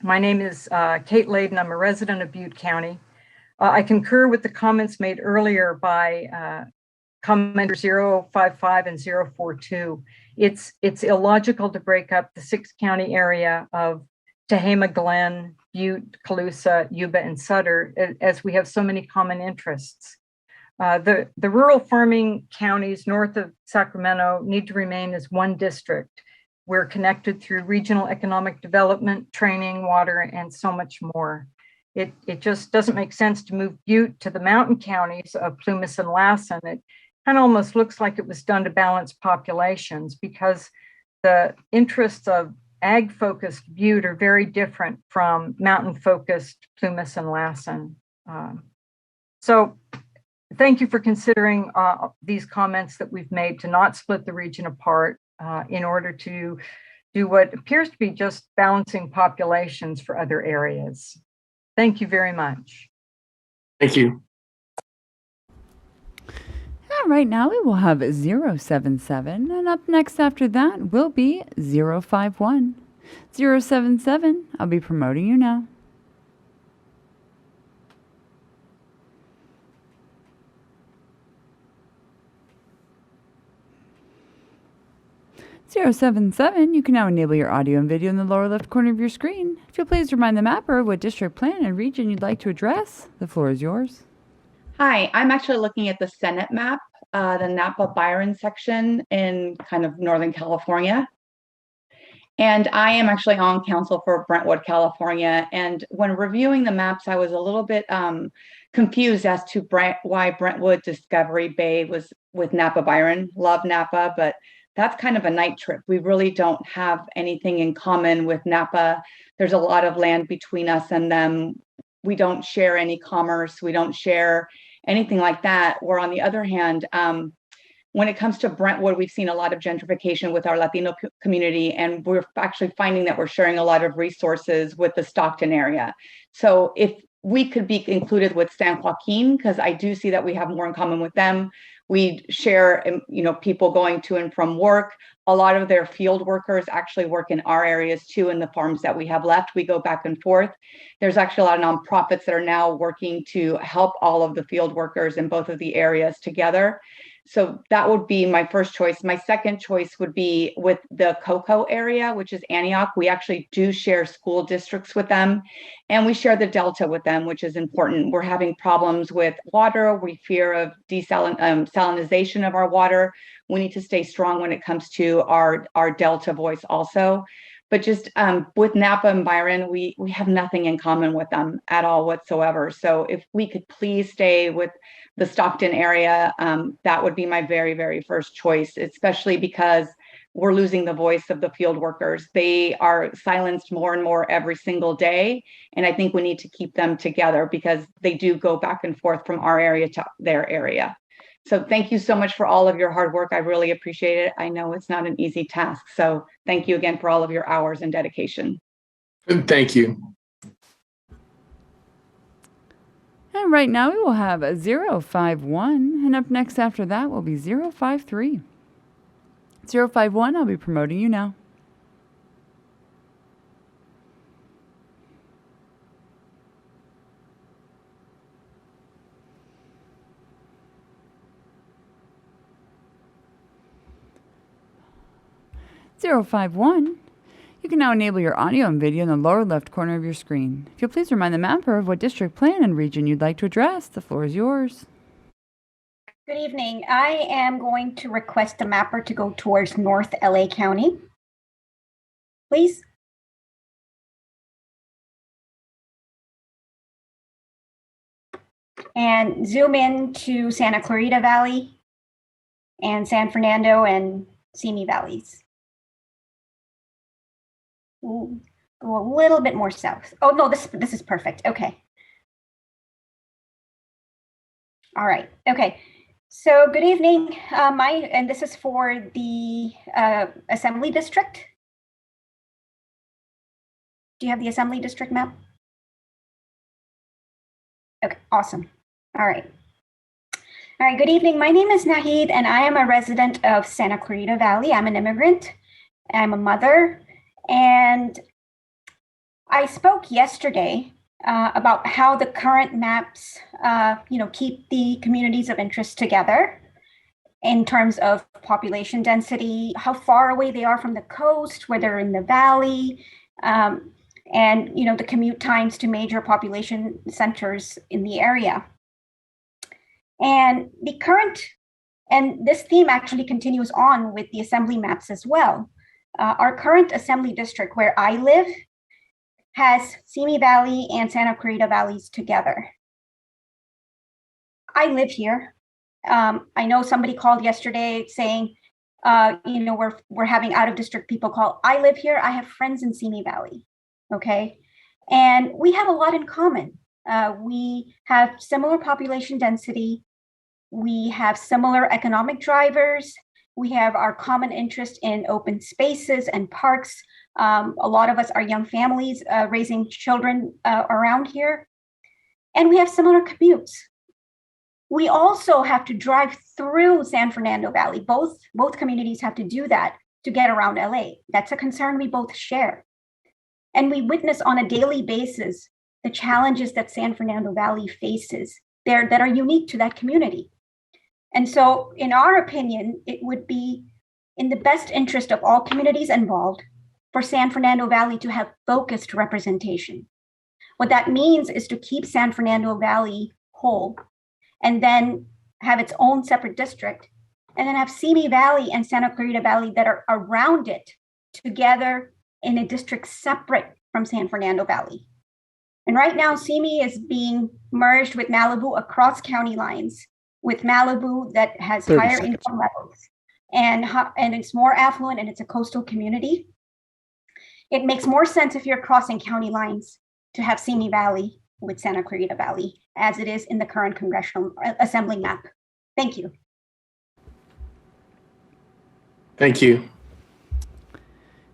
My name is Kate Layden. I'm a resident of Butte County. I concur with the comments made earlier by commenter 055 and 042. It's illogical to break up the 6-county area of Tehama Glen, Butte, Colusa, Yuba, and Sutter, as we have so many common interests. The rural farming counties north of Sacramento need to remain as one district. We're connected through regional economic development, training, water, and so much more. It just doesn't make sense to move Butte to the mountain counties of Plumas and Lassen. It kind of almost looks like it was done to balance populations because the interests of ag-focused Butte are very different from mountain-focused Plumas and Lassen. So thank you for considering these comments that we've made to not split the region apart in order to do what appears to be just balancing populations for other areas. Thank you very much. Thank you. Right now we will have 077, and up next after that will be 051. 077, I'll be promoting you now. You can now enable your audio and video in the lower left corner of your screen. If you'll please remind the mapper of what district plan and region you'd like to address, the floor is yours. Hi, I'm actually looking at the Senate map, the Napa-Byron section in kind of Northern California. And I am actually on council for Brentwood, California. And when reviewing the maps, I was a little bit confused as to why Brentwood Discovery Bay was with Napa-Byron. Love Napa, but that's kind of a night trip. We really don't have anything in common with Napa. There's a lot of land between us and them. we don't share any commerce, we don't share anything like that. Where on the other hand, when it comes to Brentwood, we've seen a lot of gentrification with our Latino community, and we're actually finding that we're sharing a lot of resources with the Stockton area. So if we could be included with San Joaquin, because I do see that we have more in common with them. We share, people going to and from work. A lot of their field workers actually work in our areas too, in the farms that we have left. We go back and forth. There's actually a lot of nonprofits that are now working to help all of the field workers in both of the areas together. So that would be my first choice. My second choice would be with the Cocoa area, which is Antioch. We actually do share school districts with them, and we share the Delta with them, which is important. We're having problems with water. We fear of desalinization of our water. We need to stay strong when it comes to our Delta voice also. But just with Napa and Byron, we have nothing in common with them at all whatsoever. So if we could please stay with the Stockton area, that would be my very, very first choice, especially because we're losing the voice of the field workers. They are silenced more and more every single day. And I think we need to keep them together because they do go back and forth from our area to their area. So thank you so much for all of your hard work. I really appreciate it. I know it's not an easy task. So thank you again for all of your hours and dedication. Thank you. And right now we will have a 051, and up next after that will be 053. 051, I'll be promoting you now. (051). You can now enable your audio and video in the lower left corner of your screen. If you'll please remind the mapper of what district, plan, and region you'd like to address, the floor is yours. Good evening. I am going to request the mapper to go towards North LA County. Please. And zoom in to Santa Clarita Valley and San Fernando and Simi Valleys. Ooh, go a little bit more south. Oh no, this is perfect. Okay. All right. Okay. So good evening. And this is for the Assembly District. Do you have the Assembly District map? Okay, awesome. All right. All right, good evening. My name is Nahid, and I am a resident of Santa Clarita Valley. I'm an immigrant. I'm a mother. And I spoke yesterday about how the current maps, keep the communities of interest together in terms of population density, how far away they are from the coast, where they're in the valley, and the commute times to major population centers in the area. And this theme actually continues on with the assembly maps as well. Our current assembly district where I live has Simi Valley and Santa Clarita Valleys together. I live here. I know somebody called yesterday saying, we're having out of district people call. I live here. I have friends in Simi Valley. Okay. And we have a lot in common. We have similar population density. We have similar economic drivers. We have our common interest in open spaces and parks. A lot of us are young families raising children around here. And we have similar commutes. We also have to drive through San Fernando Valley. Both communities have to do that to get around LA. That's a concern we both share. And we witness on a daily basis the challenges that San Fernando Valley faces there that are unique to that community. And so, in our opinion, it would be in the best interest of all communities involved for San Fernando Valley to have focused representation. What that means is to keep San Fernando Valley whole and then have its own separate district, and then have Simi Valley and Santa Clarita Valley that are around it together in a district separate from San Fernando Valley. And right now, Simi is being merged with Malibu across county lines, with Malibu that has higher income levels and it's more affluent and it's a coastal community. It makes more sense if you're crossing county lines to have Simi Valley with Santa Clarita Valley as it is in the current congressional assembly map. Thank you. Thank you.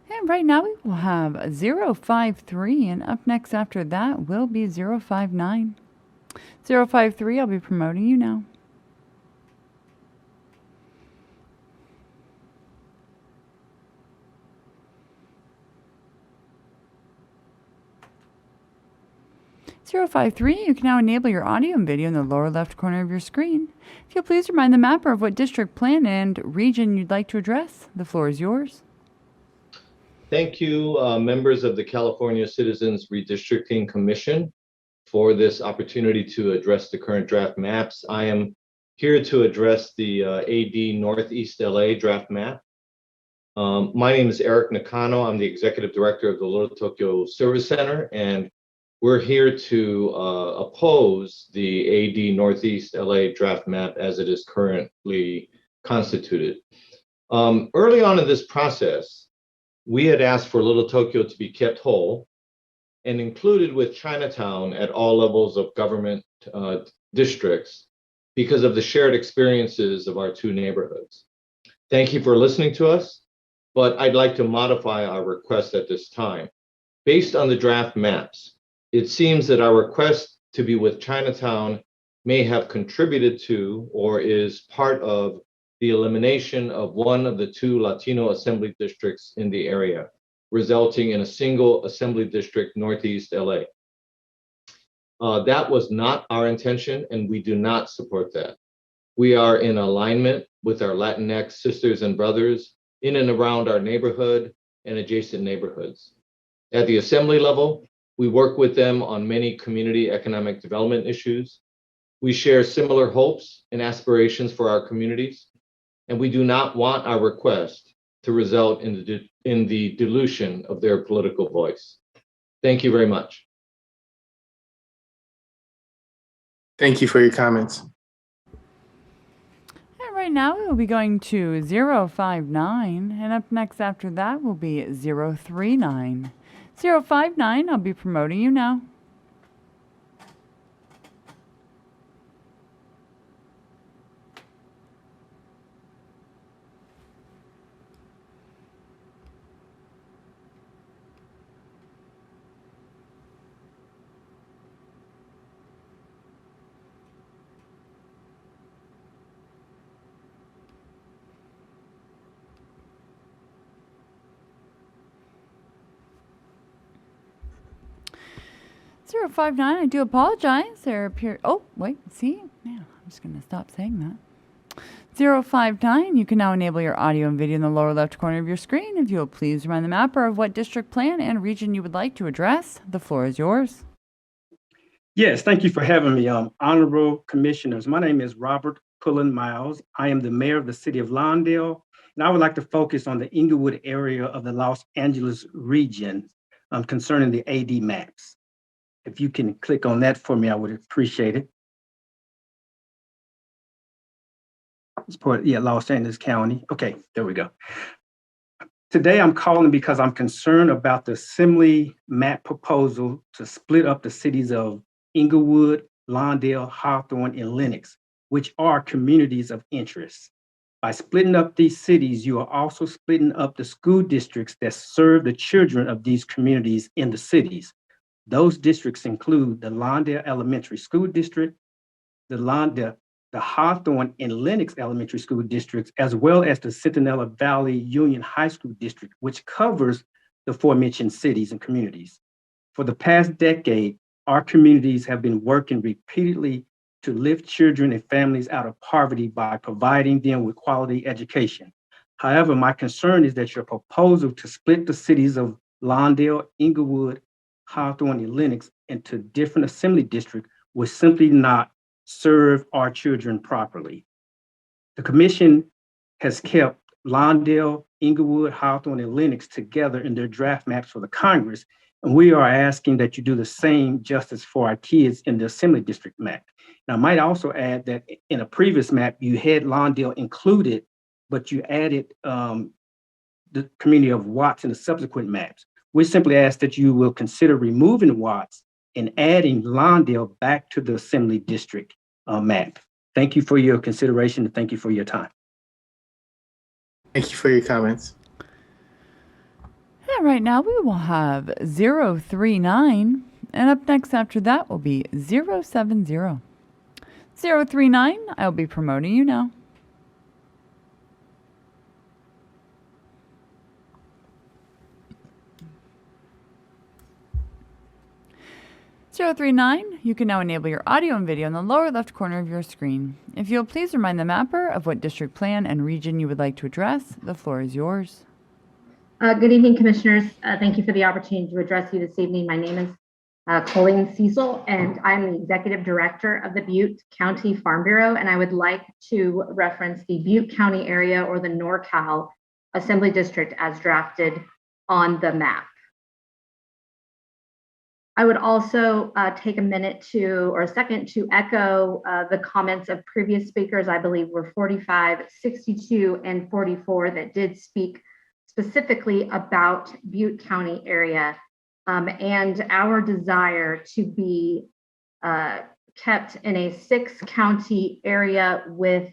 And right now we will have 053, and up next after that will be 059. 053, I'll be promoting you now. You can now enable your audio and video in the lower left corner of your screen. If you'll please remind the mapper of what district, plan, and region you'd like to address. The floor is yours. Thank you, members of the California Citizens Redistricting Commission, for this opportunity to address the current draft maps. I am here to address the AD Northeast LA draft map. My name is Eric Nakano. I'm the Executive Director of the Little Tokyo Service Center, and we're here to oppose the AD Northeast LA draft map as it is currently constituted. Early on in this process, we had asked for Little Tokyo to be kept whole and included with Chinatown at all levels of government districts because of the shared experiences of our two neighborhoods. Thank you for listening to us, but I'd like to modify our request at this time. Based on the draft maps, it seems that our request to be with Chinatown may have contributed to or is part of the elimination of one of the two Latino assembly districts in the area, resulting in a single assembly district, Northeast LA. That was not our intention, and we do not support that. We are in alignment with our Latinx sisters and brothers in and around our neighborhood and adjacent neighborhoods. At the assembly level, we work with them on many community economic development issues. We share similar hopes and aspirations for our communities, and we do not want our request to result in the dilution of their political voice. Thank you very much. Thank you for your comments. And right now we will be going to 059, and up next after that will be 039. 059, I'll be promoting you now. Zero 59, I do apologize. There appear. Oh, wait, see? Yeah, I'm just going to stop saying that. 059, you can now enable your audio and video in the lower left corner of your screen. If you will please remind the mapper of what district, plan, and region you would like to address. The floor is yours. Yes, thank you for having me. Honorable Commissioners, my name is Robert Pullen Miles. I am the mayor of the city of Lawndale, and I would like to focus on the Inglewood area of the Los Angeles region concerning the AD maps. If you can click on that for me, I would appreciate it. It's part, yeah, Los Angeles County. Okay, there we go. Today I'm calling because I'm concerned about the assembly map proposal to split up the cities of Inglewood, Lawndale, Hawthorne, and Lenox, which are communities of interest. By splitting up these cities, you are also splitting up the school districts that serve the children of these communities in the cities. Those districts include the Lawndale Elementary School District, the Hawthorne and Lenox Elementary School Districts, as well as the Centinela Valley Union High School District, which covers the aforementioned cities and communities. For the past decade, our communities have been working repeatedly to lift children and families out of poverty by providing them with quality education. However, my concern is that your proposal to split the cities of Lawndale, Inglewood, Hawthorne, and Lenox into different assembly districts will simply not serve our children properly. The commission has kept Lawndale, Inglewood, Hawthorne, and Lenox together in their draft maps for the Congress, and we are asking that you do the same justice for our kids in the assembly district map. Now, I might also add that in a previous map, you had Lawndale included, but you added the community of Watts in the subsequent maps. We simply ask that you will consider removing Watts in adding Lawndale back to the Assembly District map. Thank you for your consideration and thank you for your time. Thank you for your comments. And right now we will have 039, and up next after that will be 070. 039, I'll be promoting you now. (039), you can now enable your audio and video in the lower left corner of your screen. If you'll please remind the mapper of what district plan and region you would like to address, the floor is yours. Good evening, Commissioners. Thank you for the opportunity to address you this evening. My name is Colleen Cecil, and I'm the Executive Director of the Butte County Farm Bureau, and I would like to reference the Butte County area, or the NorCal Assembly District, as drafted on the map. I would also take a minute or a second to echo the comments of previous speakers. I believe were 45, 62, and 44 that did speak specifically about Butte County area and our desire to be kept in a 6-county area with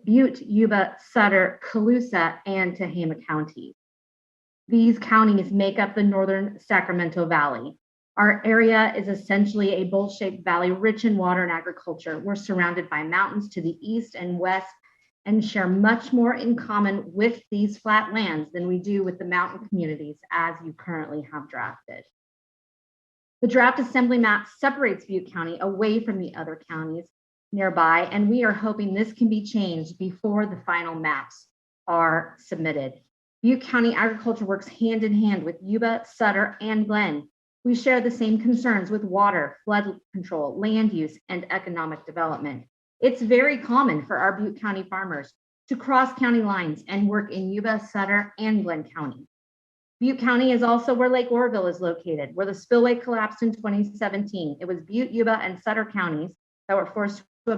Butte, Yuba, Sutter, Colusa, and Tehama counties. These counties make up the northern Sacramento Valley. Our area is essentially a bowl-shaped valley rich in water and agriculture. We're surrounded by mountains to the east and west and share much more in common with these flat lands than we do with the mountain communities as you currently have drafted. The draft assembly map separates Butte County away from the other counties nearby, and we are hoping this can be changed before the final maps are submitted. Butte County agriculture works hand in hand with Yuba, Sutter, and Glenn. We share the same concerns with water, flood control, land use, and economic development. It's very common for our Butte County farmers to cross county lines and work in Yuba, Sutter, and Glenn County. Butte County is also where Lake Oroville is located, where the spillway collapsed in 2017. It was Butte, Yuba, and Sutter counties that were forced to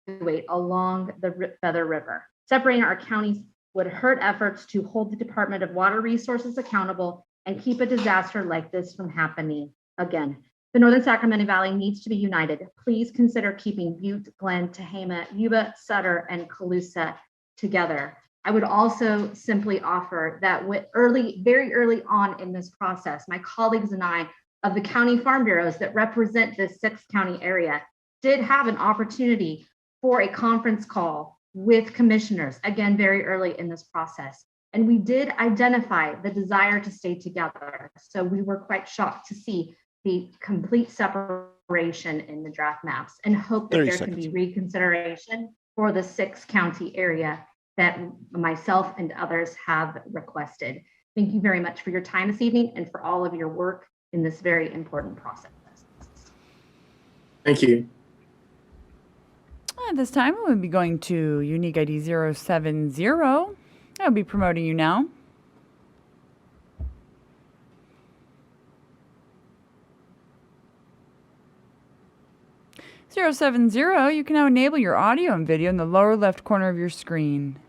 evacuate along the Feather River. Separating our counties would hurt efforts to hold the Department of Water Resources accountable and keep a disaster like this from happening again. The Northern Sacramento Valley needs to be united. Please consider keeping Butte, Glenn, Tehama, Yuba, Sutter, and Colusa together. I would also simply offer that very early on in this process, my colleagues and I of the county farm bureaus that represent this 6-county area did have an opportunity for a conference call with commissioners, again, very early in this process. And we did identify the desire to stay together. So we were quite shocked to see the complete separation in the draft maps and hope that there can be reconsideration for the 6-county area that myself and others have requested. Thank you very much for your time this evening and for all of your work in this very important process. Thank you. At this time, we'll be going to unique ID 070. I'll be promoting you now. (070), you can now enable your audio and video in the lower left corner of your screen.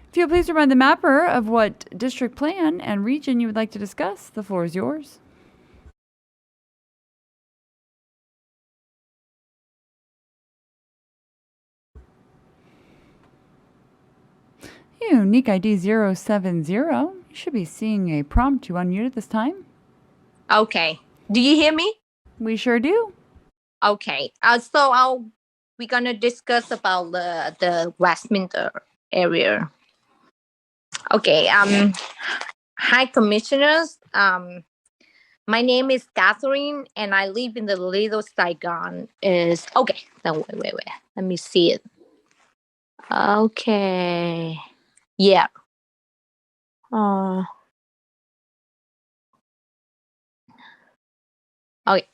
If you'll please remind the mapper of what district plan and region you would like to discuss, the floor is yours. Unique ID 070. You should be seeing a prompt to unmute at this time. Okay. Do you hear me? We sure do. Okay. We're gonna discuss about the Westminster area. Okay. Hi, commissioners. My name is Catherine, and I live in the Little Saigon. Okay. No, wait. Let me see it. Okay. Yeah. Okay.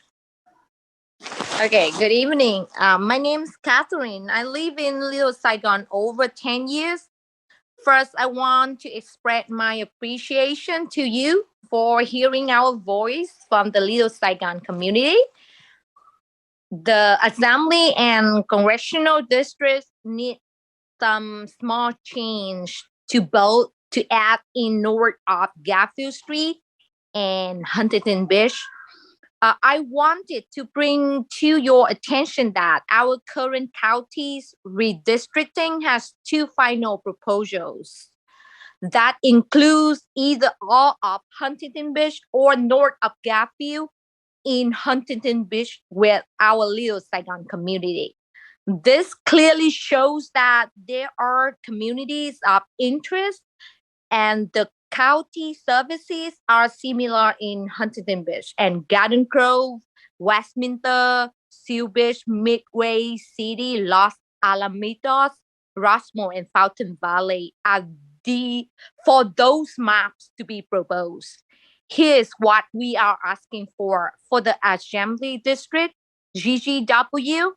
Okay, good evening. My name is Catherine. I live in Little Saigon over 10 years. First, I want to express my appreciation to you for hearing our voice from the Little Saigon community. The Assembly and Congressional Districts need some small change to add in north of Garfield Street and Huntington Beach I wanted to bring to your attention that our current county's redistricting has two final proposals. That includes either all of Huntington Beach or north of Gapview in Huntington Beach with our Little Saigon community. This clearly shows that there are communities of interest and the county services are similar in Huntington Beach and Garden Grove, Westminster, Seal Beach, Midway City, Los Alamitos, Rossmore, and Fountain Valley are for those maps to be proposed. Here's what we are asking for the Assembly District, GGW,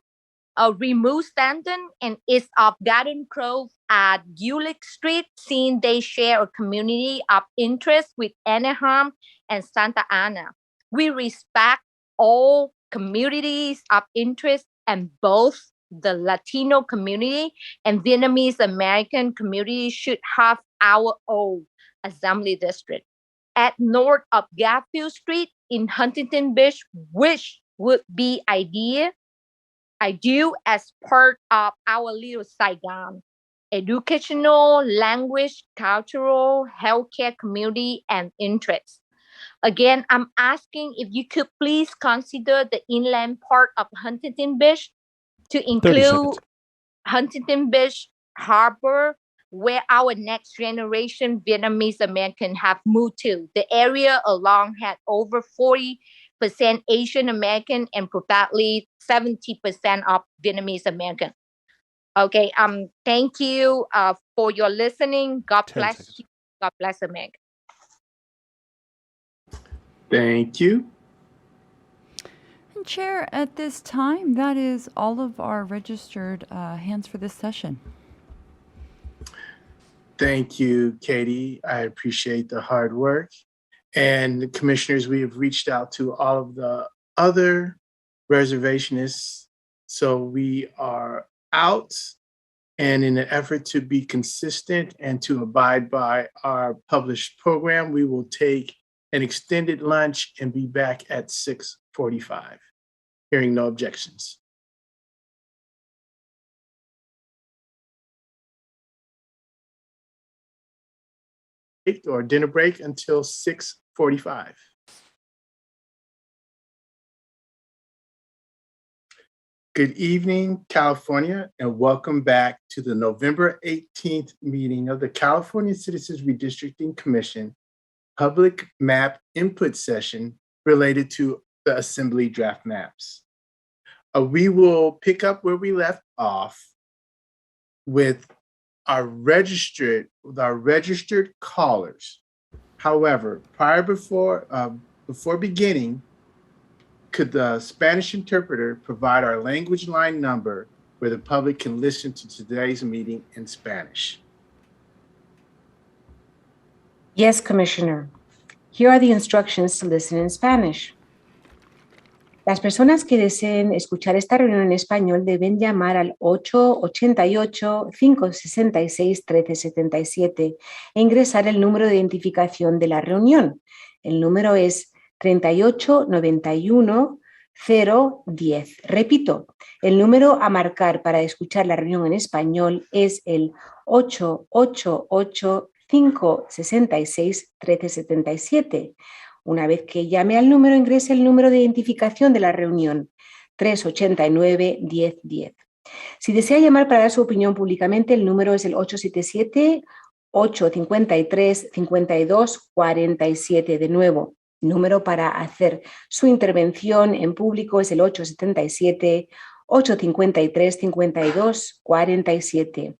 remove Stanton and east of Garden Grove at Gulick Street, seeing they share a community of interest with Anaheim and Santa Ana. We respect all communities of interest, and both the Latino community and Vietnamese American community should have our own assembly district. At north of Gapview Street in Huntington Beach, which would be ideal as part of our Little Saigon educational, language, cultural, healthcare community, and interests. Again, I'm asking if you could please consider the inland part of Huntington Beach to 30 include seconds. Huntington Beach Harbor, where our next generation Vietnamese American have moved to. The area along had over 40% Asian American and probably 70% of Vietnamese American. Okay, thank you for your listening. God 10 bless seconds. you. God bless America. Thank you. And Chair, at this time, that is all of our registered hands for this session. Thank you, Katie. I appreciate the hard work. And the commissioners, we have reached out to all of the other reservationists. So we are out, and in an effort to be consistent and to abide by our published program, we will take an extended lunch and be back at 6:45. Hearing no objections. Or dinner break until 6:45. Good evening, California, and welcome back to the November 18th meeting of the California Citizens Redistricting Commission Public Map Input Session related to the Assembly draft maps. We will pick up where we left off with our registered callers. However, before beginning, could the Spanish interpreter provide our language line number where the public can listen to today's meeting in Spanish? Yes, Commissioner. Here are the instructions to listen in Spanish. Las personas que deseen escuchar esta reunión en español deben llamar al 888-566-1377 e ingresar el número de identificación de la reunión. El número es 3891-010. Repito, el número a marcar para escuchar la reunión en español es el 888-566-1377. Una vez que llame al número, ingrese el número de identificación de la reunión, 389-1010. Si desea llamar para dar su opinión públicamente, el número es el 877-853-5247. De nuevo, número para hacer su intervención en público es el 877-853-5247.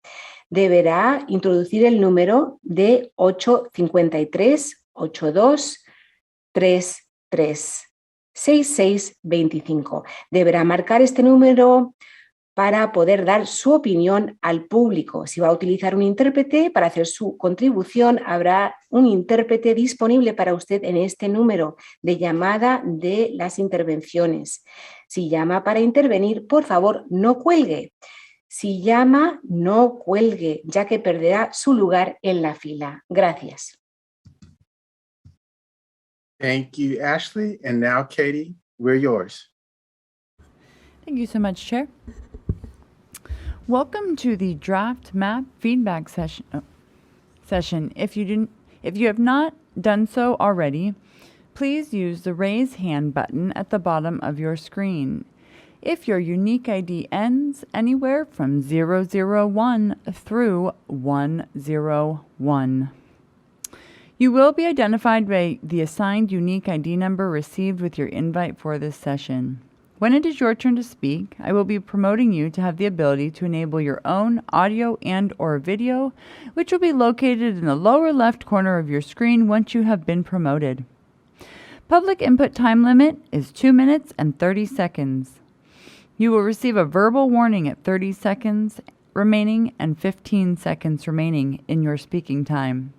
Deberá introducir el número de 853-82-33-6625. Deberá marcar este número para poder dar su opinión al público. Si va a utilizar un intérprete para hacer su contribución, habrá un intérprete disponible para usted en este número de llamada de las intervenciones. Si llama para intervenir, por favor, no cuelgue. Si llama, no cuelgue, ya que perderá su lugar en la fila. Gracias. Thank you, Ashley. And now, Katie, We're yours. Thank you so much, Chair. Welcome to the draft map feedback session. If you have not done so already, please use the raise hand button at the bottom of your screen. If your unique ID ends anywhere from 001 through 101. You will be identified by the assigned unique ID number received with your invite for this session. When it is your turn to speak, I will be promoting you to have the ability to enable your own audio and/or video, which will be located in the lower left corner of your screen once you have been promoted. Public input time limit is 2 minutes and 30 seconds. You will receive a verbal warning at 30 seconds remaining and 15 seconds remaining in your speaking time.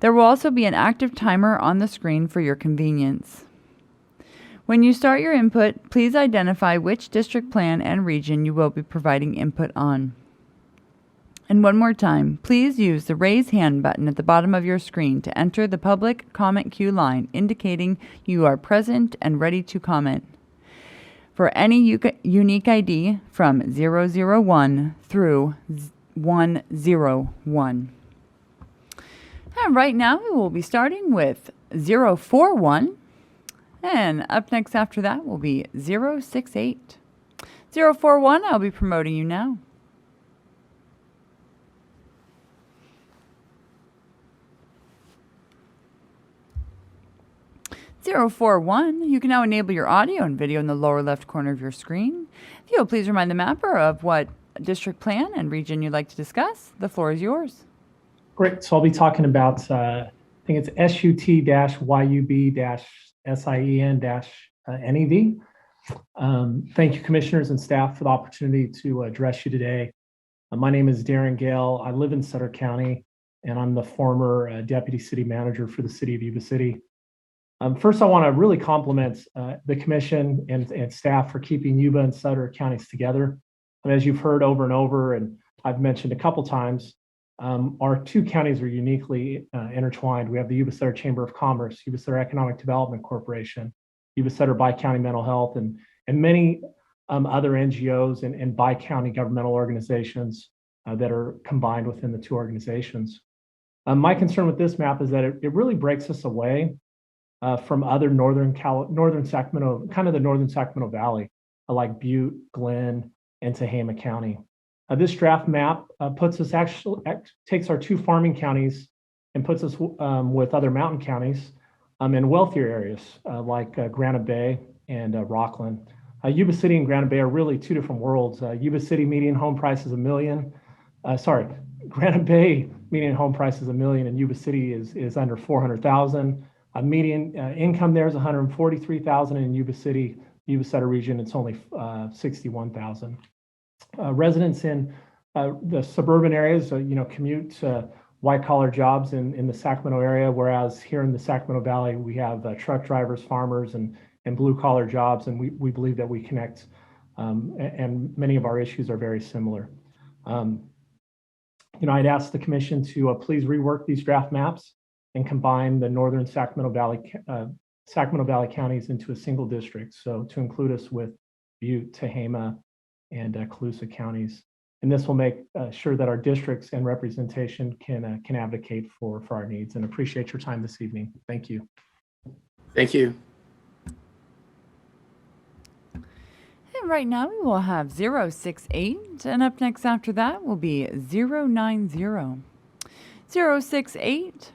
There will also be an active timer on the screen for your convenience. When you start your input, please identify which district plan and region you will be providing input on. And one more time, please use the raise hand button at the bottom of your screen to enter the public comment queue line, indicating you are present and ready to comment. For any unique ID from 001 through 101. And right now we will be starting with 041. And up next after that will be 068. 041, I'll be promoting you now. You can now enable your audio and video in the lower left corner of your screen. If you will please remind the mapper of what district plan and region you'd like to discuss. The floor is yours. Great. So I'll be talking about, I think it's SUT-YUB-SIEN-NEV. Thank you, commissioners and staff, for the opportunity to address you today. My name is Darren Gale. I live in Sutter County, and I'm the former deputy city manager for the city of Yuba City. First, I want to really compliment the commission and staff for keeping Yuba and Sutter counties together. And as you've heard over and over, and I've mentioned a couple times, our two counties are uniquely intertwined. We have the Yuba Sutter Chamber of Commerce, Yuba Sutter Economic Development Corporation, Yuba Sutter Bi-County Mental Health, and many other NGOs and bi-county governmental organizations that are combined within the two organizations. My concern with this map is that it really breaks us away from other northern Sacramento, kind of the northern Sacramento Valley, like Butte, Glenn, and Tehama County. This draft map takes our two farming counties and puts us with other mountain counties in wealthier areas like Granite Bay and Rockland. Yuba City and Granite Bay are really two different worlds. Yuba City median home price is $1 million. Granite Bay median home price is $1 million, and Yuba City is under $400,000. Median income there is $143,000, and in Yuba City, Yuba Sutter region, it's only $61,000. Residents in the suburban areas, commute white-collar jobs in the Sacramento area, whereas here in the Sacramento Valley, we have truck drivers, farmers, and blue-collar jobs, and we believe that we connect, and many of our issues are very similar. I'd ask the commission to please rework these draft maps and combine the northern Sacramento Valley counties into a single district, so to include us with Butte, Tehama, and Colusa counties. And this will make sure that our districts and representation can advocate for our needs. And appreciate your time this evening. Thank you. Thank you. And right now we will have 068, and up next after that will be 090. 068,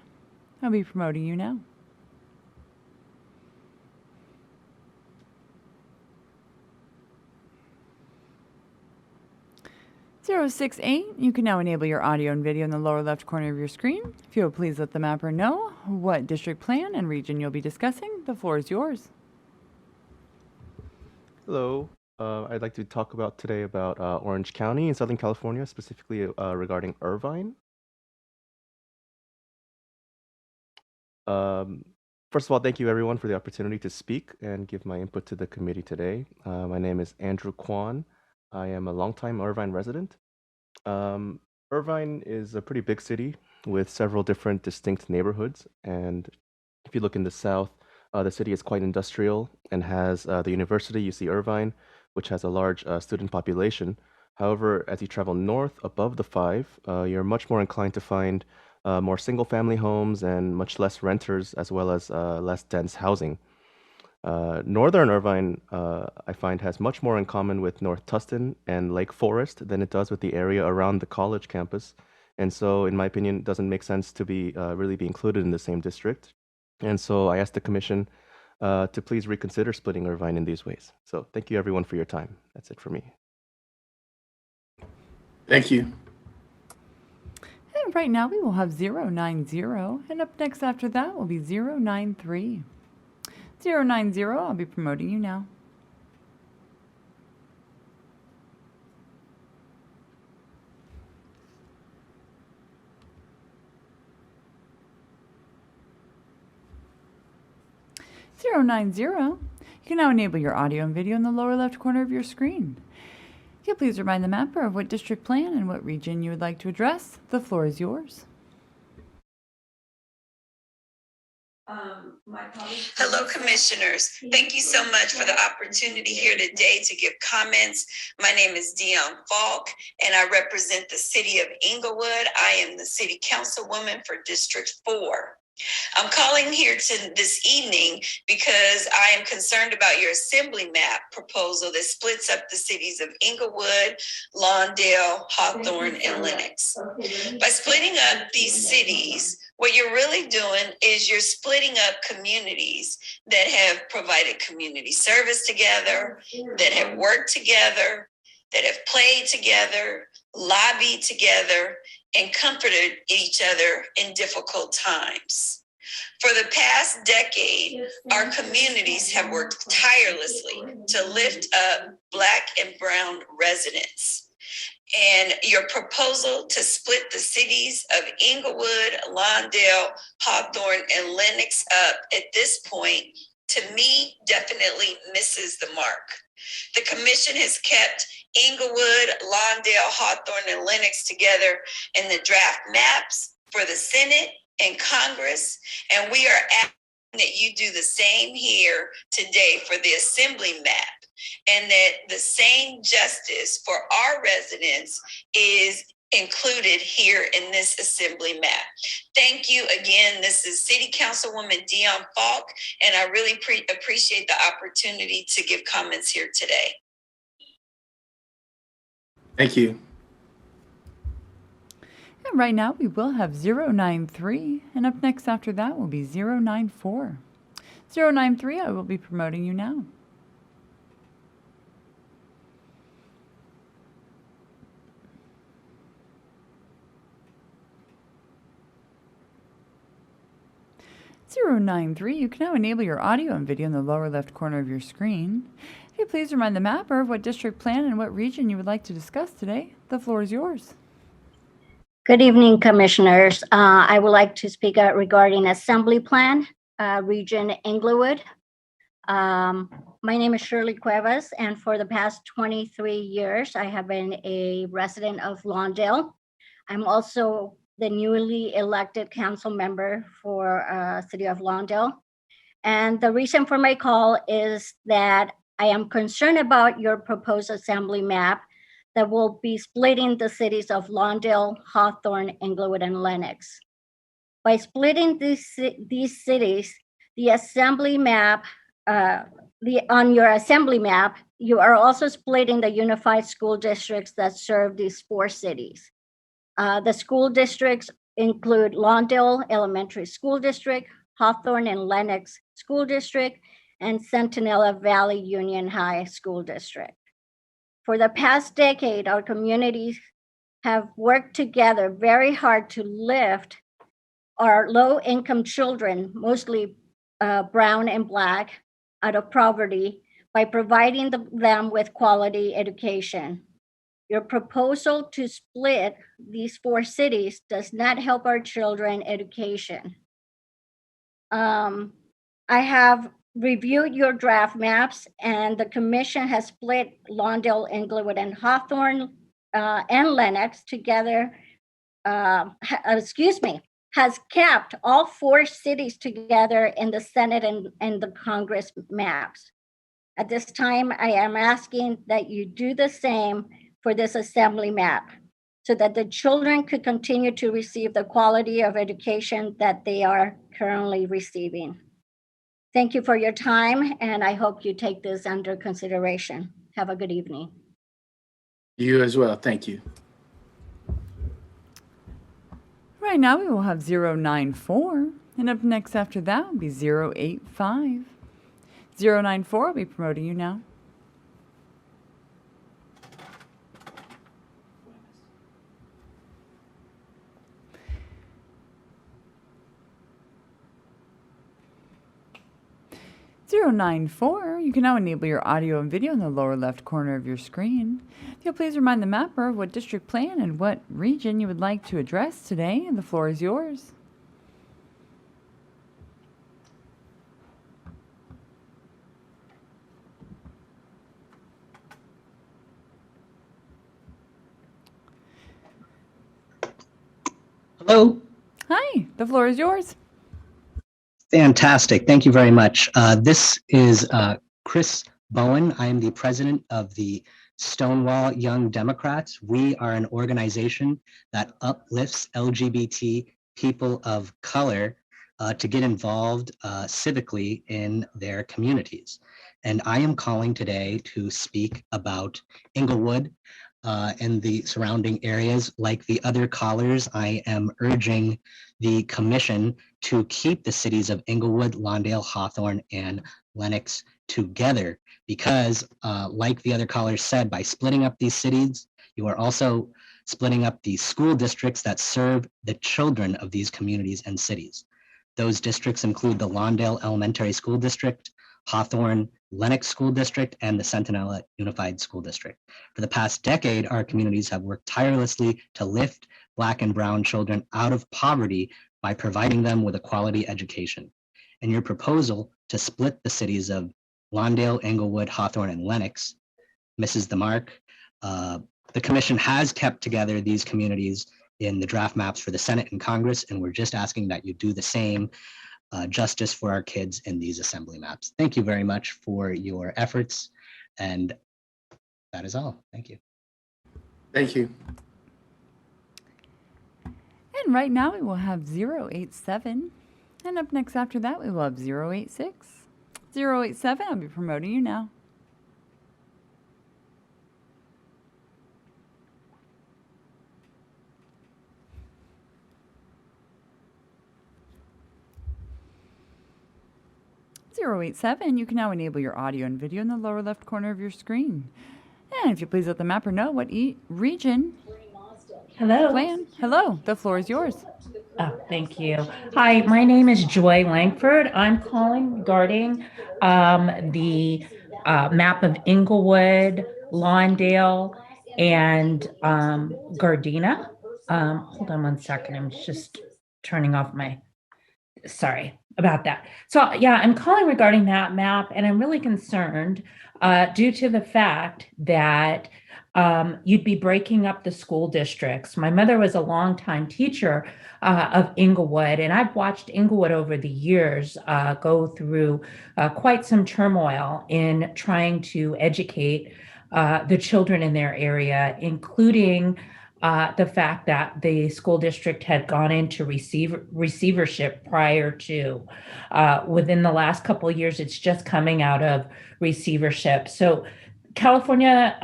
I'll be promoting you now. 068, you can now enable your audio and video in the lower left corner of your screen. If you will please let the mapper know what district plan and region you'll be discussing. The floor is yours. Hello. I'd like to talk about today about Orange County in Southern California, specifically regarding Irvine. First of all, thank you everyone for the opportunity to speak and give my input to the committee today. My name is Andrew Kwan. I am a longtime Irvine resident. Irvine is a pretty big city with several different distinct neighborhoods. And if you look in the south, The city is quite industrial and has the university, UC Irvine, which has a large student population. However, as you travel north above the 5, you're much more inclined to find more single-family homes and much less renters, as well as less dense housing. Northern Irvine, I find, has much more in common with North Tustin and Lake Forest than it does with the area around the college campus. And so, in my opinion, it doesn't make sense to be really be included in the same district. And so I asked the commission to please reconsider splitting Irvine in these ways. So thank you everyone for your time. That's it for me. Thank you. And right now we will have 090, and up next after that will be 093. 090, I'll be promoting you now. Zero 90. You can now enable your audio and video in the lower left corner of your screen. If you'll please remind the mapper of what district plan and what region you would like to address, the floor is yours. Hello, commissioners. Thank you so much for the opportunity here today to give comments. My name is Dion Falk, and I represent the city of Inglewood. I am the city councilwoman for District 4. I'm calling here this evening because I am concerned about your assembly map proposal that splits up the cities of Inglewood, Lawndale, Hawthorne, and Lenox. By splitting up these cities, what you're really doing is you're splitting up communities that have provided community service together, that have worked together, that have played together, lobbied together, and comforted each other in difficult times. For the past decade, our communities have worked tirelessly to lift up Black and Brown residents. And your proposal to split the cities of Inglewood, Lawndale, Hawthorne, and Lenox up at this point, to me, definitely misses the mark. The commission has kept Inglewood, Lawndale, Hawthorne, and Lenox together in the draft maps for the Senate and Congress, and we are asking that you do the same here today for the assembly map, and that the same justice for our residents is included here in this assembly map. Thank you again. This is City Councilwoman Dion Falk, and I really appreciate the opportunity to give comments here today. Thank you. And right now we will have 093, and up next after that will be 094. 093, I will be promoting you now. You can now enable your audio and video in the lower left corner of your screen. If you please remind the mapper of what district plan and what region you would like to discuss today, the floor is yours. Good evening, commissioners. I would like to speak out regarding assembly plan, region Inglewood. My name is Shirley Cuevas, and for the past 23 years, I have been a resident of Lawndale. I'm also the newly elected council member for City of Lawndale. And the reason for my call is that I am concerned about your proposed assembly map that will be splitting the cities of Lawndale, Hawthorne, Inglewood, and Lenox. By splitting these cities, the assembly map, on your assembly map, you are also splitting the unified school districts that serve these 4 cities. The school districts include Lawndale Elementary School District, Hawthorne and Lenox School District, and Centinela Valley Union High School District. For the past decade, our communities have worked together very hard to lift our low-income children, mostly brown and Black, out of poverty by providing them with quality education. Your proposal to split these 4 cities does not help our children education. I have reviewed your draft maps, and the commission has split Lawndale, Inglewood, and Hawthorne and Lenox together. has kept all 4 cities together in the Senate and the Congress maps. At this time, I am asking that you do the same for this assembly map so that the children could continue to receive the quality of education that they are currently receiving. Thank you for your time, and I hope you take this under consideration. Have a good evening. You as well. Thank you. Right now we will have 094, and up next after that will be 085. 094 will be promoting you now. You can now enable your audio and video in the lower left corner of your screen. If you'll please remind the mapper of what district plan and what region you would like to address today, and the floor is yours. Hello. Hi, the floor is yours. Fantastic. Thank you very much. This is Chris Bowen. I am the president of the Stonewall Young Democrats. We are an organization that uplifts LGBT people of color to get involved civically in their communities. And I am calling today to speak about Inglewood and the surrounding areas. Like the other callers, I am urging the commission to keep the cities of Inglewood, Lawndale, Hawthorne, and Lenox together because like the other callers said, by splitting up these cities, you are also splitting up the school districts that serve the children of these communities and cities. Those districts include the Lawndale Elementary School District, Hawthorne Lenox School District, and the Centinela Unified School District. For the past decade, our communities have worked tirelessly to lift Black and Brown children out of poverty by providing them with a quality education. And your proposal to split the cities of Lawndale, Inglewood, Hawthorne, and Lenox misses the mark. The commission has kept together these communities in the draft maps for the Senate and Congress, and we're just asking that you do the same justice for our kids in these assembly maps. Thank you very much for your efforts, and that is all. Thank you. Thank you. And right now we will have 087. And up next after that we will have 086. 087, I'll be promoting you now. You can now enable your audio and video in the lower left corner of your screen. And if you please let the mapper know what region. Hello. Plan. Hello, the floor is yours. Oh, thank you. Hi, my name is Joy Langford. I'm calling regarding the map of Inglewood, Lawndale, and Gardena. Hold on one second. I'm just turning off my. Sorry about that. So yeah, I'm calling regarding that map, and I'm really concerned due to the fact that you'd be breaking up the school districts. My mother was a longtime teacher of Inglewood, and I've watched Inglewood over the years go through quite some turmoil in trying to educate the children in their area, including the fact that the school district had gone into receivership prior to. Within the last couple of years, it's just coming out of receivership. So California,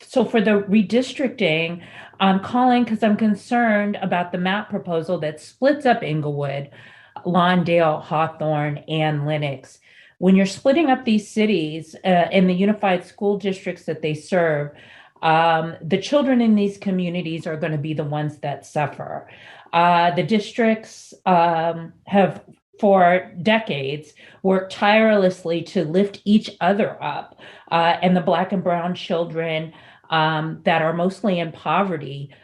so for the redistricting, I'm calling because I'm concerned about the map proposal that splits up Inglewood, Lawndale, Hawthorne, and Lenox. When you're splitting up these cities in the unified school districts that they serve, the children in these communities are going to be the ones that suffer. The districts have, for decades, worked tirelessly to lift each other up, and the Black and Brown children that are mostly in poverty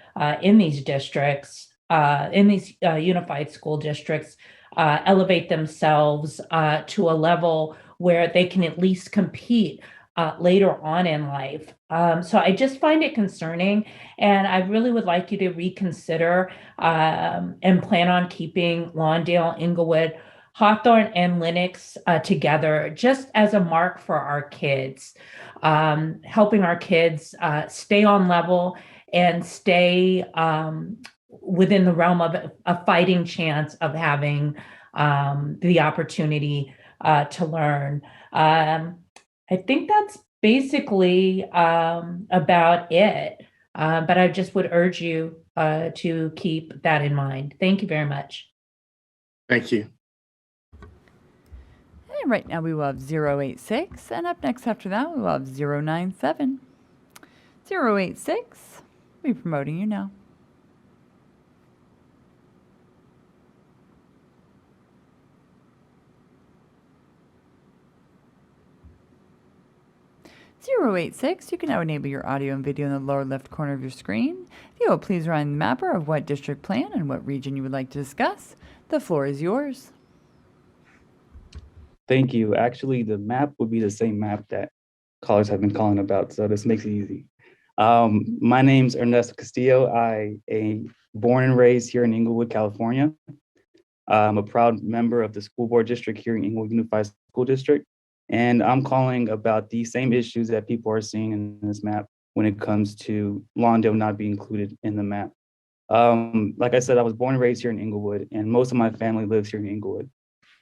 in these districts, in these unified school districts, elevate themselves to a level where they can at least compete later on in life. So I just find it concerning, and I really would like you to reconsider and plan on keeping Lawndale, Inglewood, Hawthorne, and Lenox together, just as a mark for our kids, helping our kids stay on level and stay within the realm of a fighting chance of having the opportunity to learn. I think that's basically about it. But I just would urge you to keep that in mind. Thank you very much. Thank you. And right now we will have 086, and up next after that we will have 097. 086, we'll be promoting you now. You can now enable your audio and video in the lower left corner of your screen. If you will please remind the mapper of what district plan and what region you would like to discuss. The floor is yours. Thank you. Actually, the map would be the same map that callers have been calling about, so this makes it easy. My name's Ernesto Castillo. I am born and raised here in Inglewood, California. I'm a proud member of the school board district here in Inglewood Unified School District. And I'm calling about the same issues that people are seeing in this map when it comes to Lawndale not being included in the map. Like I said, I was born and raised here in Inglewood, and most of my family lives here in Inglewood.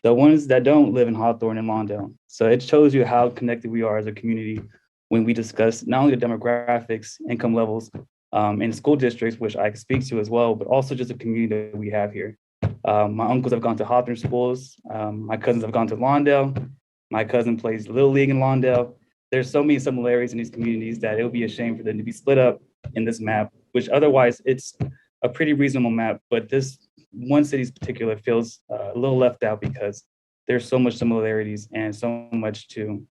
The ones that don't live in Hawthorne and Lawndale. So it shows you how connected we are as a community when we discuss not only the demographics, income levels, and school districts, which I speak to as well, but also just the community that we have here. My uncles have gone to Hawthorne schools. My cousins have gone to Lawndale. My cousin plays Little League in Lawndale. There's so many similarities in these communities that it would be a shame for them to be split up in this map, which otherwise it's a pretty reasonable map, but this one city's particular feels a little left out because there's so much similarities and so much to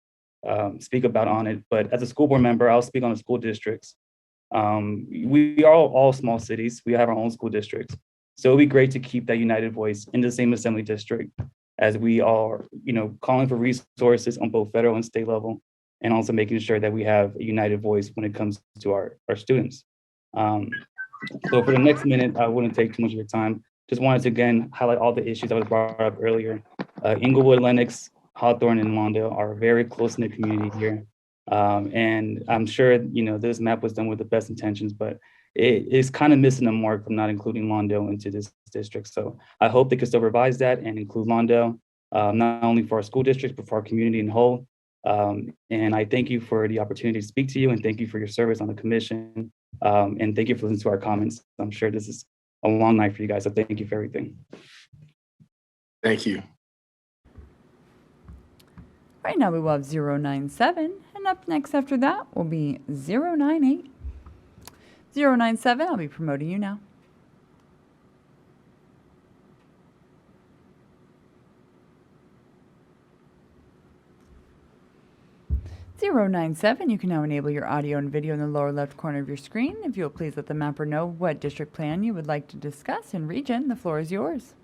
speak about on it. But as a school board member, I'll speak on the school districts. We are all small cities. We have our own school districts. So it'd be great to keep that united voice in the same assembly district as we are, calling for resources on both federal and state level, and also making sure that we have a united voice when it comes to our students. So for the next minute, I wouldn't take too much of your time. Just wanted to again highlight all the issues that was brought up earlier. Inglewood, Lenox, Hawthorne, and Lawndale are a very close-knit community here. And I'm sure, this map was done with the best intentions, but it is kind of missing the mark from not including Lawndale into this district. So I hope they can still revise that and include Lawndale, not only for our school districts, but for our community in whole. And I thank you for the opportunity to speak to you, and thank you for your service on the commission. And thank you for listening to our comments. I'm sure this is a long night for you guys, so thank you for everything. Thank you. Right now we will have 097, and up next after that will be 098. 097, I'll be promoting you now. You can now enable your audio and video in the lower left corner of your screen. If you'll please let the mapper know what district plan you would like to discuss and region, the floor is yours.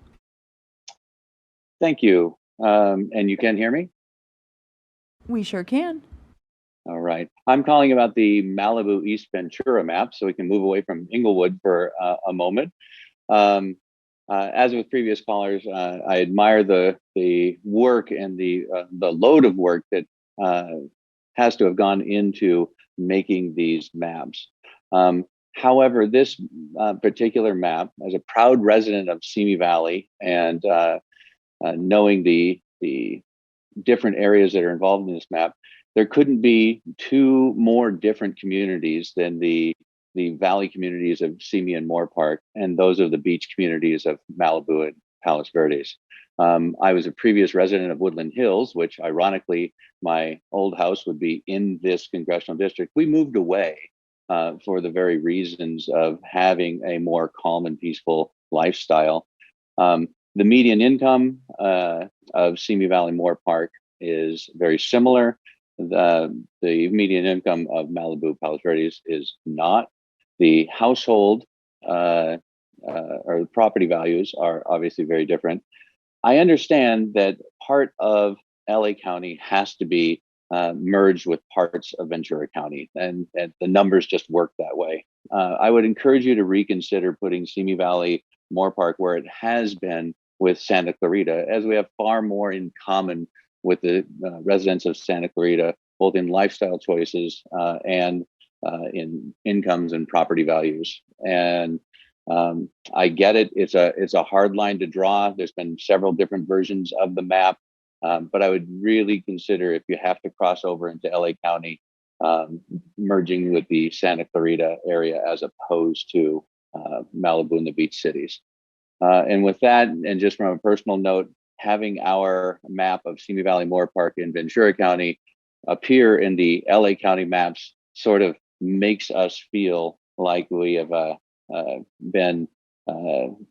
Thank you. And you can hear me? We sure can. All right. I'm calling about the Malibu East Ventura map, so we can move away from Inglewood for a moment. As with previous callers, I admire the work and the load of work that has to have gone into making these maps. However, this particular map, as a proud resident of Simi Valley and knowing the different areas that are involved in this map, there couldn't be two more different communities than the valley communities of Simi and Moore Park, and those of the beach communities of Malibu and Palos Verdes. I was a previous resident of Woodland Hills, which ironically, my old house would be in this congressional district. We moved away for the very reasons of having a more calm and peaceful lifestyle. The median income of Simi Valley Moore Park is very similar. The median income of Malibu Palos Verdes is not. The household or the property values are obviously very different. I understand that part of LA County has to be merged with parts of Ventura County, and the numbers just work that way. I would encourage you to reconsider putting Simi Valley Moore Park where it has been with Santa Clarita, as we have far more in common with the residents of Santa Clarita, both in lifestyle choices and in incomes and property values. And I get it. It's a hard line to draw. There's been several different versions of the map, but I would really consider, if you have to cross over into LA County, merging with the Santa Clarita area as opposed to Malibu and the beach cities. And with that, and just from a personal note, having our map of Simi Valley Moore Park in Ventura County appear in the LA County maps sort of makes us feel like we have been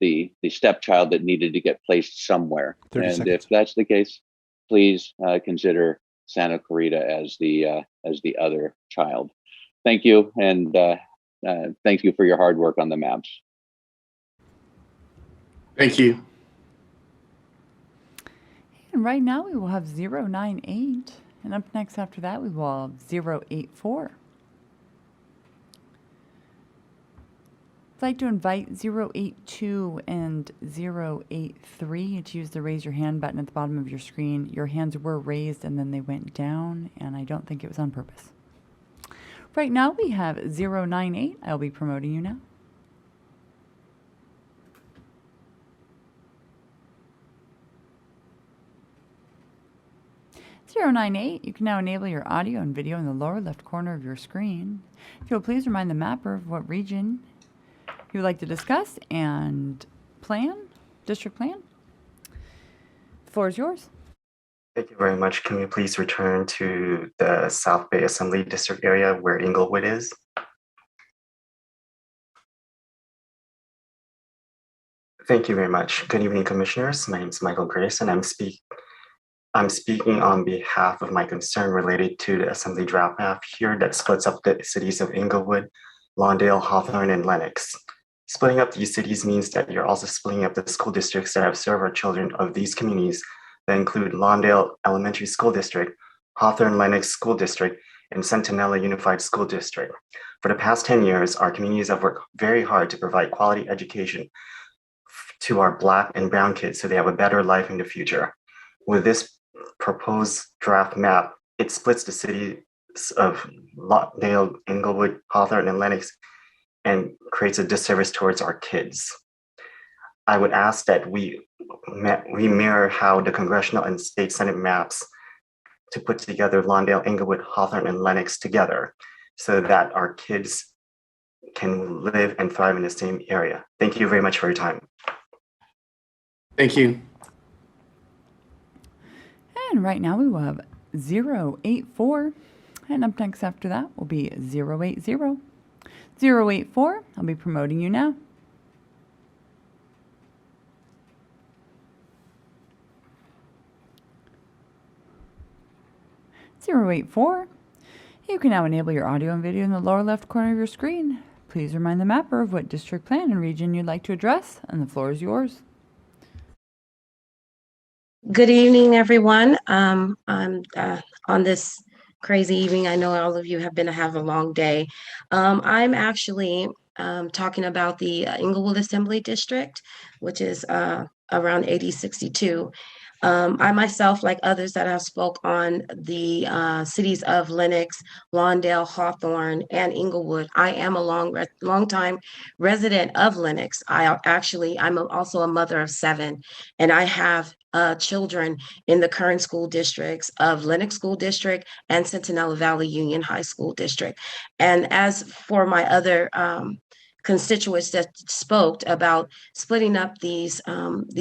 the stepchild that needed to get placed somewhere. 30 and seconds. If that's the case, please consider Santa Clarita as the other child. Thank you, and thank you for your hard work on the maps. Thank you. And right now we will have 098. And up next after that, we will have 084. I'd like to invite 082 and 083 to use the raise your hand button at the bottom of your screen. Your hands were raised and then they went down, and I don't think it was on purpose. Right now we have 098. I'll be promoting you now. You can now enable your audio and video in the lower left corner of your screen. If you'll please remind the mapper of what region you would like to discuss and district plan. The floor is yours. Thank you very much. Can we please return to the South Bay Assembly District area where Inglewood is? Thank you very much. Good evening, commissioners. My name is Michael Grace, and I'm speaking on behalf of my concern related to the Assembly draft map here that splits up the cities of Inglewood, Lawndale, Hawthorne, and Lenox. Splitting up these cities means that you're also splitting up the school districts that have served our children of these communities that include Lawndale Elementary School District, Hawthorne Lenox School District, and Centinela Unified School District. For the past 10 years, our communities have worked very hard to provide quality education to our Black and Brown kids so they have a better life in the future. With this proposed draft map, it splits the cities of Lawndale, Inglewood, Hawthorne, and Lenox and creates a disservice towards our kids. I would ask that we mirror how the congressional and state senate maps to put together Lawndale, Inglewood, Hawthorne, and Lenox together so that our kids can live and thrive in the same area. Thank you very much for your time. Thank you. And right now we will have 084. And up next after that will be 080. 084, I'll be promoting you now. (084). You can now enable your audio and video in the lower left corner of your screen. Please remind the mapper of what district plan and region you'd like to address, and the floor is yours. Good evening, everyone. I'm on this crazy evening. I know all of you have a long day. I'm actually talking about the Inglewood Assembly District, which is around 8062. I myself, like others that have spoke on the cities of Lenox, Lawndale, Hawthorne, and Inglewood, I am a long-time resident of Lenox. I'm also a mother of 7, and I have children in the current school districts of Lenox School District and Centinela Valley Union High School District. And as for my other constituents that spoke about splitting up these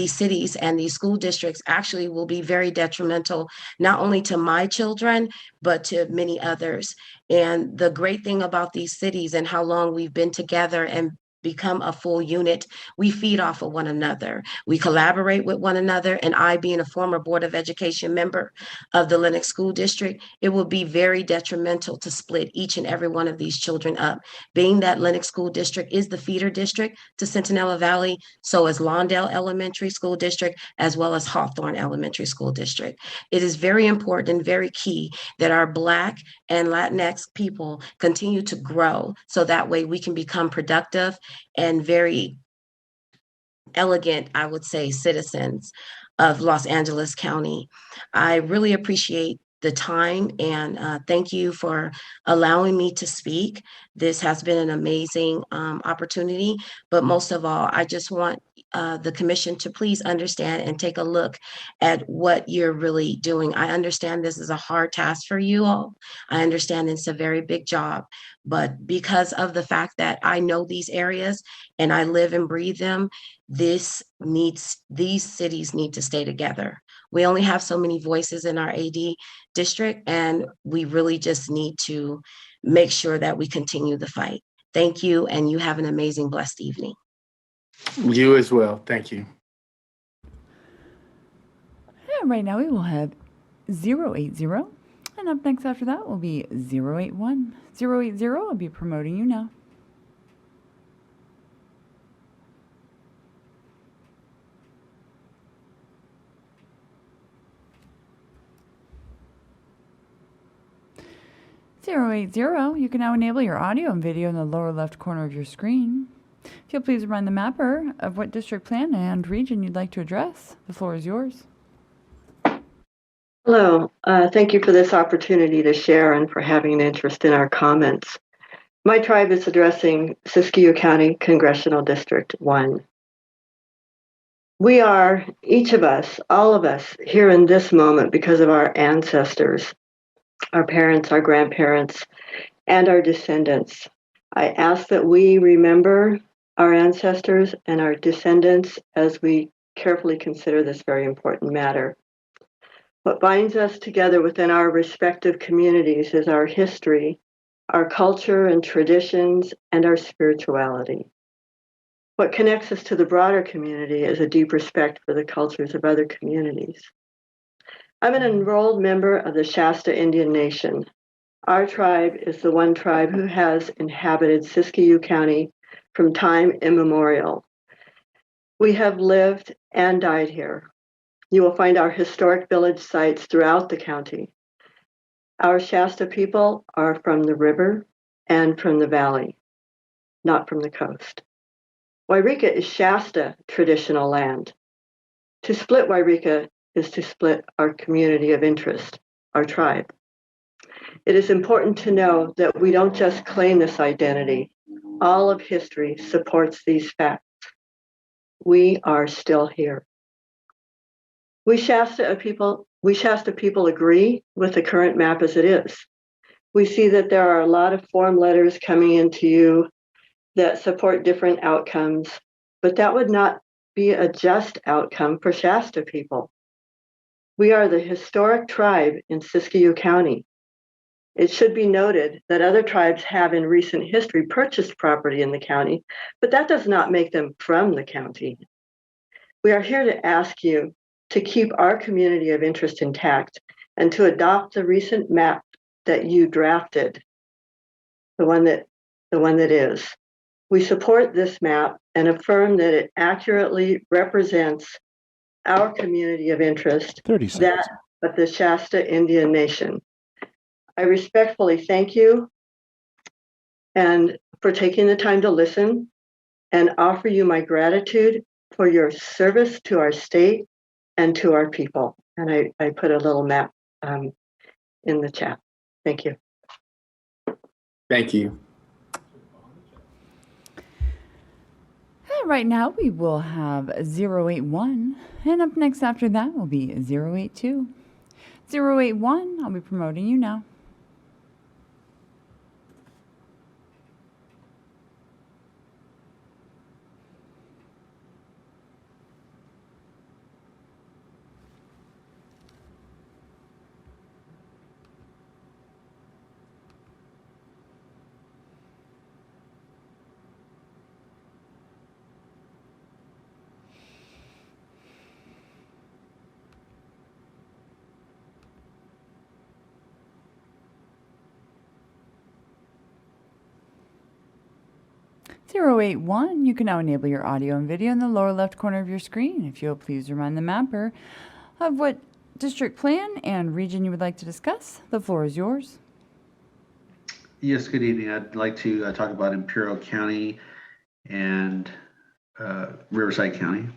cities and these school districts actually will be very detrimental, not only to my children, but to many others. And the great thing about these cities and how long we've been together and become a full unit. We feed off of one another. We collaborate with one another. And I, being a former Board of Education member of the Lenox School District, it will be very detrimental to split each and every one of these children up. Being that Lenox School District is the feeder district to Centinela Valley, so is Lawndale Elementary School District, as well as Hawthorne Elementary School District. It is very important and very key that our Black and Latinx people continue to grow so that way we can become productive and very elegant, I would say, citizens of Los Angeles County. I really appreciate the time and thank you for allowing me to speak. This has been an amazing opportunity, but most of all, I just want the commission to please understand and take a look at what you're really doing. I understand this is a hard task for you all. I understand it's a very big job, but because of the fact that I know these areas and I live and breathe them, these cities need to stay together. We only have so many voices in our AD district, and we really just need to make sure that we continue the fight. Thank you, and you have an amazing, blessed evening. You as well. Thank you. And right now we will have 080. And up next after that will be 081. 080 will be promoting you now. You can now enable your audio and video in the lower left corner of your screen. If you'll please remind the mapper of what district plan and region you'd like to address. The floor is yours. Hello, thank you for this opportunity to share and for having an interest in our comments. My tribe is addressing Siskiyou County Congressional District 1. We are, each of us, all of us, here in this moment because of our ancestors, our parents, our grandparents, and our descendants. I ask that we remember our ancestors and our descendants as we carefully consider this very important matter. What binds us together within our respective communities is our history, our culture and traditions, and our spirituality. What connects us to the broader community is a deep respect for the cultures of other communities. I'm an enrolled member of the Shasta Indian Nation. Our tribe is the one tribe who has inhabited Siskiyou County from time immemorial. We have lived and died here. You will find our historic village sites throughout the county. Our Shasta people are from the river and from the valley, not from the coast. Wairika is Shasta traditional land. To split Wairika is to split our community of interest, our tribe. It is important to know that we don't just claim this identity. All of history supports these facts. We are still here. We Shasta people agree with the current map as it is. We see that there are a lot of form letters coming into you that support different outcomes, but that would not be a just outcome for Shasta people. We are the historic tribe in Siskiyou County. It should be noted that other tribes have in recent history purchased property in the county, but that does not make them from the county. We are here to ask you to keep our community of interest intact and to adopt the recent map that you drafted, the one that is. We support this map and affirm that it accurately represents our community of interest, that of the Shasta Indian Nation. I respectfully thank you and for taking the time to listen and offer you my gratitude for your service to our state and to our people. And I put a little map in the chat. Thank you. Thank you. And right now we will have 081. And up next after that will be 082. 081, I'll be promoting you now. 081, you can now enable your audio and video in the lower left corner of your screen. If you'll please remind the mapper of what district plan and region you would like to discuss. The floor is yours. Yes, good evening. I'd like to talk about Imperial County and Riverside County.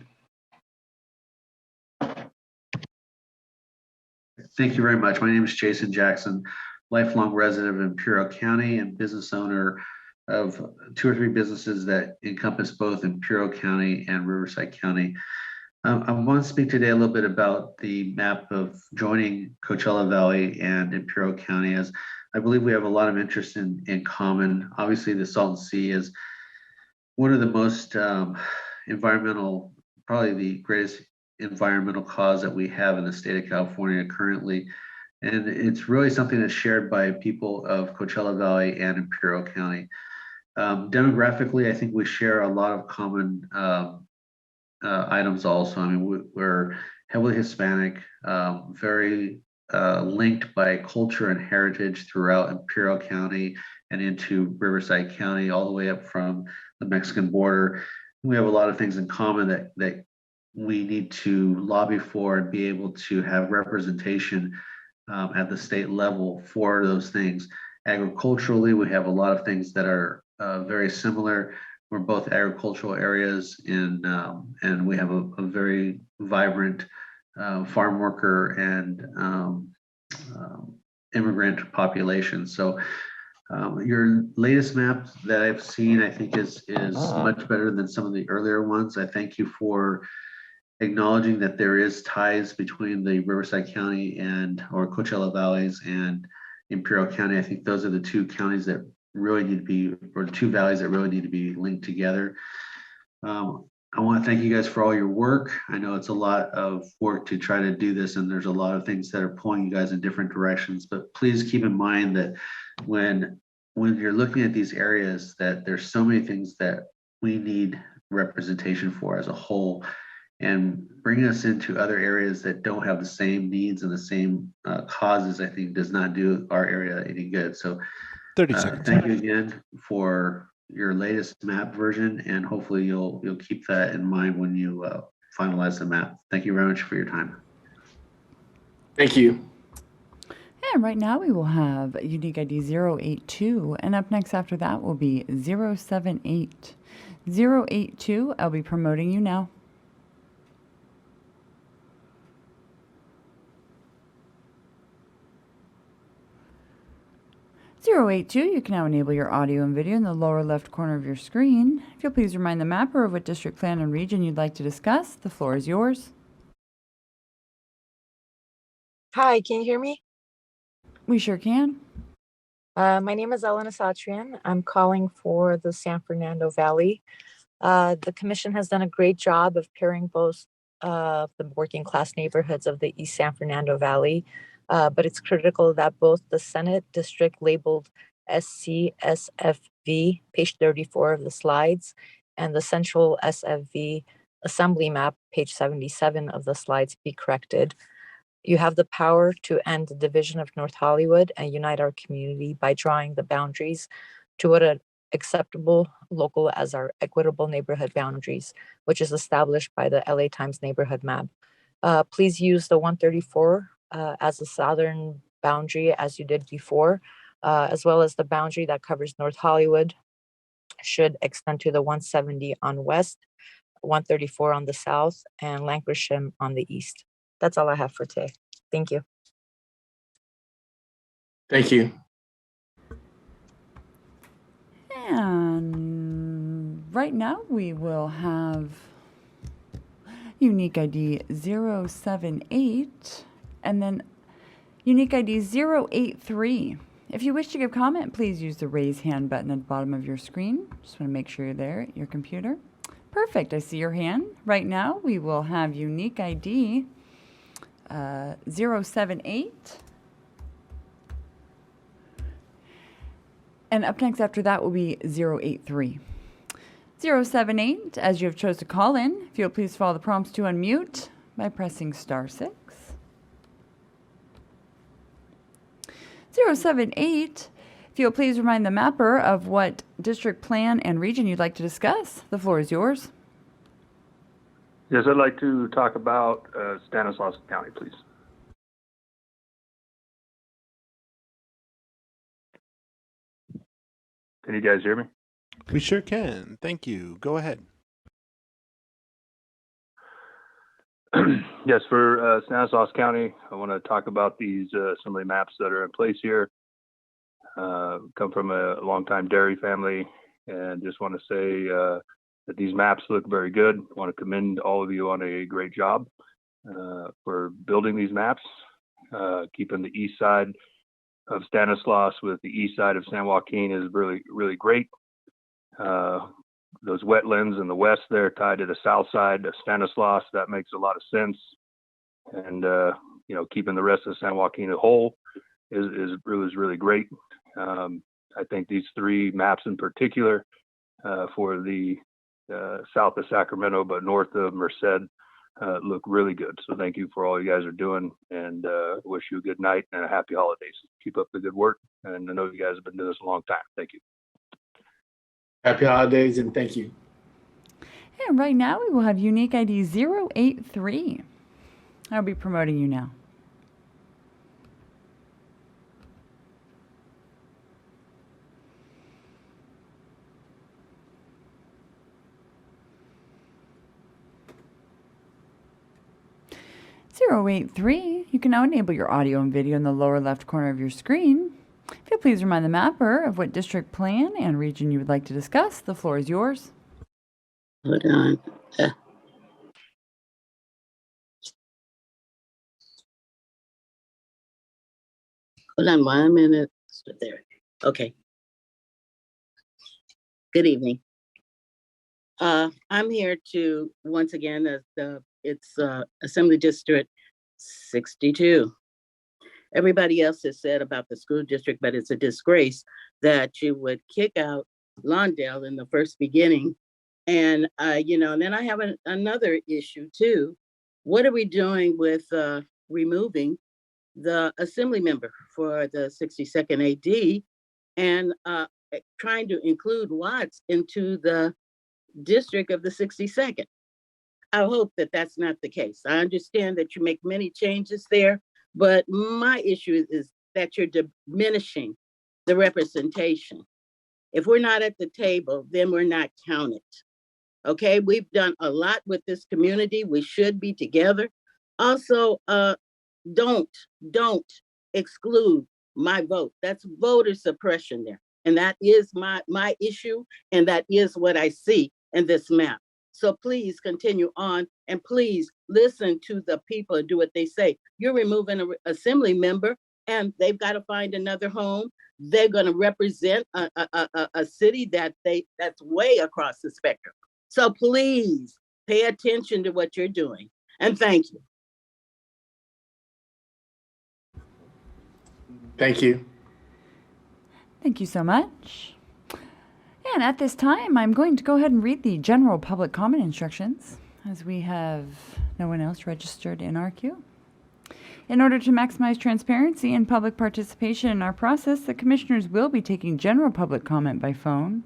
Thank you very much. My name is Jason Jackson, lifelong resident of Imperial County and business owner of 2 or 3 businesses that encompass both Imperial County and Riverside County. I want to speak today a little bit about the map of joining Coachella Valley and Imperial County, as I believe we have a lot of interest in common. Obviously, the Salton Sea is one of the most environmental, probably the greatest environmental cause that we have in the state of California currently. And it's really something that's shared by people of Coachella Valley and Imperial County. Demographically, I think we share a lot of common items also. I mean, we're heavily Hispanic, very linked by culture and heritage throughout Imperial County and into Riverside County, all the way up from the Mexican border. We have a lot of things in common that we need to lobby for and be able to have representation at the state level for those things. Agriculturally, we have a lot of things that are very similar. We're both agricultural areas, and we have a very vibrant farm worker and immigrant population. So your latest map that I've seen, I think is much better than some of the earlier ones. I thank you for acknowledging that there is ties between the Riverside County or Coachella Valleys and Imperial County. I think those are the 2 counties that really need to be, or 2 valleys that really need to be linked together. I want to thank you guys for all your work. I know it's a lot of work to try to do this, and there's a lot of things that are pulling you guys in different directions, but please keep in mind that when you're looking at these areas, that there's so many things that we need representation for as a whole, and bringing us into other areas that don't have the same needs and the same causes, I think does not do our area any good. So 30 seconds. Thank you again for your latest map version, and hopefully you'll keep that in mind when you finalize the map. Thank you very much for your time. Thank you. And right now we will have unique ID 082, and up next after that will be 078. 082, I'll be promoting you now. You can now enable your audio and video in the lower left corner of your screen. If you'll please remind the mapper of what district plan and region you'd like to discuss, the floor is yours. Hi, can you hear me? We sure can. My name is Elena Satrian. I'm calling for the San Fernando Valley. The commission has done a great job of pairing both the working class neighborhoods of the East San Fernando Valley. But it's critical that both the Senate district labeled SCSFV, page 34 of the slides, and the Central SFV Assembly map, page 77 of the slides, be corrected. You have the power to end the division of North Hollywood and unite our community by drawing the boundaries to what are acceptable local as our equitable neighborhood boundaries, which is established by the LA Times neighborhood map. Please use the 134 as the southern boundary as you did before, as well as the boundary that covers North Hollywood should extend to the 170 on west, 134 on the south, and Lankershim on the east. That's all I have for today. Thank you. Thank you. And right now we will have unique ID 078 and then unique ID 083. If you wish to give comment, please use the raise hand button at the bottom of your screen. Just want to make sure you're there at your computer. Perfect, I see your hand. Right now we will have unique ID 078. And up next after that will be 083. 078, as you have chose to call in, if you'll please follow the prompts to unmute by pressing *6. 078, if If you'll please remind the mapper of what district plan and region you'd like to discuss. The floor is yours. Yes, I'd like to talk about Stanislaus County, please. Can you guys hear me? We sure can. Thank you. Go ahead. Yes, for Stanislaus County, I want to talk about these assembly maps that are in place here. Come from a longtime dairy family, and just want to say that these maps look very good. I want to commend all of you on a great job for building these maps, keeping the east side of Stanislaus with the east side of San Joaquin is really, really great. Those wetlands in the west there tied to the south side of Stanislaus, that makes a lot of sense. And, you know, keeping the rest of San Joaquin whole is really great. I think these three maps in particular for the south of Sacramento, but north of Merced, look really good. So thank you for all you guys are doing, and wish you a good night and a happy holidays. Keep up the good work. And I know you guys have been doing this a long time. Thank you. Happy holidays and thank you. And right now we will have unique ID 083. I'll be promoting you now. You can now enable your audio and video in the lower left corner of your screen. If you'll please remind the mapper of what district plan and region you would like to discuss, the floor is yours. Hold on. Hold on 1 minute. There. Okay. Good evening. I'm here to, once again, it's Assembly District 62. Everybody else has said about the school district, but it's a disgrace that you would kick out Lawndale in the first beginning. And, you know, and then I have another issue too. What are we doing with removing the assembly member for the 62nd AD and trying to include Watts into the district of the 62nd? I hope that that's not the case. I understand that you make many changes there, but my issue is that you're diminishing the representation. If we're not at the table, then we're not counted. Okay, we've done a lot with this community. We should be together. Also, don't exclude my vote. That's voter suppression there. And that is my issue, and that is what I see in this map. So please continue on, and please listen to the people and do what they say. You're removing an assembly member, and they've got to find another home. They're going to represent a city that's way across the spectrum. So please pay attention to what you're doing, and thank you. Thank you. Thank you so much. And at this time, I'm going to go ahead and read the general public comment instructions, as we have no one else registered in our queue. In order to maximize transparency and public participation in our process, the commissioners will be taking general public comment by phone.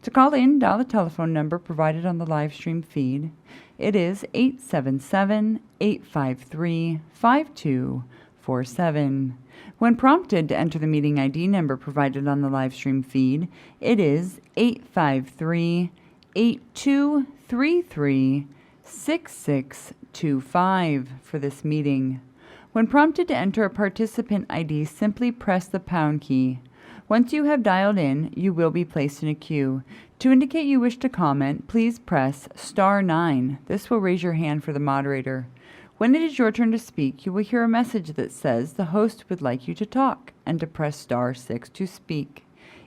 To call in, dial the telephone number provided on the live stream feed. It is 877-853-5247. When prompted to enter the meeting ID number provided on the live stream feed, it is 853-8233-6625 for this meeting. When prompted to enter a participant ID, simply press the pound key. Once you have dialed in, you will be placed in a queue. To indicate you wish to comment, please press *9. This will raise your hand for the moderator. When it is your turn to speak, you will hear a message that says the host would like you to talk, and to press *6 to speak.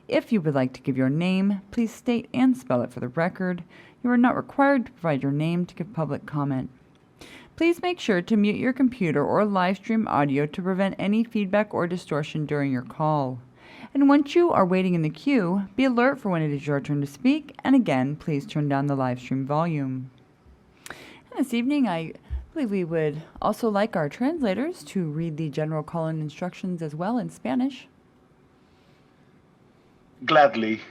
If you would like to give your name, please state and spell it for the record. You are not required to provide your name to give public comment. Please make sure to mute your computer or live stream audio to prevent any feedback or distortion during your call. And once you are waiting in the queue, be alert for when it is your turn to speak, and again, please turn down the live stream volume. And this evening, I believe we would also like our translators to read the general call-in instructions as well in Spanish. Gladly.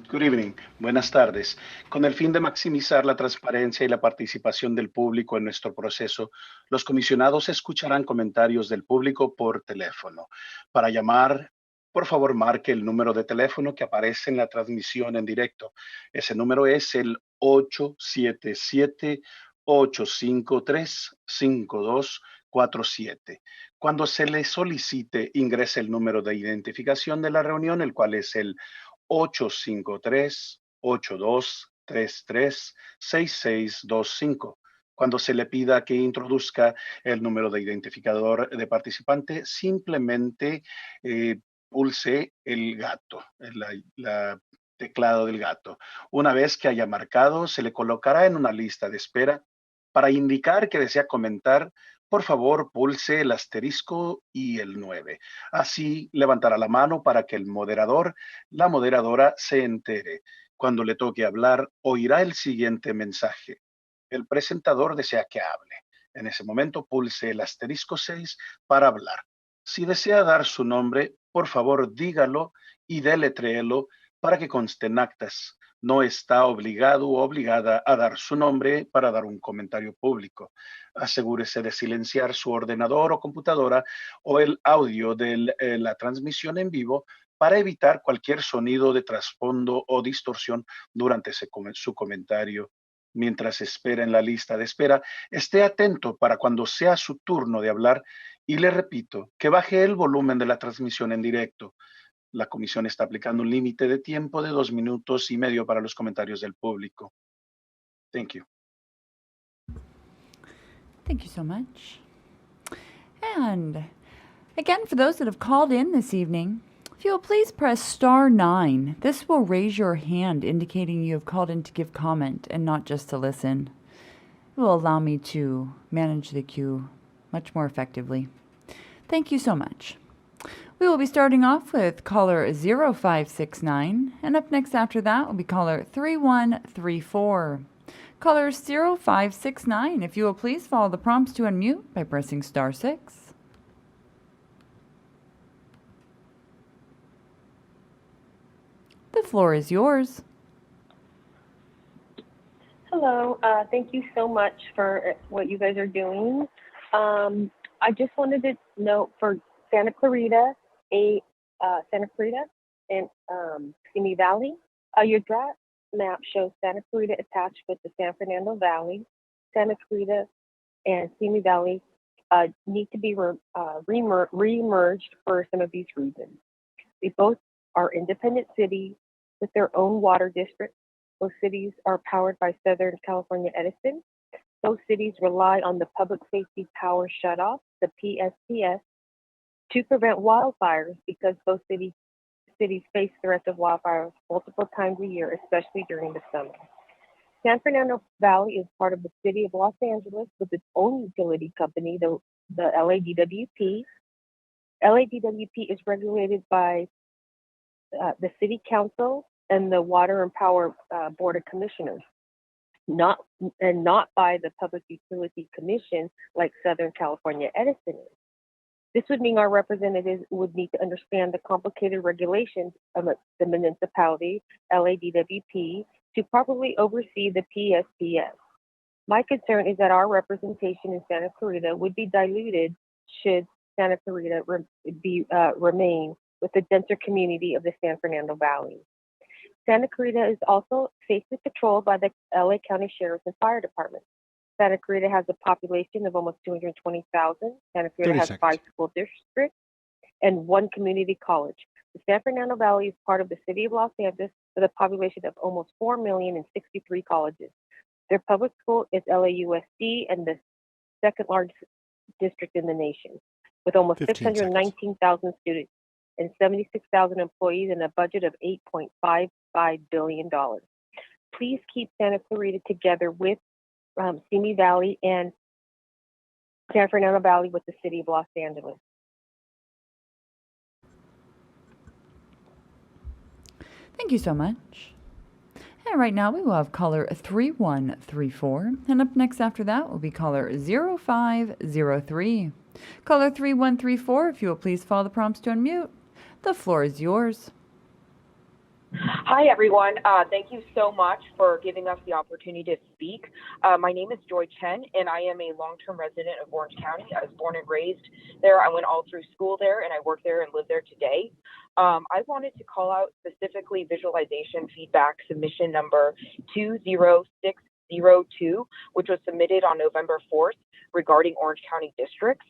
Good evening. Buenas tardes. Con el fin de maximizar la transparencia y la participación del público en nuestro proceso, los comisionados escucharán comentarios del público por teléfono. Para llamar, por favor, marque el número de teléfono que aparece en la transmisión en directo. Ese número es el 877-853-5247. Cuando se le solicite, ingrese el número de identificación de la reunión, el cual es el 853-8233-6625. Cuando se le pida que introduzca el número de identificador de participante, simplemente pulse el gato, la teclado del gato. Una vez que haya marcado, se le colocará en una lista de espera. Para indicar que desea comentar, por favor, pulse el asterisco y el 9. Así levantará la mano para que el moderador, la moderadora, se entere. Cuando le toque hablar, oirá el siguiente mensaje. El presentador desea que hable. En ese momento, pulse el asterisco 6 para hablar. Si desea dar su nombre, por favor, dígalo y deletréelo para que conste en actas. No está obligado o obligada a dar su nombre para dar un comentario público. Asegúrese de silenciar su ordenador o computadora o el audio de la transmisión en vivo para evitar cualquier sonido de trasfondo o distorsión durante su comentario. Mientras espera en la lista de espera, esté atento para cuando sea su turno de hablar y le repito que baje el volumen de la transmisión en directo. La comisión está aplicando un límite de tiempo de 2 minutos y medio para los comentarios del público. Thank you. Thank you so much. And again, for those that have called in this evening, if you will please press *9. This will raise your hand indicating you have called in to give comment and not just to listen. It will allow me to manage the queue much more effectively. Thank you so much. We will be starting off with caller 0569, and up next after that will be caller 3134. Caller 0569, if you will please follow the prompts to unmute by pressing *6. The floor is yours. Hello, thank you so much for what you guys are doing. I just wanted to note for Santa Clarita and Simi Valley, your draft map shows Santa Clarita attached with the San Fernando Valley. Santa Clarita and Simi Valley need to be re-merged for some of these reasons. They both are independent cities with their own water districts. Both cities are powered by Southern California Edison. Both cities rely on the Public Safety Power Shutoff, the PSPS, to prevent wildfires because both cities face threats of wildfires multiple times a year, especially during the summer. San Fernando Valley is part of the city of Los Angeles with its own utility company, the LADWP. LADWP is regulated by the City Council and the Water and Power Board of Commissioners, not by the Public Utility Commission like Southern California Edison is. This would mean our representatives would need to understand the complicated regulations of the municipality, LADWP, to properly oversee the PSPS. My concern is that our representation in Santa Clarita would be diluted should Santa Clarita remain with the denser community of the San Fernando Valley. Santa Clarita is also safely patrolled by the LA County Sheriff's and Fire Department. Santa Clarita has a population of almost 220,000. Santa Clarita has 5 school districts and 1 community college. The San Fernando Valley is part of the city of Los Angeles with a population of almost 4 million and 63 colleges. Their public school is LAUSD and the second largest district in the nation, with almost 619,000 students and 76,000 employees and a budget of $8.55 billion. Please keep Santa Clarita together with Simi Valley and San Fernando Valley with the city of Los Angeles. Thank you so much. And right now we will have caller 3134. And up next after that will be caller 0503. Caller 3134, if you will please follow the prompts to unmute. The floor is yours. Hi, everyone. Thank you so much for giving us the opportunity to speak. My name is Joy Chen, and I am a long-term resident of Orange County. I was born and raised there. I went all through school there, and I work there and live there today. I wanted to call out specifically visualization feedback submission number 20602, which was submitted on November 4th regarding Orange County districts.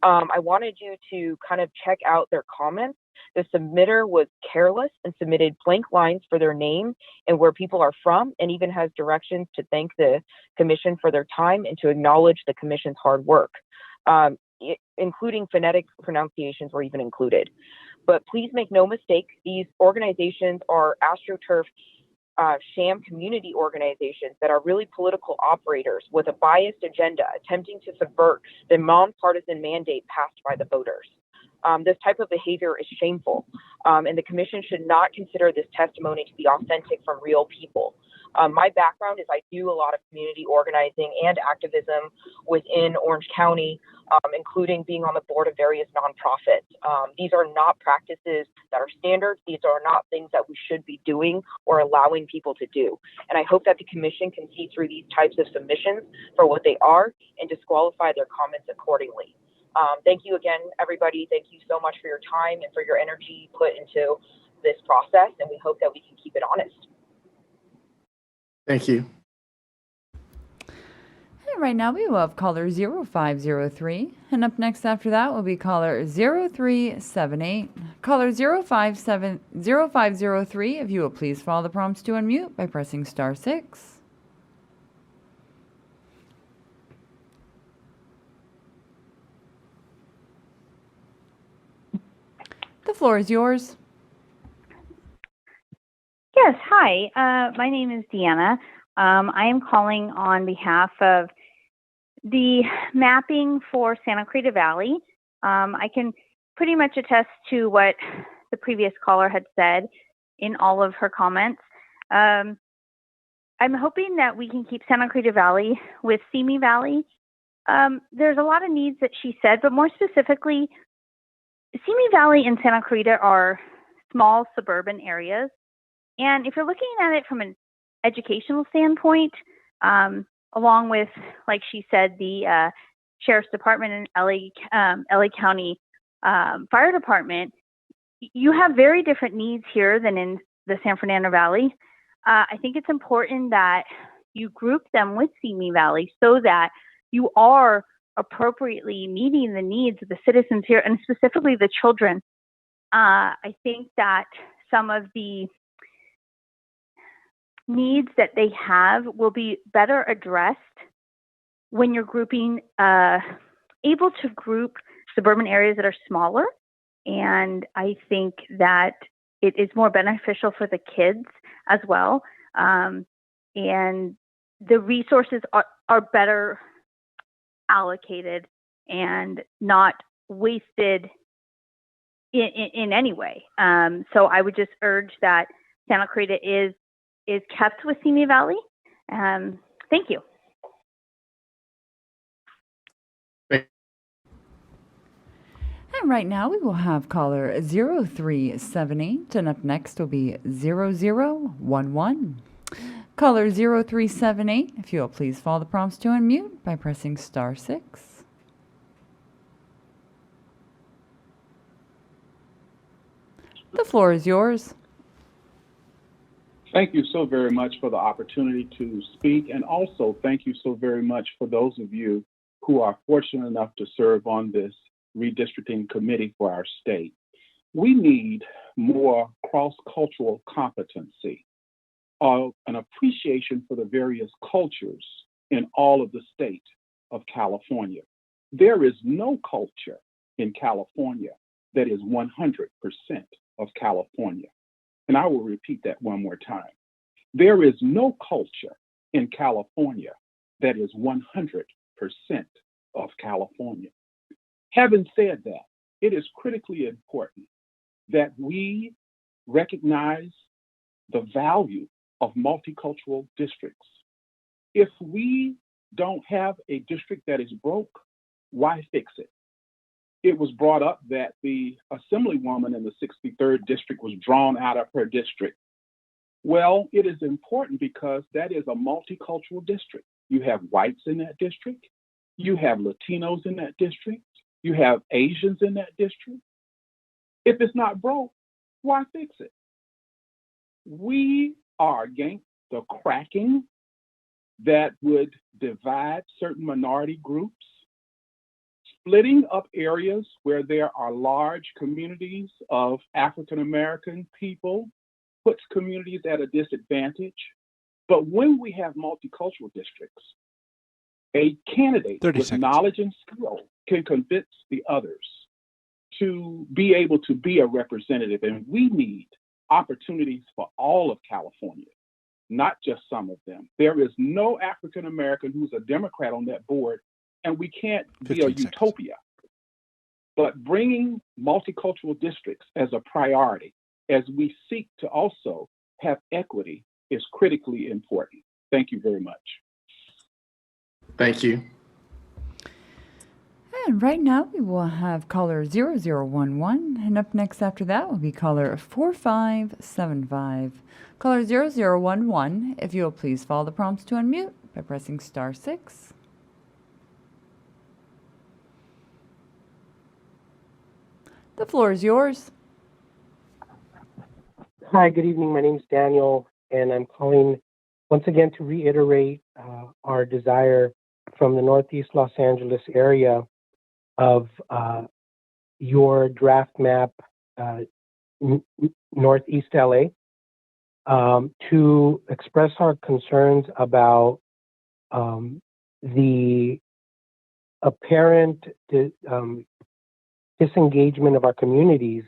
I wanted you to kind of check out their comments. The submitter was careless and submitted blank lines for their name and where people are from, and even has directions to thank the commission for their time and to acknowledge the commission's hard work, including phonetic pronunciations were even included. But please make no mistake, these organizations are AstroTurf sham community organizations that are really political operators with a biased agenda attempting to subvert the nonpartisan mandate passed by the voters. This type of behavior is shameful, and the commission should not consider this testimony to be authentic from real people. My background is I do a lot of community organizing and activism within Orange County, including being on the board of various nonprofits. These are not practices that are standard. These are not things that we should be doing or allowing people to do. And I hope that the commission can see through these types of submissions for what they are and disqualify their comments accordingly. Thank you again, everybody. Thank you so much for your time and for your energy put into this process, and we hope that we can keep it honest. Thank you. And right now we will have caller 0503, and up next after that will be caller 0378. Caller 0503, if you will please follow the prompts to unmute by pressing *6. The floor is yours. Yes, hi. My name is Deanna. I am calling on behalf of the mapping for Santa Cruz Valley. I can pretty much attest to what the previous caller had said in all of her comments. I'm hoping that we can keep Santa Cruz Valley with Simi Valley. There's a lot of needs that she said, but more specifically, Simi Valley and Santa Cruz are small suburban areas. And if you're looking at it from an educational standpoint, along with, like she said, the Sheriff's Department and LA County Fire Department, you have very different needs here than in the San Fernando Valley. I think it's important that you group them with Simi Valley so that you are appropriately meeting the needs of the citizens here, and specifically the children. I think that some of the needs that they have will be better addressed when you're grouping, able to group suburban areas that are smaller. And I think that it is more beneficial for the kids as well. And the resources are better allocated and not wasted in any way. So I would just urge that Santa Cruz is kept with Simi Valley. Thank you. And right now we will have caller 0378, and up next will be 0011. Caller 0378, if you'll please follow the prompts to unmute by pressing *6. The floor is yours. Thank you so very much for the opportunity to speak, and also thank you so very much for those of you who are fortunate enough to serve on this redistricting committee for our state. We need more cross-cultural competency, an appreciation for the various cultures in all of the state of California. There is no culture in California that is 100% of California. And I will repeat that one more time. There is no culture in California that is 100% of California. Having said that, it is critically important that we recognize the value of multicultural districts. If we don't have a district that is broke, why fix it? It was brought up that the assemblywoman in the 63rd district was drawn out of her district Well, it is important because that is a multicultural district. You have whites in that district. You have Latinos in that district. You have Asians in that district. If it's not broke, why fix it? We are against the cracking that would divide certain minority groups, splitting up areas where there are large communities of African American people puts communities at a disadvantage. But when we have multicultural districts, a candidate 30 with seconds. knowledge and skill can convince the others to be able to be a representative. And we need opportunities for all of California, not just some of them. There is no African American who's a Democrat on that board, and we can't be a utopia. But bringing multicultural districts as a priority, as we seek to also have equity, is critically important. Thank you very much. Thank you. And right now we will have caller 0011, and up next after that will be caller 4575. Caller 0011, if you will please follow the prompts to unmute by pressing *6. The floor is yours. Hi, good evening. My name is Daniel, and I'm calling once again to reiterate our desire from the Northeast Los Angeles area of your draft map, Northeast LA, to express our concerns about the apparent disengagement of our communities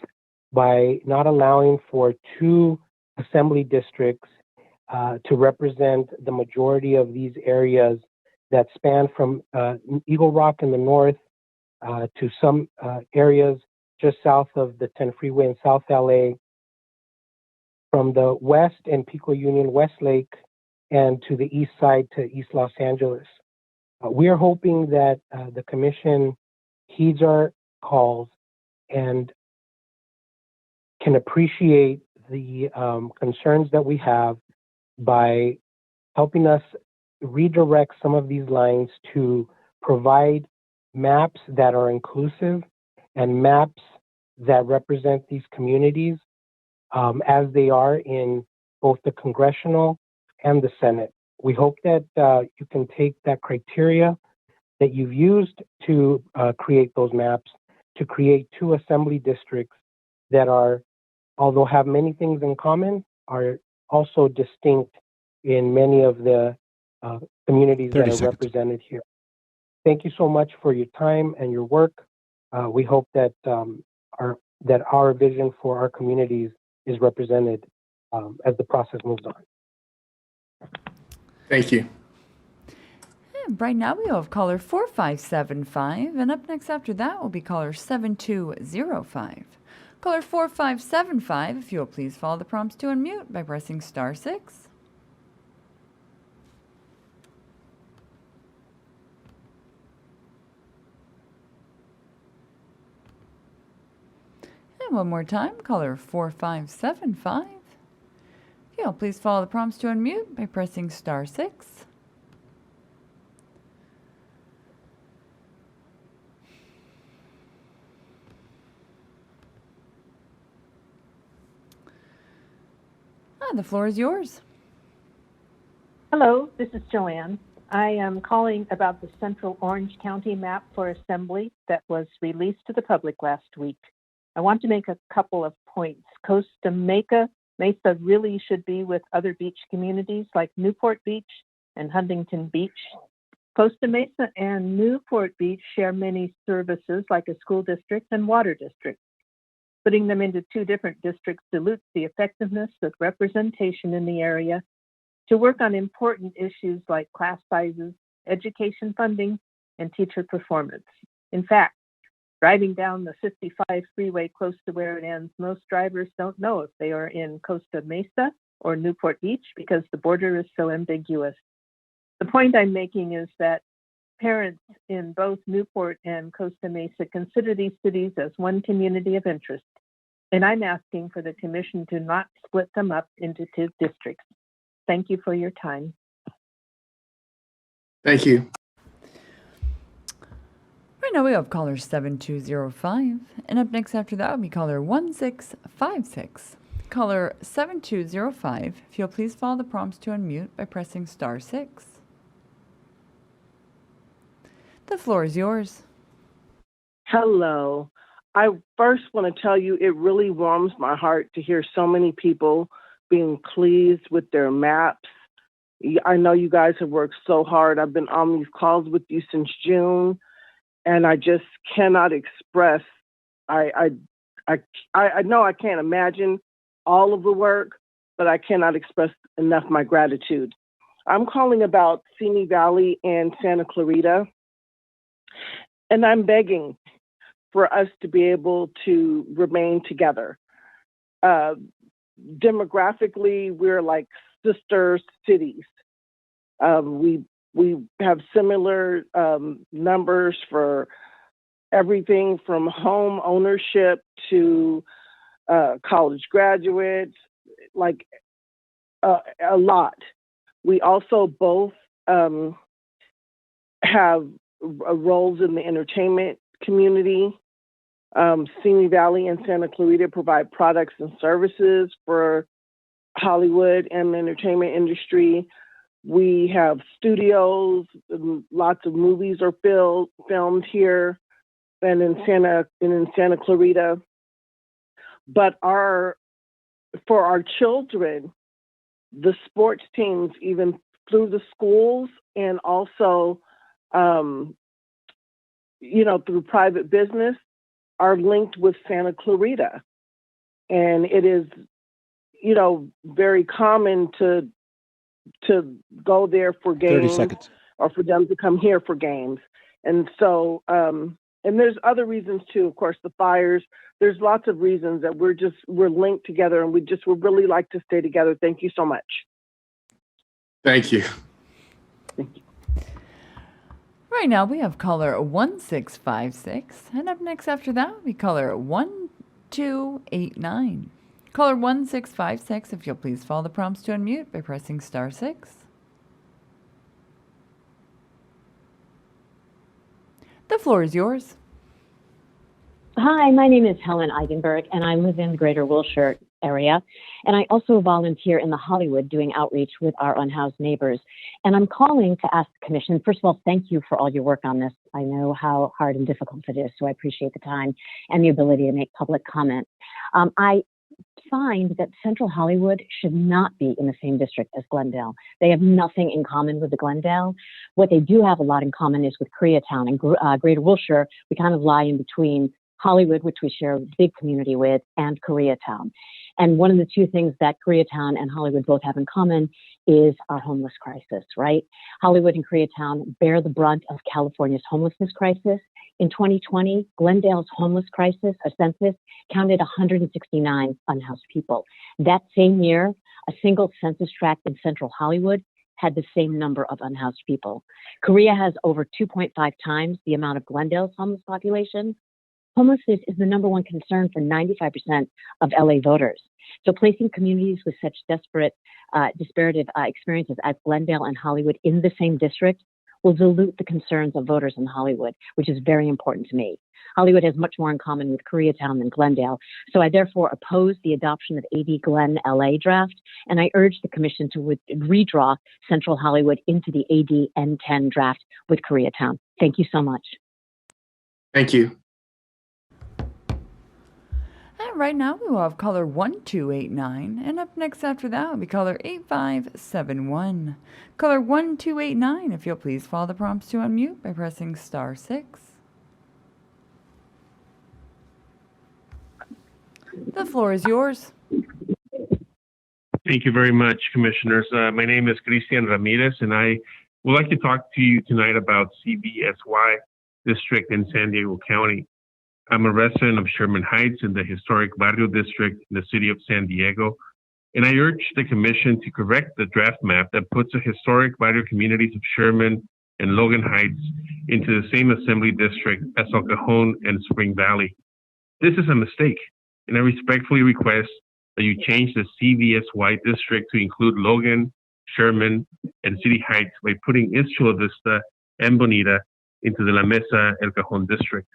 by not allowing for 2 assembly districts to represent the majority of these areas that span from Eagle Rock in the north to some areas just south of the 10 freeway in South LA, from the west in Pico Union, Westlake, and to the east side to East Los Angeles. We are hoping that the commission heeds our calls and can appreciate the concerns that we have by helping us redirect some of these lines to provide maps that are inclusive and maps that represent these communities as they are in both the congressional and the Senate. We hope that you can take that criteria that you've used to create those maps to create 2 assembly districts that are, although have many things in common, are also distinct in many of the communities that are represented here. Thank you so much for your time and your work. We hope that our vision for our communities is represented as the process moves on. Thank you. And right now we have caller 4575, and up next after that will be caller 7205. Caller 4575, if you will please follow the prompts to unmute by pressing *6. And one more time, caller 4575. If you will please follow the prompts to unmute by pressing *6. The floor is yours. Hello, this is Joanne. I am calling about the Central Orange County map for assembly that was released to the public last week. I want to make a couple of points. Costa Mesa really should be with other beach communities like Newport Beach and Huntington Beach. Costa Mesa and Newport Beach share many services like a school district and water district. Putting them into 2 different districts dilutes the effectiveness of representation in the area to work on important issues like class sizes, education funding, and teacher performance. In fact, driving down the 55 freeway close to where it ends, most drivers don't know if they are in Costa Mesa or Newport Beach because the border is so ambiguous. The point I'm making is that parents in both Newport and Costa Mesa consider these cities as one community of interest. And I'm asking for the commission to not split them up into 2 districts. Thank you for your time. Thank you. Right now we have caller 7205, and up next after that will be caller 1656. Caller 7205, if you'll please follow the prompts to unmute by pressing *6. The floor is yours. Hello. I first want to tell you it really warms my heart to hear so many people being pleased with their maps. I know you guys have worked so hard. I've been on these calls with you since June, and I just cannot express. I know I can't imagine all of the work, but I cannot express enough my gratitude. I'm calling about Simi Valley and Santa Clarita, and I'm begging for us to be able to remain together. Demographically, we're like sister cities. We have similar numbers for everything from home ownership to college graduates, like a lot. We also both have roles in the entertainment community. Simi Valley and Santa Clarita provide products and services for Hollywood and the entertainment industry. We have studios, lots of movies are filmed here and in Santa Clarita. But for our children, the sports teams, even through the schools and also, through private business, are linked with Santa Clarita. And it is, very common to go there for games 30 seconds. or for them to come here for games. And so, and there's other reasons too, of course, the fires. There's lots of reasons that we're linked together, and we would really like to stay together. Thank you so much. Thank you. Right now we have caller 1656, and up next after that we caller 1289. Caller 1656, if you'll please follow the prompts to unmute by pressing *6. The floor is yours. Hi, my name is Helen Eigenberg, and I live in the greater Wilshire area. And I also volunteer in the Hollywood doing outreach with our unhoused neighbors. And I'm calling to ask the commission, first of all, thank you for all your work on this. I know how hard and difficult it is, so I appreciate the time and the ability to make public comment. I find that Central Hollywood should not be in the same district as Glendale. They have nothing in common with the Glendale. What they do have a lot in common is with Koreatown and Greater Wilshire. We kind of lie in between Hollywood, which we share a big community with, and Koreatown. And one of the two things that Koreatown and Hollywood both have in common is our homeless crisis, right? Hollywood and Koreatown bear the brunt of California's homelessness crisis. In 2020, Glendale's homeless crisis, a census, counted 169 unhoused people. That same year, a single census tract in Central Hollywood had the same number of unhoused people. Korea has over 2.5 times the amount of Glendale's homeless population. Homelessness is the number one concern for 95% of LA voters. So placing communities with such disparative experiences as Glendale and Hollywood in the same district will dilute the concerns of voters in Hollywood, which is very important to me. Hollywood has much more in common with Koreatown than Glendale, so I therefore oppose the adoption of AD Glen LA draft, and I urge the commission to redraw Central Hollywood into the AD N10 draft with Koreatown. Thank you so much. Thank you. And right now we will have caller 1289, and up next after that will be caller 8571. Caller 1289, if you'll please follow the prompts to unmute by pressing *6. The floor is yours. Thank you very much, Commissioners. My name is Cristian Ramirez, and I would like to talk to you tonight about CBSY District in San Diego County. I'm a resident of Sherman Heights in the historic Barrio District in the city of San Diego, and I urge the Commission to correct the draft map that puts the historic barrio communities of Sherman and Logan Heights into the same assembly district as El Cajon and Spring Valley. This is a mistake. and I respectfully request that you change the CVSY district to include Logan, Sherman, and City Heights by putting East Chula Vista and Bonita into the La Mesa El Cajon district.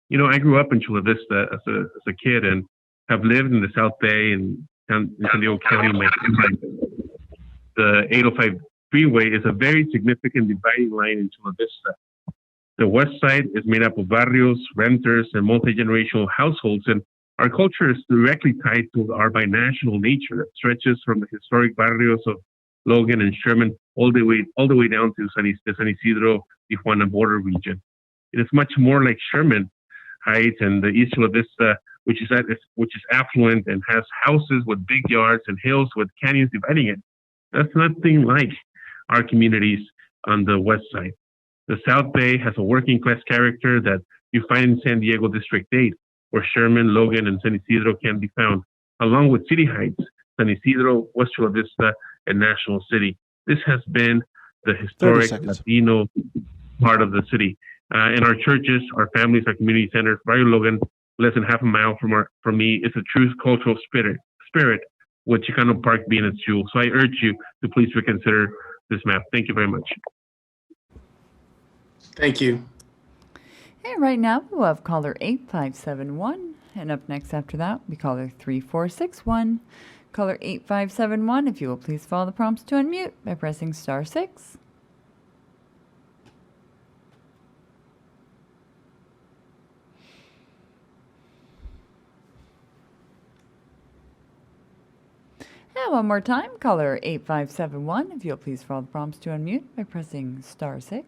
You know, I grew up in Chula Vista as a kid and have lived in the South Bay and in San Diego County. The 805 freeway is a very significant dividing line in Chula Vista. The west side is made up of barrios, renters, and multi-generational households, and our culture is directly tied to our binational nature that stretches from the historic barrios of Logan and Sherman all the way down to the San Isidro, Tijuana border region. It is much more like Sherman Heights and the East Chula Vista, which is affluent and has houses with big yards and hills with canyons dividing it. That's nothing like our communities on the west side. The South Bay has a working class character that you find in San Diego District 8, where Sherman, Logan, and San Isidro can be found, along with City Heights, San Isidro, West Chula Vista, and National City. This has been the historic Latino part of the city. And our churches, our families, our community centers, Barrio Logan, less than half a mile from me, is a true cultural spirit, with Chicano Park being its jewel. So I urge you to please reconsider this map. Thank you very much. Thank you. And right now we'll have caller 8571. And up next after that will be caller 3461. Caller 8571, if you will please follow the prompts to unmute by pressing *6. And one more time, caller 8571, if you'll please follow the prompts to unmute by pressing *6.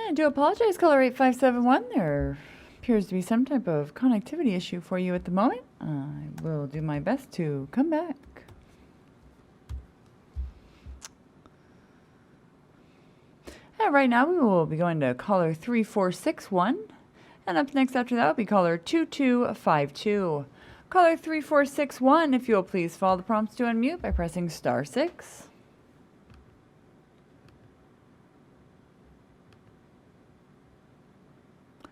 I do apologize, caller 8571. There appears to be some type of connectivity issue for you at the moment. I will do my best to come back. And right now we will be going to caller 3461. And up next after that will be caller 2252. Caller 3461, if you'll please follow the prompts to unmute by pressing *6.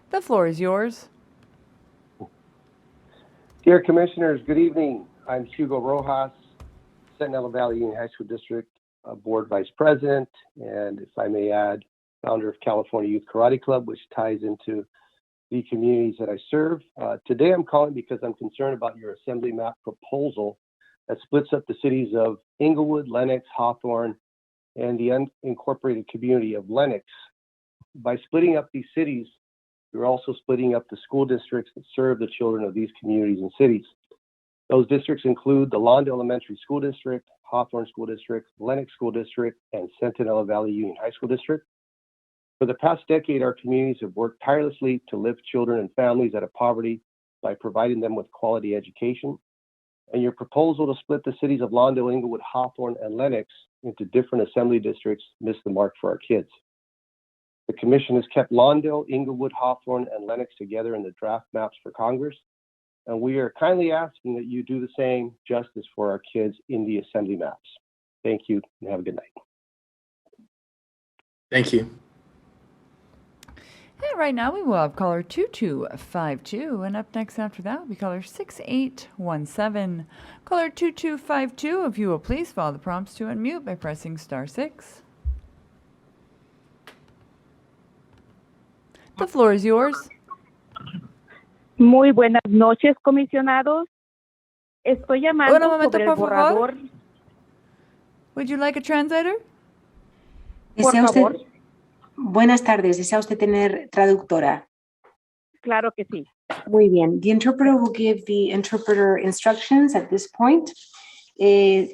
The floor is yours. Dear Commissioners, good evening. I'm Hugo Rojas, Centinela Valley Union High School District Board Vice President, and if I may add, founder of California Youth Karate Club, which ties into the communities that I serve. Today I'm calling because I'm concerned about your assembly map proposal that splits up the cities of Inglewood, Lenox, Hawthorne, and the unincorporated community of Lenox. By splitting up these cities, you're also splitting up the school districts that serve the children of these communities and cities. Those districts include the Lawndale Elementary School District, Hawthorne School District, Lenox School District, and Centinela Valley Union High School District. For the past decade, our communities have worked tirelessly to lift children and families out of poverty by providing them with quality education. And your proposal to split the cities of Lawndale, Inglewood, Hawthorne, and Lenox into different assembly districts missed the mark for our kids. The Commission has kept Lawndale, Inglewood, Hawthorne, and Lenox together in the draft maps for Congress, and we are kindly asking that you do the same justice for our kids in the assembly maps. Thank you, and have a good night. Thank you. And right now we will have caller 2252, and up next after that will be caller 6817. Caller 2252, if you will please follow the prompts to unmute by pressing *6. The floor is yours. Muy buenas noches, comisionados. Estoy llamando sobre el por borrador. favor. Would you like a translator? Por favor. Buenas tardes. ¿Desea usted tener traductora? Claro que sí. Muy bien. The interpreter will give the interpreter instructions at this point.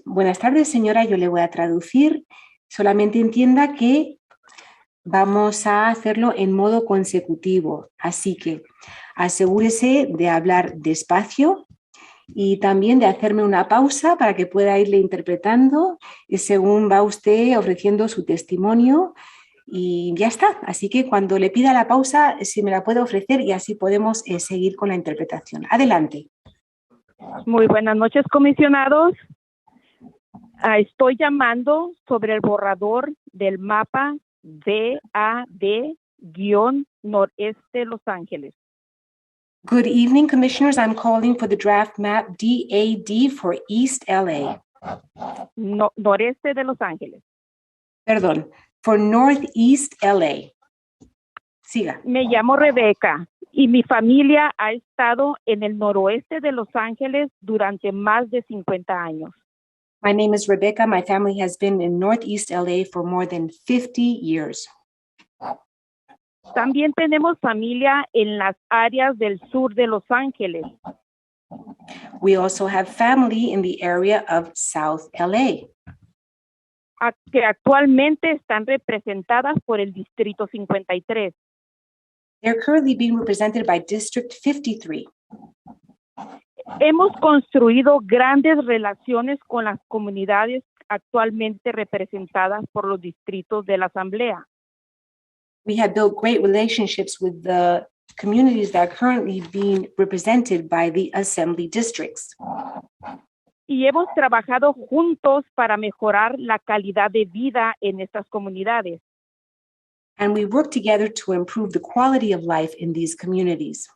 Buenas tardes, señora. Yo le voy a traducir. Solamente entienda que vamos a hacerlo en modo consecutivo, así que asegúrese de hablar despacio y también de hacerme una pausa para que pueda irle interpretando según va usted ofreciendo su testimonio y ya está. Así que cuando le pida la pausa, si me la puede ofrecer y así podemos seguir con la interpretación. Adelante. Muy buenas noches, comisionados. Estoy llamando sobre el borrador del mapa DAD-noreste Los Ángeles. Good evening, Commissioners. I'm calling for the draft map DAD for East LA. Noreste de Los Ángeles. Perdón, for Northeast LA. Siga. Me llamo Rebeca y mi familia ha estado en el noroeste de Los Ángeles durante más de 50 años. My name is Rebecca. My family has been in Northeast LA for more than 50 years. También tenemos familia en las áreas del sur de Los Ángeles. We also have family in the area of South LA. Que actualmente están representadas por el Distrito 53. They're currently being represented by District 53. Hemos construido grandes relaciones con las comunidades actualmente representadas por los distritos de la Asamblea. We have built great relationships with the communities that are currently being represented by the Assembly districts. Y hemos trabajado juntos para mejorar la calidad de vida en estas comunidades. And we work together to improve the quality of life in these communities.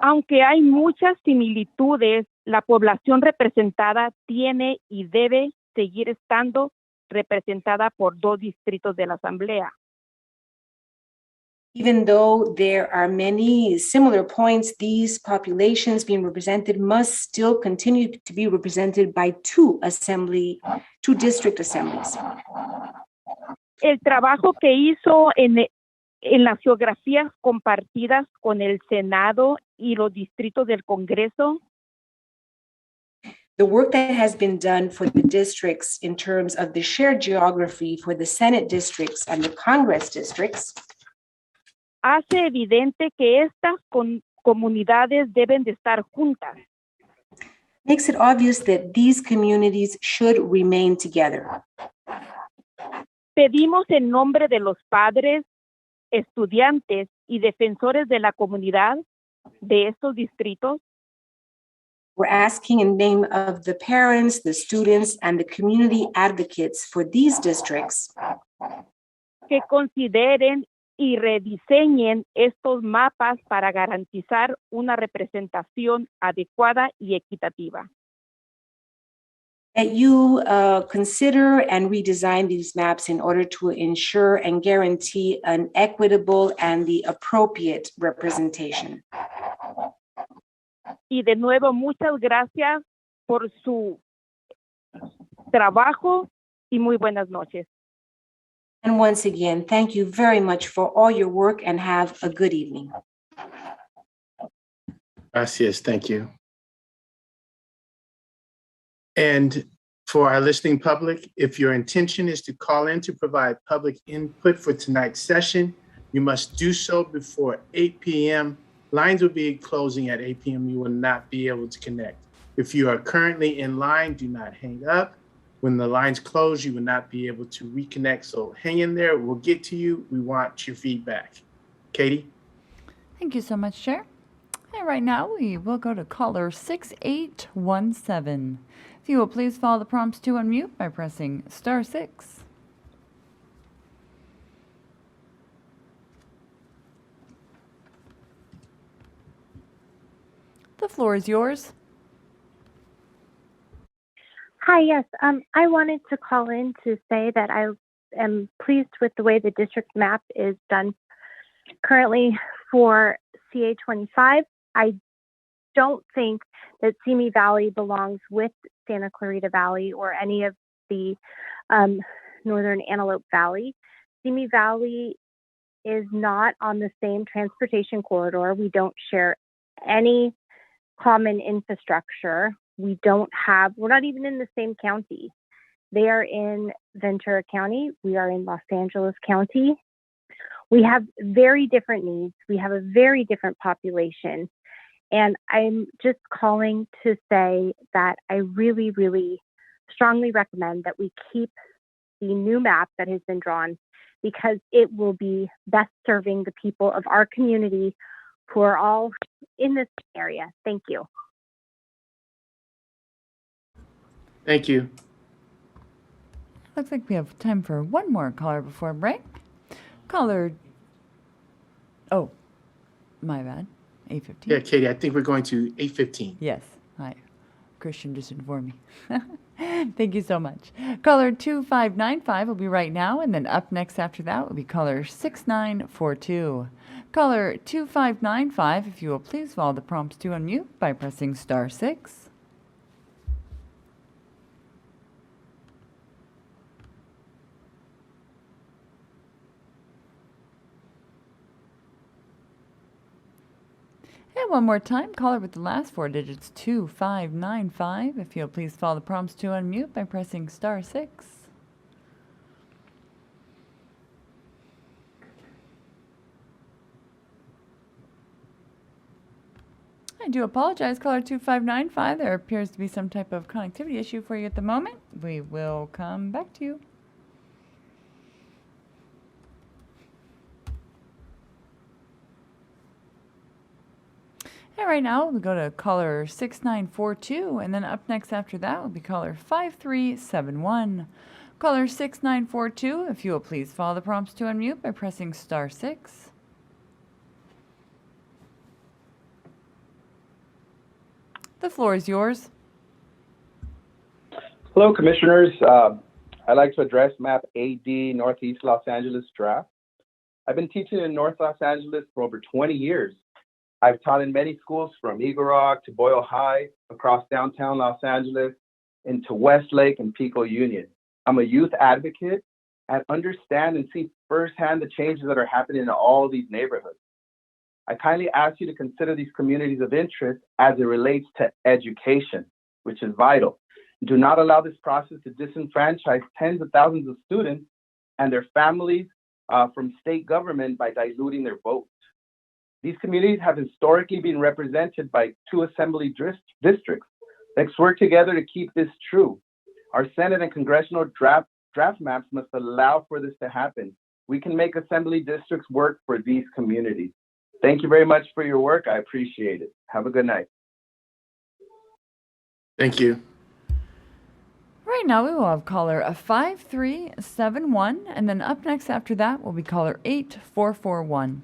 Aunque hay muchas similitudes, la población representada tiene y debe seguir estando representada por 2 distritos de la Asamblea. Even though there are many similar points, these populations being represented must still continue to be represented by 2 district assemblies. El trabajo que hizo en las geografías compartidas con el Senado y los distritos del Congreso. The work that has been done for the districts in terms of the shared geography for the Senate districts and the Congress districts hace evidente que estas comunidades deben de estar juntas. Makes it obvious that these communities should remain together. Pedimos en nombre de los padres, estudiantes y defensores de la comunidad de estos distritos. We're asking in name of the parents, the students, and the community advocates for these districts que consideren y rediseñen estos mapas para garantizar una representación adecuada y equitativa. That you consider and redesign these maps in order to ensure and guarantee an equitable and the appropriate representation. Y de nuevo, muchas gracias por su trabajo y muy buenas noches. And once again, thank you very much for all your work and have a good evening. Gracias, thank you. And for our listening public, if your intention is to call in to provide public input for tonight's session, you must do so before 8 p.m. Lines will be closing at 8 p.m. You will not be able to connect. If you are currently in line, do not hang up. When the lines close, you will not be able to reconnect. So hang in there. We'll get to you. We want your feedback. Katie? Thank you so much, Chair. And right now, we will go to caller 6817. If you will please follow the prompts to unmute by pressing *6. The floor is yours. Hi, yes. I wanted to call in to say that I am pleased with the way the district map is done currently for CA25. I don't think that Simi Valley belongs with Santa Clarita Valley or any of the Northern Antelope Valley. Simi Valley is not on the same transportation corridor. We don't share any common infrastructure. We're not even in the same county. They are in Ventura County. We are in Los Angeles County. We have very different needs. We have a very different population. And I'm just calling to say that I really, really strongly recommend that we keep the new map that has been drawn because it will be best serving the people of our community who are all in this area. Thank you. Thank you. Looks like we have time for one more caller before break. Caller, oh, my bad, 8:15. Yeah, Katie, I think we're going to 8:15. Yes, hi. Christian just informed me. Thank you so much. Caller 2595 will be right now, and then up next after that will be caller 6942. Caller 2595, if you will please follow the prompts to unmute by pressing *6. And one more time, caller with the last 4 digits, 2595. If you'll please follow the prompts to unmute by pressing *6. I do apologize, caller 2595. There appears to be some type of connectivity issue for you at the moment. We will come back to you. And right now, we go to caller 6942, and then up next after that will be caller 5371. Caller 6942, if you will please follow the prompts to unmute by pressing *6. The floor is yours. Hello, Commissioners. I'd like to address Map AD Northeast Los Angeles draft. I've been teaching in North Los Angeles for over 20 years. I've taught in many schools from Eagle Rock to Boyle High, across downtown Los Angeles, into Westlake and Pico Union. I'm a youth advocate and understand and see firsthand the changes that are happening in all these neighborhoods. I kindly ask you to consider these communities of interest as it relates to education, which is vital. Do not allow this process to disenfranchise tens of thousands of students and their families from state government by diluting their votes. These communities have historically been represented by 2 assembly districts. Let's work together to keep this true. Our Senate and congressional draft maps must allow for this to happen. We can make assembly districts work for these communities. Thank you very much for your work. I appreciate it. Have a good night. Thank you. Right now, we will have caller 5371, and then up next after that will be caller 8441.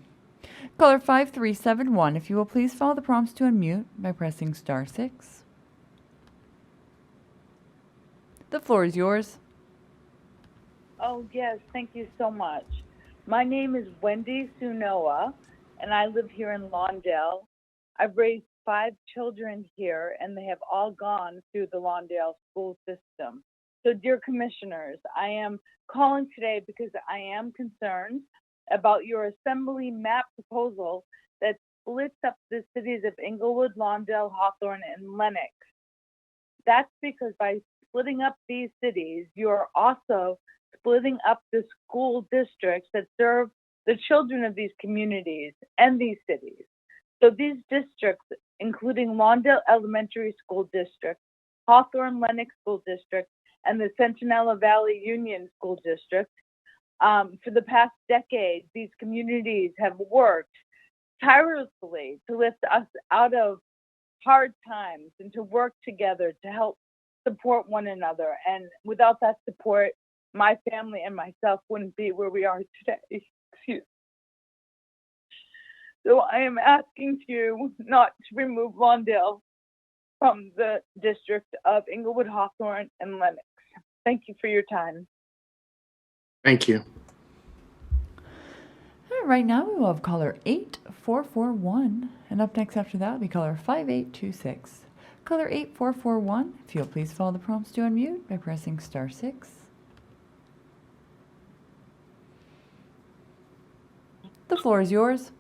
Caller 5371, if you will please follow the prompts to unmute by pressing *6. The floor is yours. Oh, yes, thank you so much. My name is Wendy Sunoa, and I live here in Lawndale. I've raised 5 children here, and they have all gone through the Lawndale school system. So, dear commissioners, I am calling today because I am concerned about your assembly map proposal that splits up the cities of Inglewood, Lawndale, Hawthorne, and Lenox. That's because by splitting up these cities, you're also splitting up the school districts that serve the children of these communities and these cities. So these districts, including Lawndale Elementary School District, Hawthorne Lenox School District, and the Centinela Valley Union School District, for the past decade, these communities have worked tirelessly to lift us out of hard times and to work together to help support one another. And without that support, my family and myself wouldn't be where we are today. Excuse. So I am asking you not to remove Lawndale from the district of Inglewood, Hawthorne, and Lenox. Thank you for your time. Thank you. Right now, we will have caller 8441, and up next after that will be caller 5826. Caller 8441, if you'll please follow the prompts to unmute by pressing *6. The floor is yours.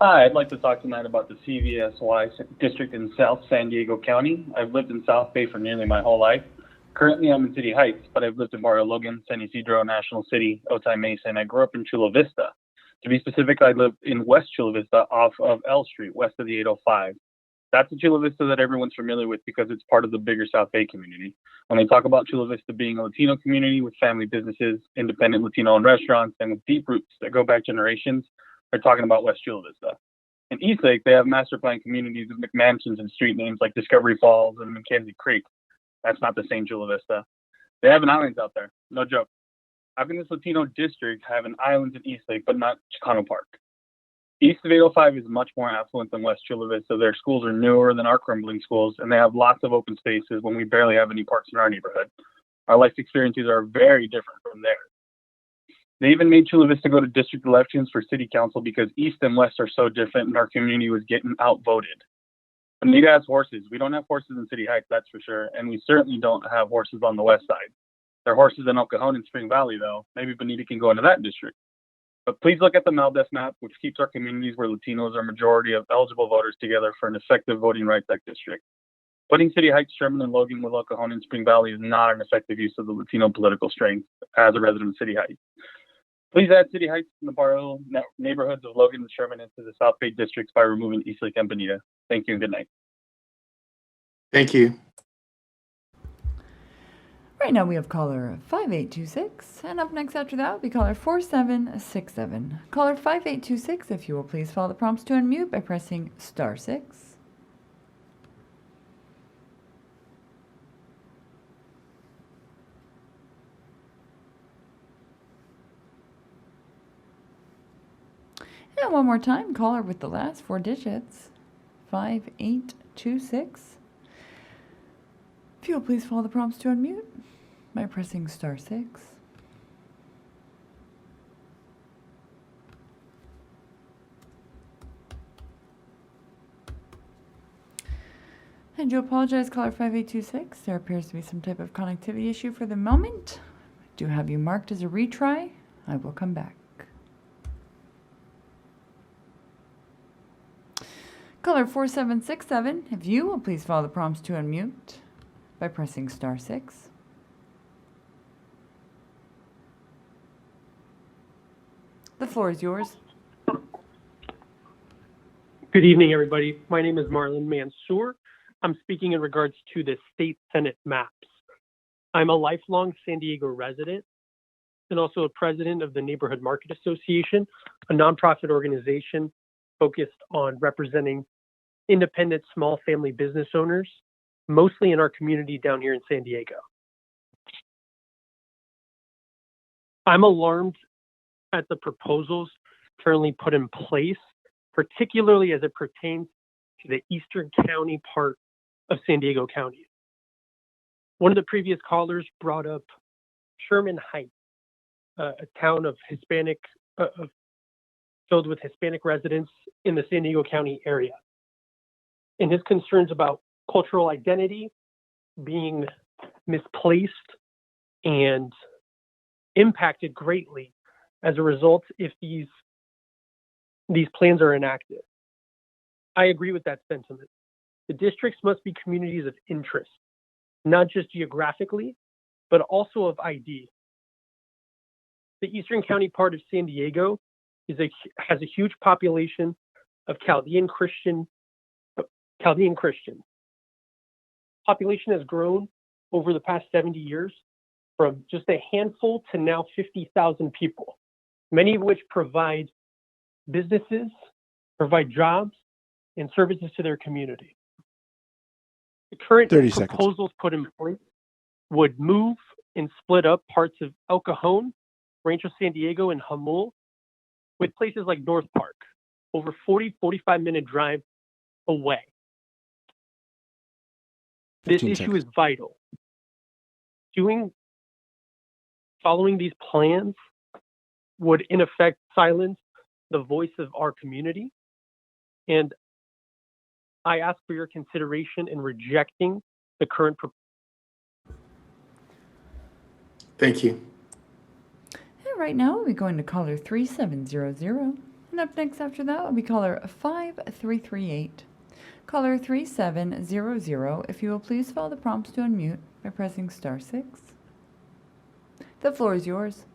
Hi, I'd like to talk tonight about the CVSY district in South San Diego County. I've lived in South Bay for nearly my whole life. Currently, I'm in City Heights, but I've lived in Barrio Logan, San Isidro, National City, Otay Mesa, and I grew up in Chula Vista. To be specific, I live in West Chula Vista off of L Street, west of the 805. That's the Chula Vista that everyone's familiar with because it's part of the bigger South Bay community. When they talk about Chula Vista being a Latino community with family businesses, independent Latino-owned restaurants, and with deep roots that go back generations, they're talking about West Chula Vista. In Eastlake, they have master plan communities with McMansions and street names like Discovery Falls and Mackenzie Creek. That's not the same Chula Vista. They have islands out there. No joke. How can this Latino district have an island in Eastlake but not Chicano Park? East of 805 is much more affluent than West Chula Vista. Their schools are newer than our crumbling schools, and they have lots of open spaces when we barely have any parks in our neighborhood. Our life experiences are very different from theirs. They even made Chula Vista go to district elections for city council because East and West are so different and our community was getting outvoted. Bonita has horses. We don't have horses in City Heights, that's for sure, and we certainly don't have horses on the west side. There are horses in El Cajon and Spring Valley, though. Maybe Bonita can go into that district. But please look at the Maldes map, which keeps our communities where Latinos are majority of eligible voters together for an effective voting rights act district. Putting City Heights, Sherman, and Logan with El Cajon and Spring Valley is not an effective use of the Latino political strength as a resident of City Heights. Please add City Heights and the barrio neighborhoods of Logan and Sherman into the South Bay districts by removing Eastlake and Bonita. Thank you and good night. Thank you. Right now we have caller 5826, and up next after that will be caller 4767. Caller 5826, if you will please follow the prompts to unmute by pressing *6. And one more time, caller with the last 4 digits, 5826. If you will please follow the prompts to unmute by pressing *6. I do apologize, caller 5826. There appears to be some type of connectivity issue for the moment. I do have you marked as a retry. I will come back. Caller 4767, if you will please follow the prompts to unmute by pressing *6. The floor is yours. Good evening, everybody. My name is Marlon Mansour. I'm speaking in regards to the state Senate maps. I'm a lifelong San Diego resident and also a president of the Neighborhood Market Association, a nonprofit organization focused on representing independent small family business owners, mostly in our community down here in San Diego. I'm alarmed at the proposals currently put in place, particularly as it pertains to the Eastern County part of San Diego County. One of the previous callers brought up Sherman Heights, a town of Hispanic, filled with Hispanic residents in the San Diego County area, and his concerns about cultural identity being misplaced and impacted greatly as a result if these plans are enacted. I agree with that sentiment. The districts must be communities of interest, not just geographically, but also of ID. The Eastern County part of San Diego has a huge population of Chaldean Christians. Population has grown over the past 70 years from just a handful to now 50,000 people, many of which provide businesses, provide jobs, and services to their community. The current proposals put in place would move and split up parts of El Cajon, Rancho San Diego, and Jamul with places like North Park, over 45-minute drive away. This issue is vital. Following these plans would in effect silence the voice of our community. And I ask for your consideration in rejecting the current proposal. Thank you. And right now, we'll be going to caller 3700. And up next after that will be caller 5338. Caller 3700, if you will please follow the prompts to unmute by pressing *6. The floor is yours.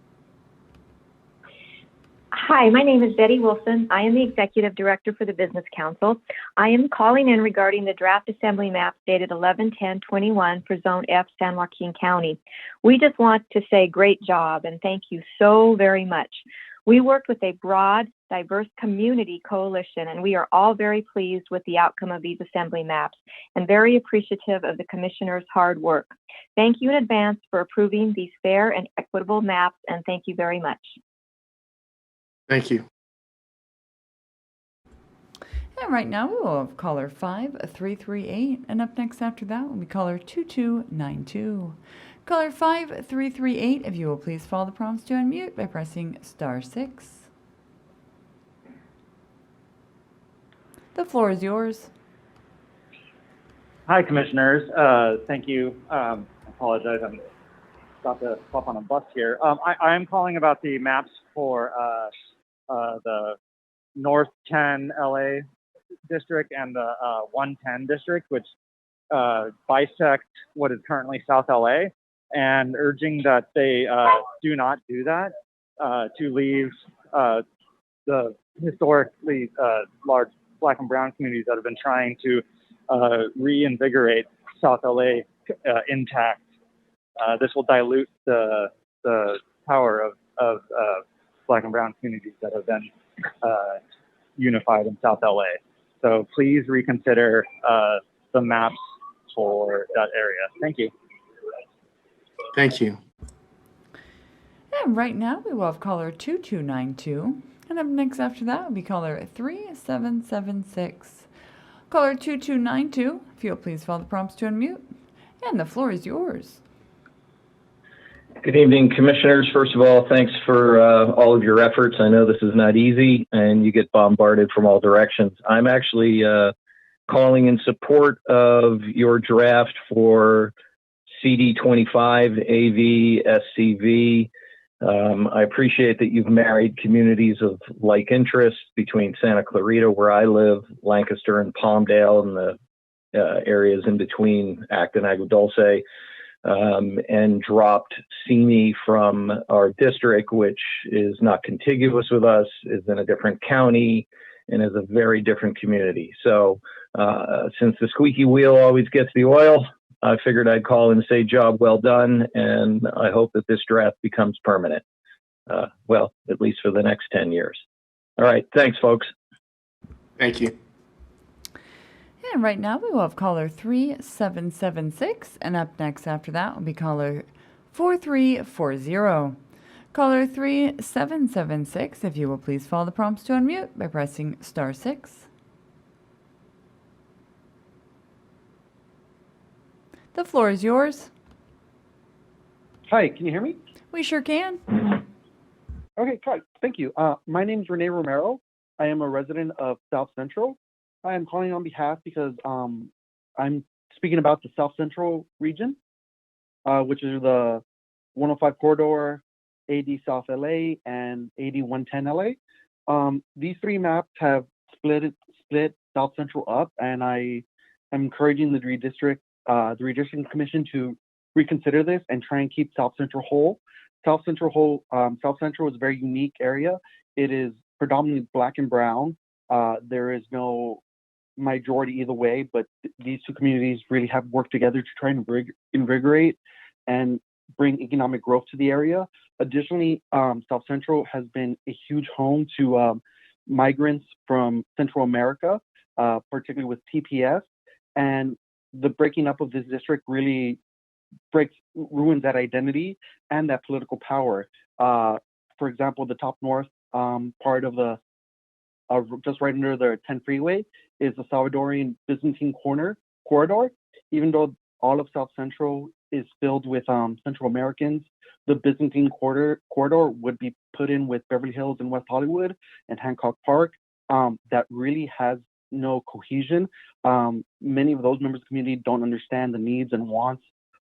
Hi, my name is Betty Wilson. I am the Executive Director for the Business Council. I am calling in regarding the draft assembly map dated 11/10/21 for Zone F, San Joaquin County. We just want to say great job and thank you so very much. We worked with a broad diverse community coalition, and we are all very pleased with the outcome of these assembly maps and very appreciative of the commissioners' hard work. Thank you in advance for approving these fair and equitable maps, and thank you very much. Thank you. And right now we will have caller 5338, and up next after that will be caller 2292. Caller 5338, if you will please follow the prompts to unmute by pressing *6. The floor is yours. Hi, commissioners. Thank you. I apologize. I'm about to hop on a bus here. I am calling about the maps for the North 10 LA district and the 110 district, which bisect what is currently South LA, and urging that they do not do that, to leave the historically large Black and brown communities that have been trying to reinvigorate South LA intact. This will dilute the power of Black and brown communities that have been unified in South LA. So please reconsider the maps for that area. Thank you. Thank you. And right now we will have caller 2292. And up next after that will be caller 3776. Caller 2292, if you'll please follow the prompts to unmute. And the floor is yours. Good evening, commissioners. First of all, thanks for all of your efforts. I know this is not easy and you get bombarded from all directions. I'm actually calling in support of your draft for CD25 AV SCV. I appreciate that you've married communities of like interest between Santa Clarita, where I live, Lancaster and Palmdale, and the areas in between Acton and Agua Dulce, and dropped SEMI from our district, which is not contiguous with us, is in a different county, and is a very different community. So since the squeaky wheel always gets the oil, I figured I'd call and say job well done, and I hope that this draft becomes permanent. Well, at least for the next 10 years. All right, thanks, folks. Thank you. And right now we will have caller 3776, and up next after that will be caller 4340. Caller 3776, if you will please follow the prompts to unmute by pressing *6. The floor is yours. Hi, can you hear me? We sure can. Okay, thank you. My name is Rene Romero. I am a resident of South Central. I am calling on behalf because I'm speaking about the South Central region, which is the 105 corridor, AD South LA, and AD 110 LA. These three maps have split South Central up, and I am encouraging the Redistricting Commission to reconsider this and try and keep South Central whole. South Central is a very unique area. It is predominantly Black and brown. There is no majority either way, but these two communities really have worked together to try and invigorate and bring economic growth to the area. Additionally, South Central has been a huge home to migrants from Central America, particularly with TPS, and the breaking up of this district really ruins that identity and that political power. For example, the top north part of the just right under the 10 freeway is the Salvadorian Byzantine corridor. Even though all of South Central is filled with Central Americans, the Byzantine corridor would be put in with Beverly Hills and West Hollywood and Hancock Park. That really has no cohesion. Many of those members of the community don't understand the needs and wants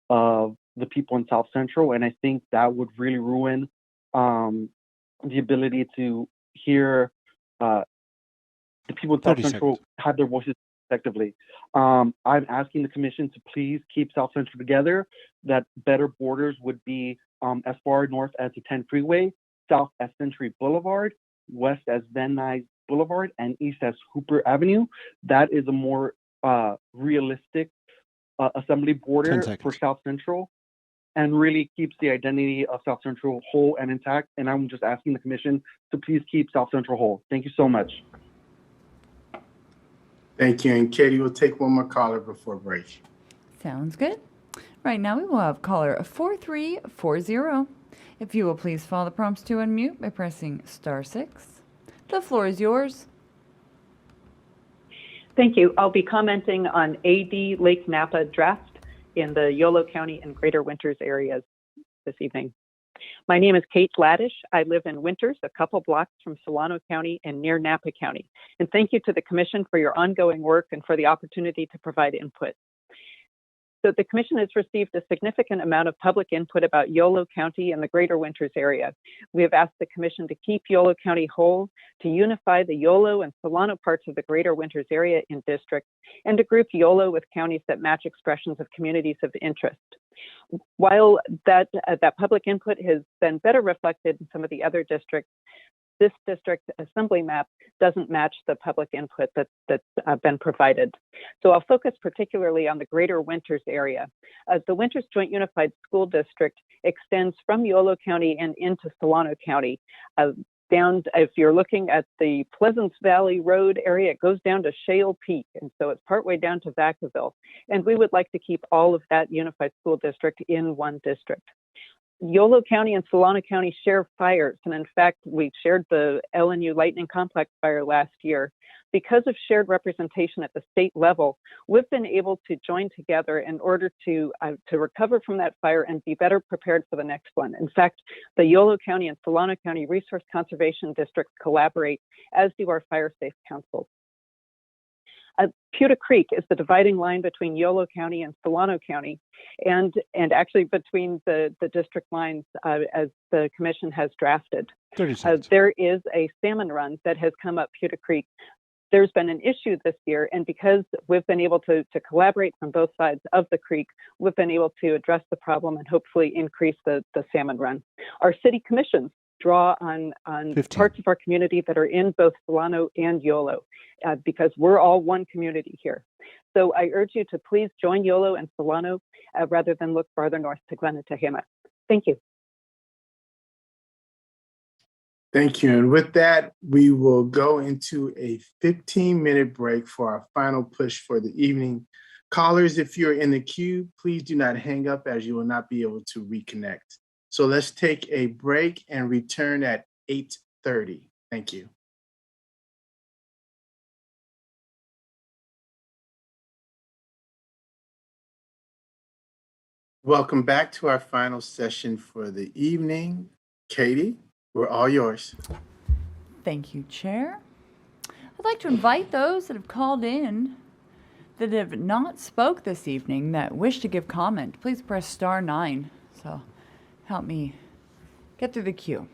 of the people in South Central, and I think that would really ruin the ability to hear the people in South Central have their voices effectively. I'm asking the commission to please keep South Central together, that better borders would be as far north as the 10 freeway, south as Century Boulevard, west as Van Nuys Boulevard, and east as Hooper Avenue. That is a more realistic assembly border for South Central. and really keeps the identity of South Central whole and intact. And I'm just asking the commission to please keep South Central whole. Thank you so much. Thank you. And Katie, we'll take one more caller before break. Sounds good. Right now we will have caller 4340. If you will please follow the prompts to unmute by pressing *6. The floor is yours. Thank you. I'll be commenting on AD Lake Napa draft in the Yolo County and Greater Winters areas this evening. My name is Kate Laddish. I live in Winters, a couple blocks from Solano County and near Napa County. And thank you to the Commission for your ongoing work and for the opportunity to provide input. So the Commission has received a significant amount of public input about Yolo County and the Greater Winters area. We have asked the Commission to keep Yolo County whole, to unify the Yolo and Solano parts of the Greater Winters area in districts, and to group Yolo with counties that match expressions of communities of interest. While that public input has been better reflected in some of the other districts, this district assembly map doesn't match the public input that's been provided. So I'll focus particularly on the Greater Winters area. The Winters Joint Unified School District extends from Yolo County and into Solano County. Down, if you're looking at the Pleasance Valley Road area, it goes down to Shale Peak, and so it's partway down to Vacaville. And we would like to keep all of that unified school district in one district. Yolo County and Solano County share fires, and in fact, we shared the LNU Lightning Complex fire last year. Because of shared representation at the state level, we've been able to join together in order to recover from that fire and be better prepared for the next one. In fact, the Yolo County and Solano County Resource Conservation Districts collaborate, as do our fire safe councils. Puta Creek is the dividing line between Yolo County and Solano County, and actually between the district lines as the commission has drafted. There is a salmon run that has come up Puta Creek. There's been an issue this year, and because we've been able to collaborate from both sides of the creek, we've been able to address the problem and hopefully increase the salmon run. Our city commissions draw on parts of our community that are in both Solano and Yolo, because we're all one community here. So I urge you to please join Yolo and Solano rather than look farther north to Glen and Tehama. Thank you. Thank you. And with that, we will go into a 15-minute break for our final push for the evening. Callers, if you're in the queue, please do not hang up as you will not be able to reconnect. So let's take a break and return at 8:30. Thank you. Welcome back to our final session for the evening. Katie, we're all yours. Thank you, Chair. I'd like to invite those that have called in that have not spoke this evening that wish to give comment. Please press *9. So help me get through the queue.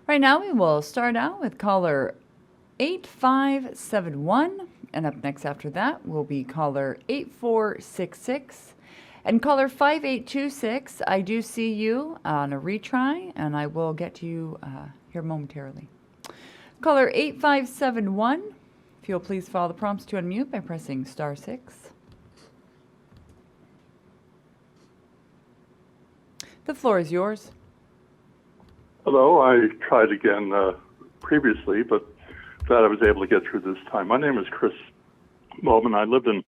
Right now we will start out with caller 8571, and up next after that will be caller 8466 and caller 5826. I do see you on a retry, and I will get to you here momentarily. Caller 8571, if you'll please follow the prompts to unmute by pressing *6. The floor is yours. Hello, I tried again previously, but glad I was able to get through this time. My name is Chris Bowman. I lived in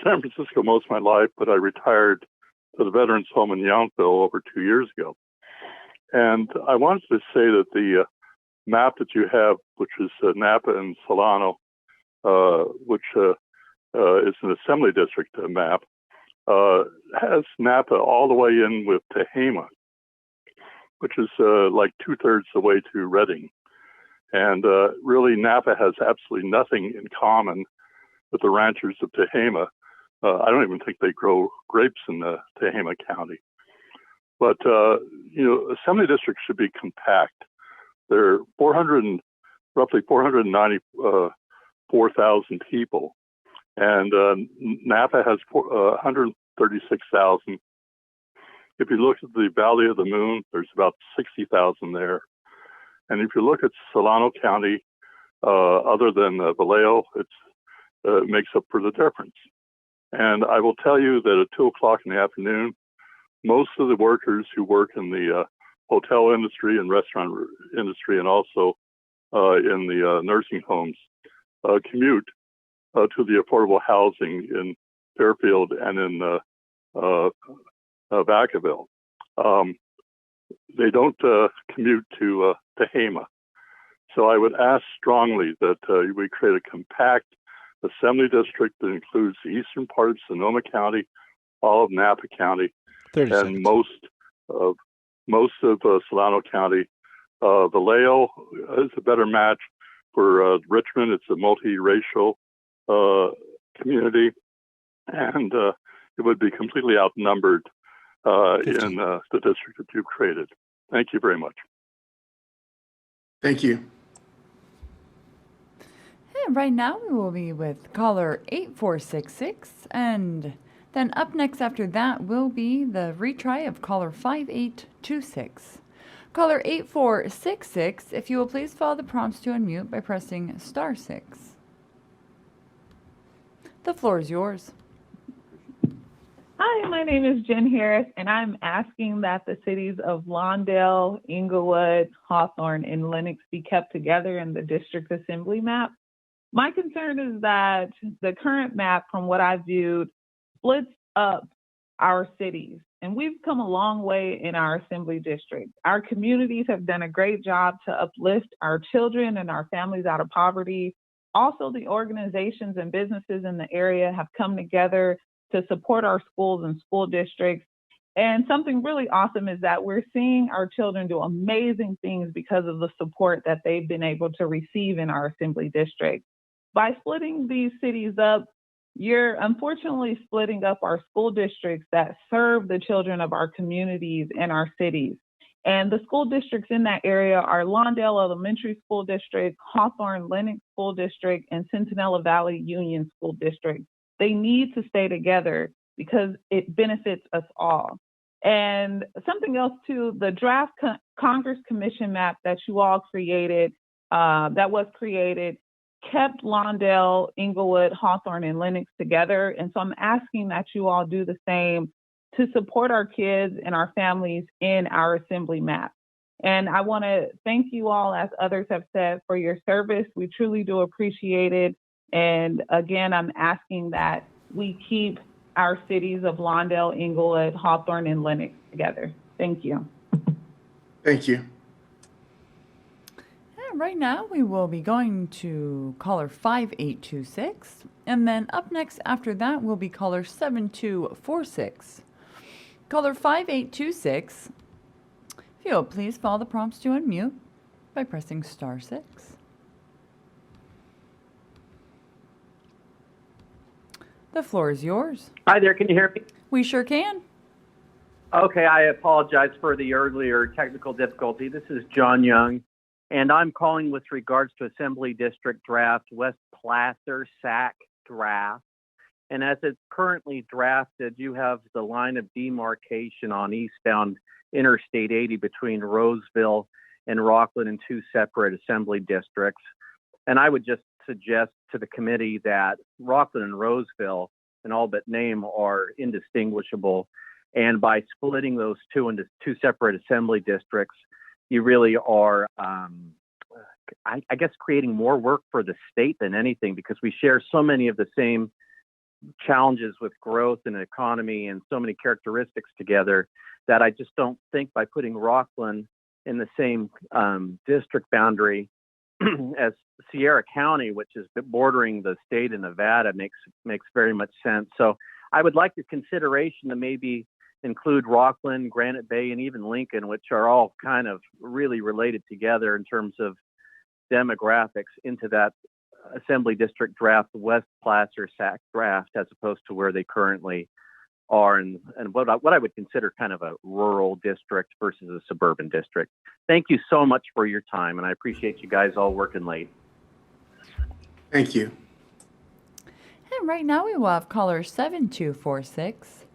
San Francisco most of my life, but I retired to the Veterans Home in Yountville over 2 years ago. And I wanted to say that the map that you have, which is Napa and Solano, which is an assembly district map, has Napa all the way in with Tehama, which is like 2/3 the way to Redding. And really, Napa has absolutely nothing in common with the ranchers of Tehama. I don't even think they grow grapes in Tehama County. But, assembly districts should be compact. They're roughly 494,000 people. And Napa has 136,000. If you look at the Valley of the Moon, there's about 60,000 there. And if you look at Solano County, other than Vallejo, it makes up for the difference. And I will tell you that at 2 o'clock in the afternoon, most of the workers who work in the hotel industry and restaurant industry, and also in the nursing homes, commute to the affordable housing in Fairfield and in Vacaville. They don't commute to Tehama. So I would ask strongly that we create a compact assembly district that includes the eastern part of Sonoma County, all of Napa County, and most of Solano County. Vallejo is a better match for Richmond. It's a multiracial community, and it would be completely outnumbered in the district that you've created. Thank you very much. Thank you. And right now we will be with caller 8466, and then up next after that will be the retry of caller 5826. Caller 8466, if you will please follow the prompts to unmute by pressing *6. The floor is yours. Hi, my name is Jen Harris, and I'm asking that the cities of Lawndale, Inglewood, Hawthorne, and Lenox be kept together in the district assembly map. My concern is that the current map, from what I viewed, splits up our cities, and we've come a long way in our assembly district. Our communities have done a great job to uplift our children and our families out of poverty. Also, the organizations and businesses in the area have come together to support our schools and school districts. And something really awesome is that we're seeing our children do amazing things because of the support that they've been able to receive in our assembly district. By splitting these cities up, you're unfortunately splitting up our school districts that serve the children of our communities and our cities. And the school districts in that area are Lawndale Elementary School District, Hawthorne Lenox School District, and Centinela Valley Union School District. They need to stay together because it benefits us all. And something else too, the draft Congress Commission map that you all created, kept Lawndale, Inglewood, Hawthorne, and Lenox together. And so I'm asking that you all do the same to support our kids and our families in our assembly map. And I want to thank you all, as others have said, for your service. We truly do appreciate it. And again, I'm asking that we keep our cities of Lawndale, Inglewood, Hawthorne, and Lenox together. Thank you. Thank you. Right now, we will be going to caller 5826, and then up next after that will be caller 7246. Caller 5826, if you'll please follow the prompts to unmute by pressing *6. The floor is yours. Hi there, can you hear me? We sure can. Okay, I apologize for the earlier technical difficulty. This is John Young, and I'm calling with regards to Assembly District Draft, West Placer SAC Draft. And as it's currently drafted, you have the line of demarcation on eastbound Interstate 80 between Roseville and Rockland in two separate assembly districts. And I would just suggest to the committee that Rockland and Roseville, in all but name, are indistinguishable. And by splitting those two into two separate assembly districts, you really are, I guess, creating more work for the state than anything, because we share so many of the same challenges with growth and economy and so many characteristics together that I just don't think by putting Rockland in the same district boundary as Sierra County, which is bordering the state of Nevada, makes very much sense. So I would like the consideration to maybe include Rockland, Granite Bay, and even Lincoln, which are all kind of really related together in terms of demographics, into that Assembly District Draft, West Placer SAC Draft, as opposed to where they currently are, and what I would consider kind of a rural district versus a suburban district. Thank you so much for your time, and I appreciate you guys all working late. Thank you. And right now we will have caller 7246.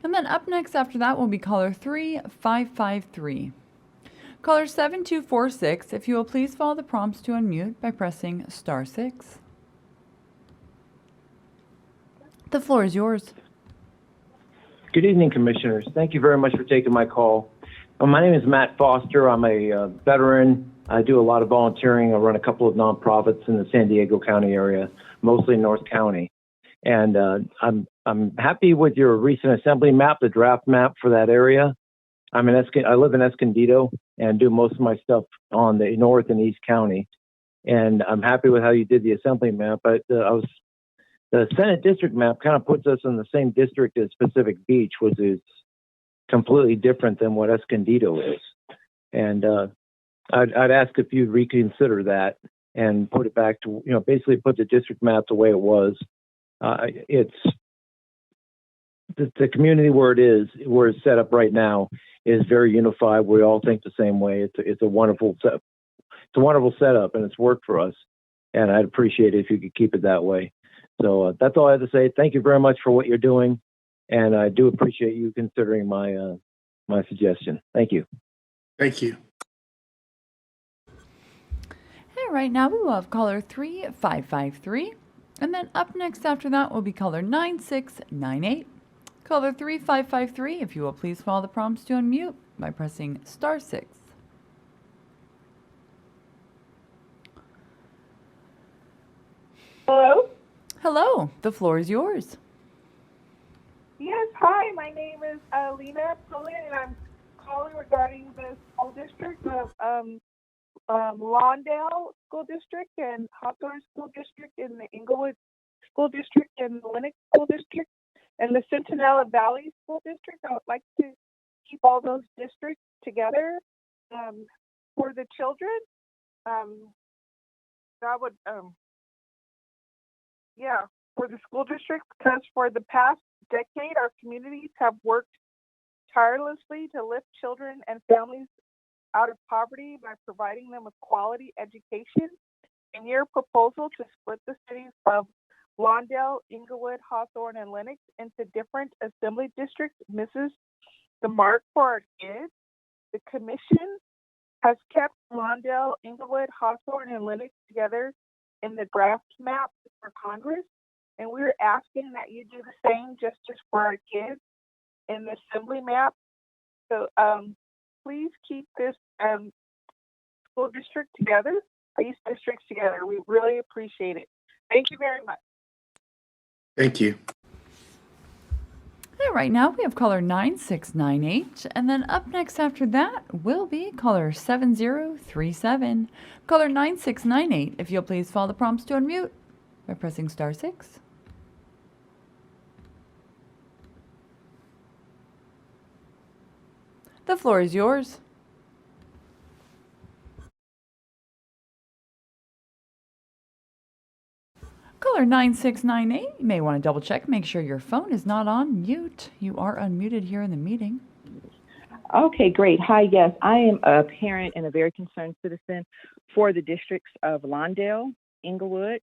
And then up next after that will be caller 3553. Caller 7246, if you will please follow the prompts to unmute by pressing *6. The floor is yours. Good evening, Commissioners. Thank you very much for taking my call. My name is Matt Foster. I'm a veteran. I do a lot of volunteering. I run a couple of nonprofits in the San Diego County area, mostly North County. And I'm happy with your recent assembly map, the draft map for that area. I live in Escondido and do most of my stuff on the North and East County. And I'm happy with how you did the assembly map. But the Senate district map kind of puts us in the same district as Pacific Beach, which is completely different than what Escondido is. And I'd ask if you'd reconsider that and put it back to, basically put the district map the way it was. It's the community where it's set up right now is very unified. We all think the same way. It's a wonderful setup. It's a wonderful setup, and it's worked for us. And I'd appreciate it if you could keep it that way. So that's all I have to say. Thank you very much for what you're doing, and I do appreciate you considering my my suggestion. Thank you. Thank you. And right now we will have caller 3553, and then up next after that will be caller 9698. Caller 3553, if you will please follow the prompts to unmute by pressing *6. Hello? Hello, the floor is yours. Yes, hi, my name is Lena Pullen, and I'm calling regarding the school district of Lawndale School District and Hawthorne School District and the Inglewood School District and the Lenox School District and the Centinela Valley School District. I would like to keep all those districts together for the children. That would, for the school district, because for the past decade, our communities have worked tirelessly to lift children and families out of poverty by providing them with quality education. And your proposal to split the cities of Lawndale, Inglewood, Hawthorne, and Lenox into different assembly districts misses the mark for our kids. The commission has kept Lawndale, Inglewood, Hawthorne, and Lenox together in the draft map for Congress, and we're asking that you do the same justice for our kids in the assembly map. So please keep this school district together, these districts together. We really appreciate it. Thank you very much. Thank you. And right now we have caller 9698, and then up next after that will be caller 7037. Caller 9698, if you'll please follow the prompts to unmute by pressing *6. The floor is yours. Caller 9698, you may want to double check, make sure your phone is not on mute. You are unmuted here in the meeting. Okay, great. Hi, yes, I am a parent and a very concerned citizen for the districts of Lawndale, Inglewood,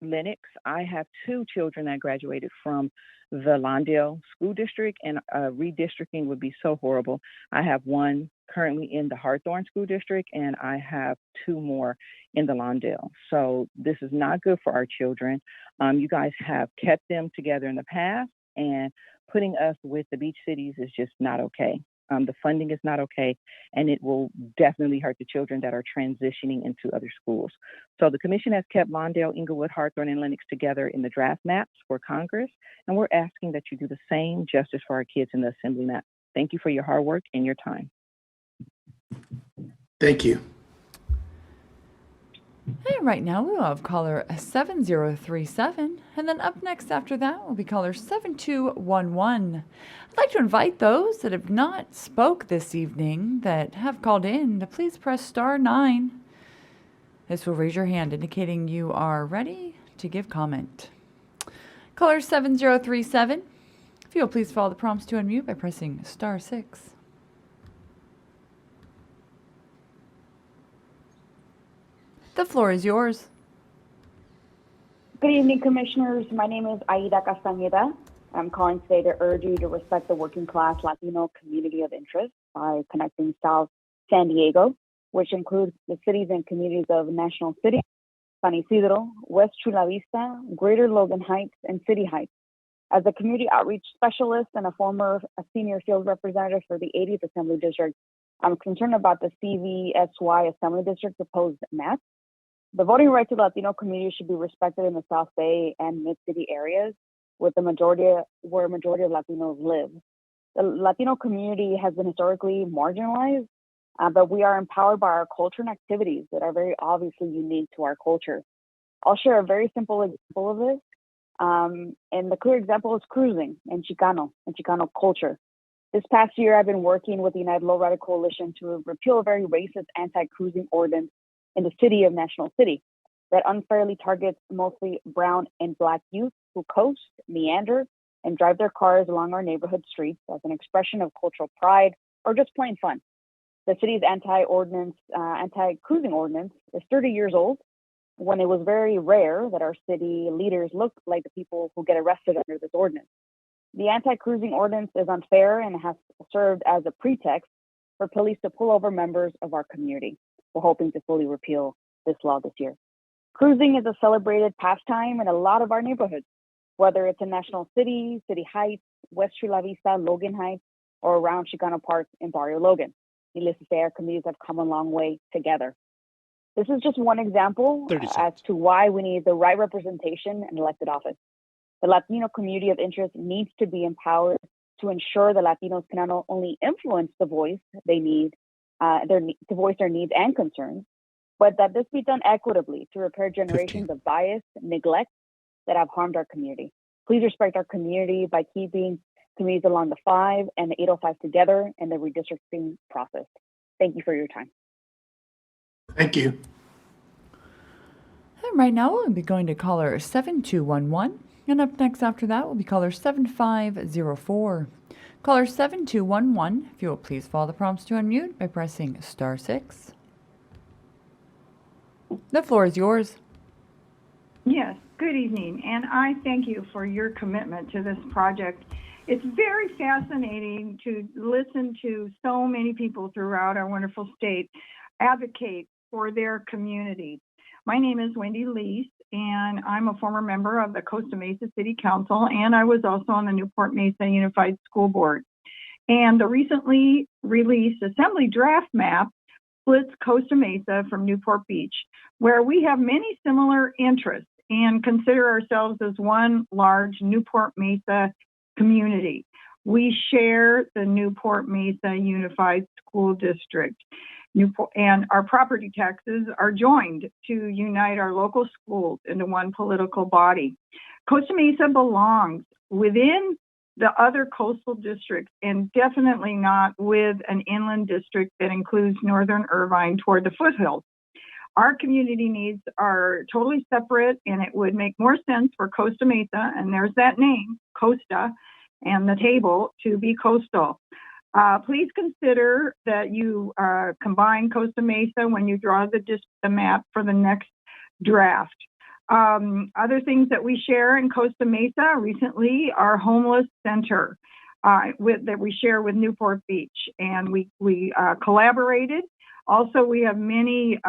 Lenox. I have 2 children that graduated from the Lawndale School District, and redistricting would be so horrible. I have one currently in the Hawthorne School District, and I have 2 more in the Lawndale. So this is not good for our children. You guys have kept them together in the past, and putting us with the beach cities is just not okay. The funding is not okay, and it will definitely hurt the children that are transitioning into other schools. So the commission has kept Lawndale, Inglewood, Hawthorne, and Lenox together in the draft maps for Congress, and we're asking that you do the same justice for our kids in the assembly map. Thank you for your hard work and your time. Thank you. And right now we will have caller 7037, and then up next after that will be caller 7211. I'd like to invite those that have not spoke this evening that have called in to please press *9. This will raise your hand indicating you are ready to give comment. Caller 7037, if you'll please follow the prompts to unmute by pressing *6. The floor is yours. Good evening, Commissioners. My name is Aida Castañeda. I'm calling today to urge you to respect the working class Latino community of interest by connecting South San Diego, which includes the cities and communities of National City, San Isidro, West Chula Vista, Greater Logan Heights, and City Heights, As a community outreach specialist and a former senior field representative for the 80th Assembly District, I'm concerned about the CVSY Assembly District proposed map. The voting rights of Latino communities should be respected in the South Bay and mid-city areas where a majority of Latinos live. The Latino community has been historically marginalized, but we are empowered by our culture and activities that are very obviously unique to our culture. I'll share a very simple example of this. And the clear example is cruising and Chicano culture. This past year, I've been working with the United Low Rider Coalition to repeal a very racist anti-cruising ordinance in the city of National City that unfairly targets mostly brown and black youth who coast, meander, and drive their cars along our neighborhood streets as an expression of cultural pride or just plain fun. The city's anti-cruising ordinance is 30 years old, when it was very rare that our city leaders looked like the people who get arrested under this ordinance. The anti-cruising ordinance is unfair and has served as a pretext for police to pull over members of our community. We're hoping to fully repeal this law this year. Cruising is a celebrated pastime in a lot of our neighborhoods, whether it's in National City, City Heights, West Chula Vista, Logan Heights, or around Chicano Park in Barrio Logan. Needless to say, our communities have come a long way together. This is just one example as to why we need the right representation in elected office. The Latino community of interest needs to be empowered to ensure that Latinos can not only influence the voice they need, to voice their needs and concerns, but that this be done equitably to repair generations of bias and neglect that have harmed our community. Please respect our community by keeping communities along the 5 and the 805 together in the redistricting process. Thank you for your time. Thank you. And right now we'll be going to caller 7211. And up next after that will be caller 7504. Caller 7211, if you will please follow the prompts to unmute by pressing *6. The floor is yours. Yes, good evening, and I thank you for your commitment to this project. It's very fascinating to listen to so many people throughout our wonderful state advocate for their community. My name is Wendy Lease, and I'm a former member of the Costa Mesa City Council, and I was also on the Newport Mesa Unified School Board. And the recently released Assembly Draft Map splits Costa Mesa from Newport Beach, where we have many similar interests and consider ourselves as one large Newport Mesa community. We share the Newport Mesa Unified School District. And our property taxes are joined to unite our local schools into one political body. Costa Mesa belongs within the other coastal districts and definitely not with an inland district that includes northern Irvine toward the foothills. Our community needs are totally separate, and it would make more sense for Costa Mesa, and there's that name, Costa, and the table to be coastal. Please consider that you combine Costa Mesa when you draw the map for the next draft. Other things that we share in Costa Mesa recently are homeless center that we share with Newport Beach, and we collaborated. Also, we have many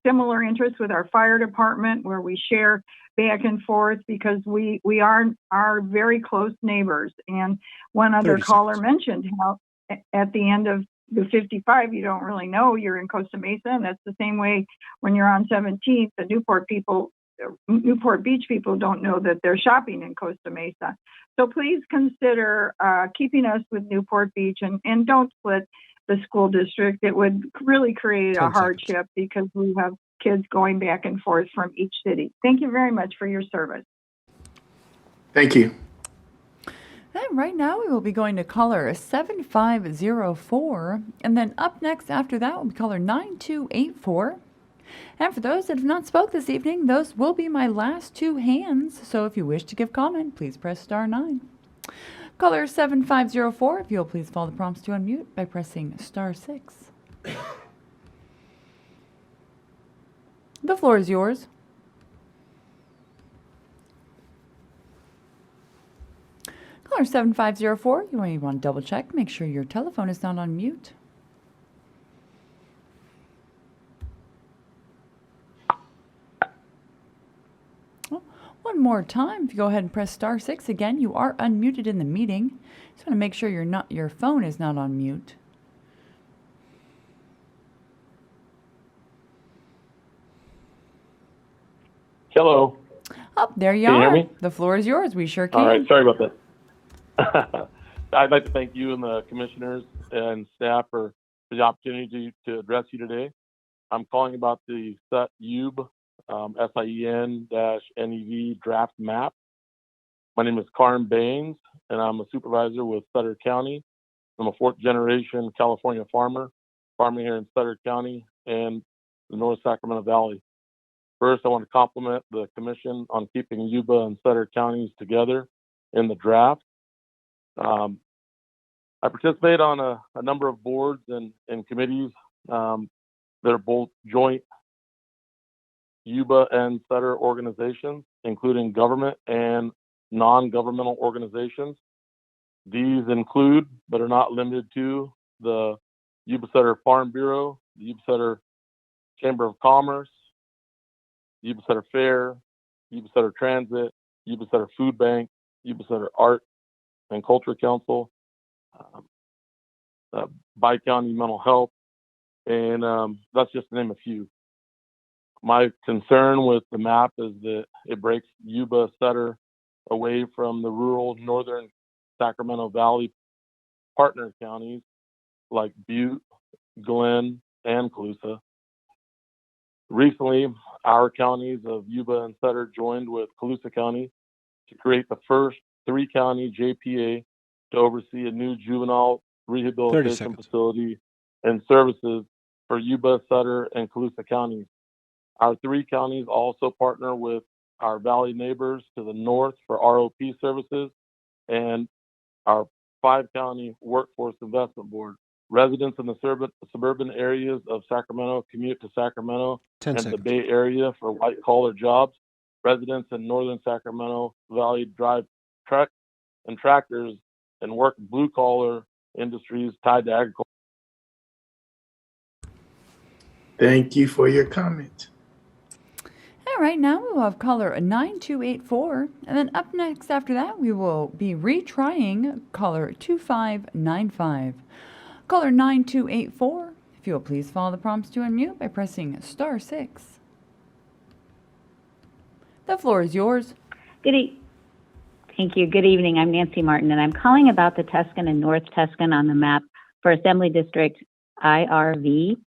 similar interests with our fire department, where we share back and forth because we are very close neighbors. And one other caller mentioned how at the end of the 55, you don't really know you're in Costa Mesa, and that's the same way when you're on 17th. The Newport Beach people don't know that they're shopping in Costa Mesa. So please consider keeping us with Newport Beach and don't split the school district. It would really create a hardship because we have kids going back and forth from each city. Thank you very much for your service. Thank you. And right now we will be going to caller 7504, and then up next after that will be caller 9284. And for those that have not spoke this evening, those will be my last two hands. So if you wish to give comment, please press *9. Caller 7504, if you'll please follow the prompts to unmute by pressing *6. The floor is yours. Caller 7504, you may want to double check, make sure your telephone is not on mute. Well, One more time, if you go ahead and press *6 again, you are unmuted in the meeting. Just want to make sure your phone is not on mute. Hello. Oh, there you Can are. you hear me? The floor is yours. We sure can. All right. Sorry about that. I'd like to thank you and the commissioners and staff for the opportunity to address you today. I'm calling about the SUB, SIEN-NEV draft map. My name is Carm Baines, and I'm a supervisor with Sutter County. I'm a fourth-generation California farmer, farming here in Sutter County and the North Sacramento Valley. First, I want to compliment the commission on keeping Yuba and Sutter counties together in the draft. I participate on a number of boards and committees that are both joint Yuba and Sutter organizations, including government and non-governmental organizations. These include, but are not limited to, the Yuba Sutter Farm Bureau, the Yuba Sutter Chamber of Commerce, Yuba Sutter Fair, Yuba Sutter Transit, Yuba Sutter Food Bank, Yuba Sutter Art and Culture Council, Bi-County Mental Health, and that's just to name a few. My concern with the map is that it breaks Yuba Sutter away from the rural northern Sacramento Valley partner counties like Butte, Glenn, and Colusa. Recently, our counties of Yuba and Sutter joined with Colusa County to create the first three-county JPA to oversee a new juvenile rehabilitation facility and services for Yuba, Sutter, and Colusa counties. Our three counties also partner with our valley neighbors to the north for ROP services and our five-county workforce investment board. Residents in the suburban areas of Sacramento commute to Sacramento and the Bay Area for white-collar jobs. Residents in northern Sacramento Valley drive trucks and tractors and work blue-collar industries tied to agriculture. Thank you for your comment. All right, now we will have caller 9284, and then up next after that, we will be retrying caller 2595. Caller 9284, if you will please follow the prompts to unmute by pressing *6. The floor is yours. Thank you. Good evening. I'm Nancy Martin, and I'm calling about the Tuscan and North Tuscan on the map for Assembly District IRV.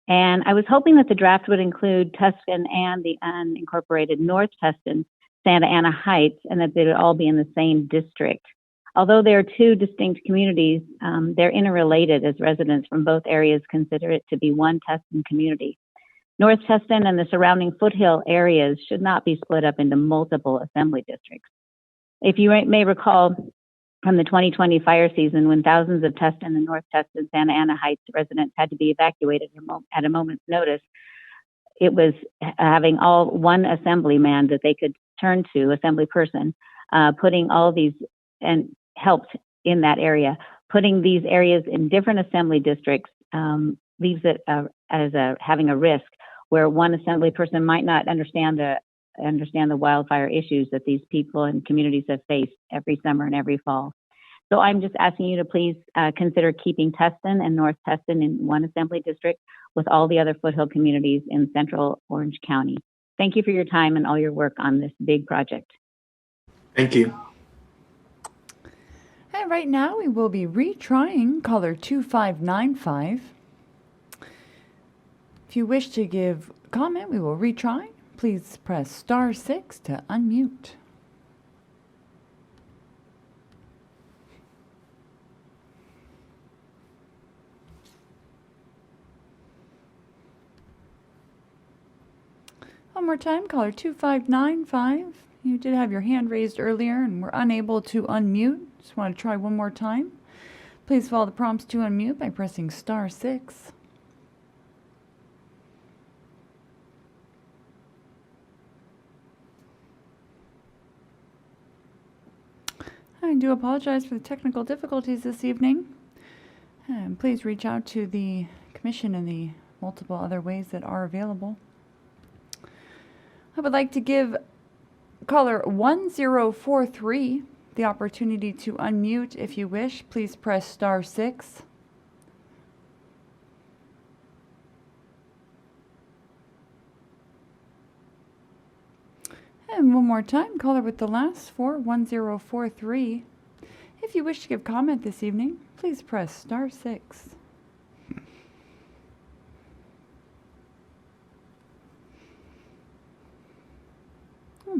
And I was hoping that the draft would include Tuscan and the unincorporated North Tuscan, Santa Ana Heights, and that they would all be in the same district. Although they are two distinct communities, they're interrelated as residents from both areas consider it to be one Tuscan community. North Tuscan and the surrounding foothill areas should not be split up into multiple assembly districts. If you may recall from the 2020 fire season, when thousands of Tuscan and North Tuscan Santa Ana Heights residents had to be evacuated at a moment's notice, it was having all one assemblyman that they could turn to, assembly person, putting all these and helped in that area. Putting these areas in different assembly districts leaves it as having a risk where one assembly person might not understand the wildfire issues that these people and communities have faced every summer and every fall. So I'm just asking you to please consider keeping Tustin and North Tustin in one assembly district with all the other foothill communities in central Orange County. Thank you for your time and all your work on this big project. Thank you. And right now we will be retrying caller 2595. If you wish to give comment, we will retry. Please press *6 to unmute. One more time, caller 2595. You did have your hand raised earlier and were unable to unmute. Just want to try one more time. Please follow the prompts to unmute by pressing *6. I do apologize for the technical difficulties this evening. And please reach out to the Commission in the multiple other ways that are available. I would like to give Caller 1043, the opportunity to unmute if you wish. Please press star 6. And one more time, caller with the last 4, 1043. If you wish to give comment this evening, please press star 6.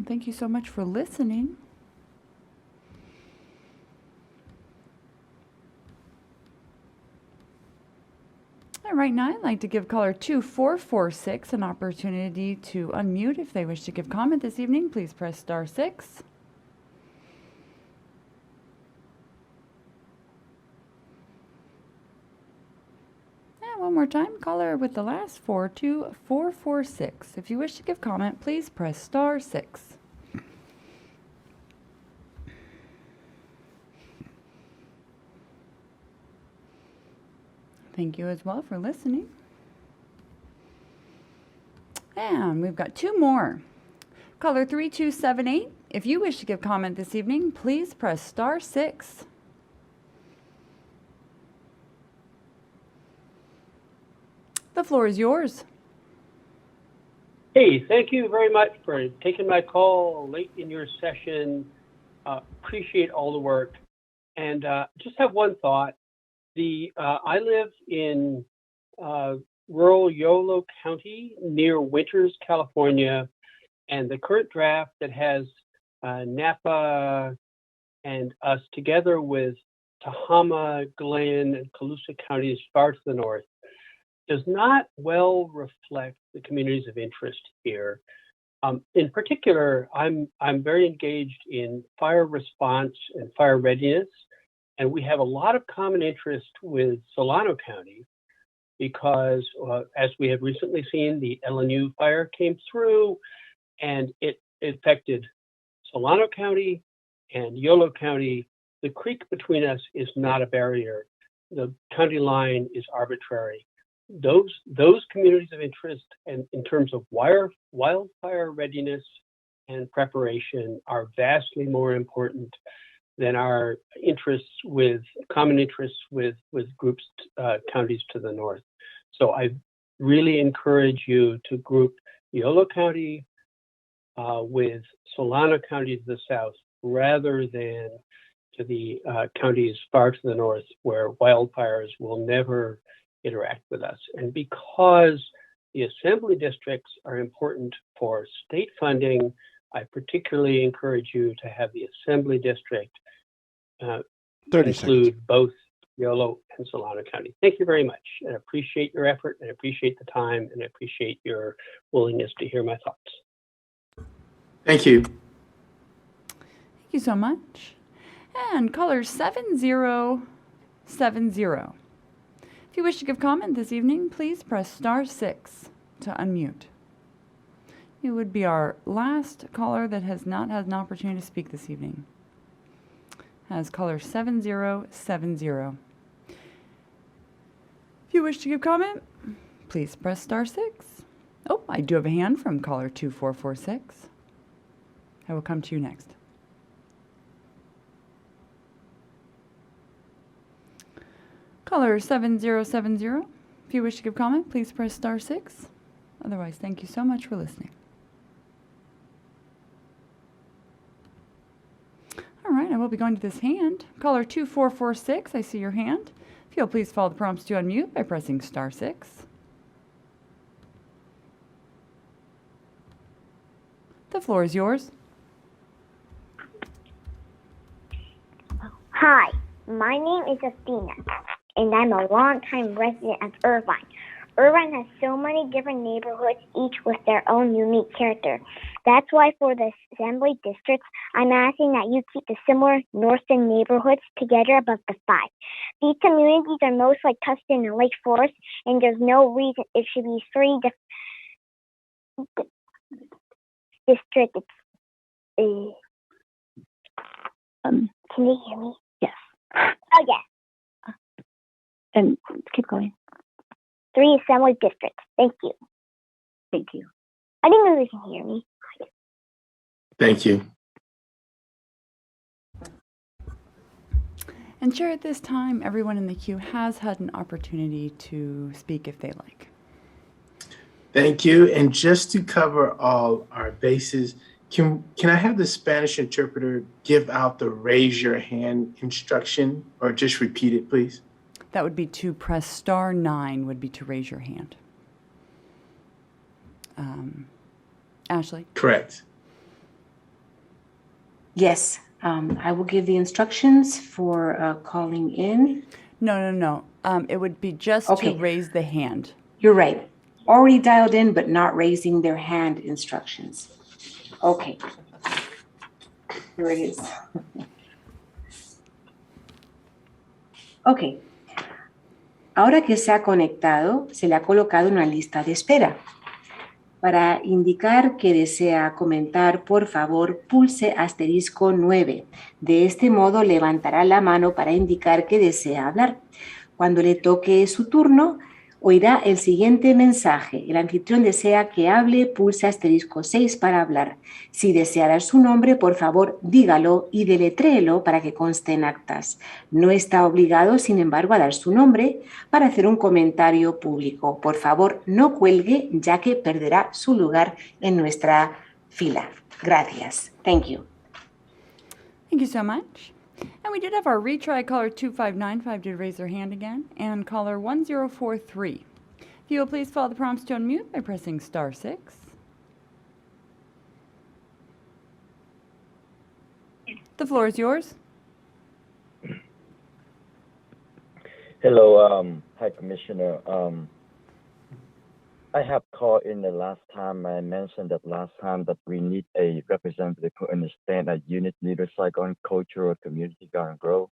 Thank you so much for listening. And right now, I'd like to give caller 2446 an opportunity to unmute. If they wish to give comment this evening, please press star 6. And one more time, caller with the last 4, 2446. If you wish to give comment, please press star 6. Thank you as well for listening. And we've got 2 more. Caller 3278. If you wish to give comment this evening, please press star 6. The floor is yours. Hey, thank you very much for taking my call late in your session. Appreciate all the work. And just have one thought. I live in rural Yolo County near Winters, California, and the current draft that has Napa and us together with Tahoma, Glenn, and Colusa counties far to the north does not well reflect the communities of interest here. In particular, I'm very engaged in fire response and fire readiness. And we have a lot of common interest with Solano County because, as we have recently seen, the LNU fire came through and it affected Solano County and Yolo County. The creek between us is not a barrier. The county line is arbitrary. Those communities of interest and in terms of wildfire readiness and preparation are vastly more important than our common interests with groups, counties to the north. So I really encourage you to group Yolo County with Solano County to the south, rather than to the counties far to the north where wildfires will never interact with us. And because the assembly districts are important for state funding, I particularly encourage you to have the assembly district include both Yolo and Solano County. Thank you very much. I appreciate your effort, and I appreciate the time, and I appreciate your willingness to hear my thoughts. Thank you. Thank you so much. And caller 7070. If you wish to give comment this evening, please press star 6 to unmute. You would be our last caller that has not had an opportunity to speak this evening. As caller 7070. If you wish to give comment, please press star 6. Oh, I do have a hand from caller 2446. I will come to you next. Caller 7070. If you wish to give comment, please press star 6. Otherwise, thank you so much for listening. All right, I will be going to this hand. Caller 2446, I see your hand. If you'll please follow the prompts to unmute by pressing star 6. The floor is yours. Hi, my name is Athena, and I'm a longtime resident of Irvine. Irvine has so many different neighborhoods, each with their own unique character. That's why for the assembly districts, I'm asking that you keep the similar northern neighborhoods together above the 5. These communities are most like Tustin and Lake Forest, and there's no reason it should be 3 districts. Can you hear me? Yes. Oh, yeah. And keep going. 3 assembly districts. Thank you. Thank you. I didn't know you can hear me. Thank you. And Chair, at this time, everyone in the queue has had an opportunity to speak if they like. Thank you. And just to cover all our bases, can I have the Spanish interpreter give out the raise your hand instruction, or just repeat it, please? That would be to press *9 would be to raise your hand. Ashley? Correct. Yes, I will give the instructions for calling in. No. It would be just to raise the hand. You're right. Already dialed in, but not raising their hand instructions. Okay. Here it is. Ok. Ahora que se ha conectado, se le ha colocado una lista de espera. Para indicar que desea comentar, por favor, pulse *9. De este modo, levantará la mano para indicar que desea hablar. Cuando le toque su turno, oirá el siguiente mensaje. El anfitrión desea que hable, pulse *6 para hablar. Si desea dar su nombre, por favor, dígalo y deletréelo para que conste en actas. No está obligado, sin embargo, a dar su nombre para hacer un comentario público. Por favor, no cuelgue, ya que perderá su lugar en nuestra fila. Gracias. Thank you. Thank you so much. And we did have our retry. Caller 2595 did raise their hand again, and caller 1043. If you will please follow the prompts to unmute by pressing *6. The floor is yours. Hello, hi Commissioner. I have called in the last time. I mentioned that last time that we need a representative who understands that unit leaders like on cultural community garden grow.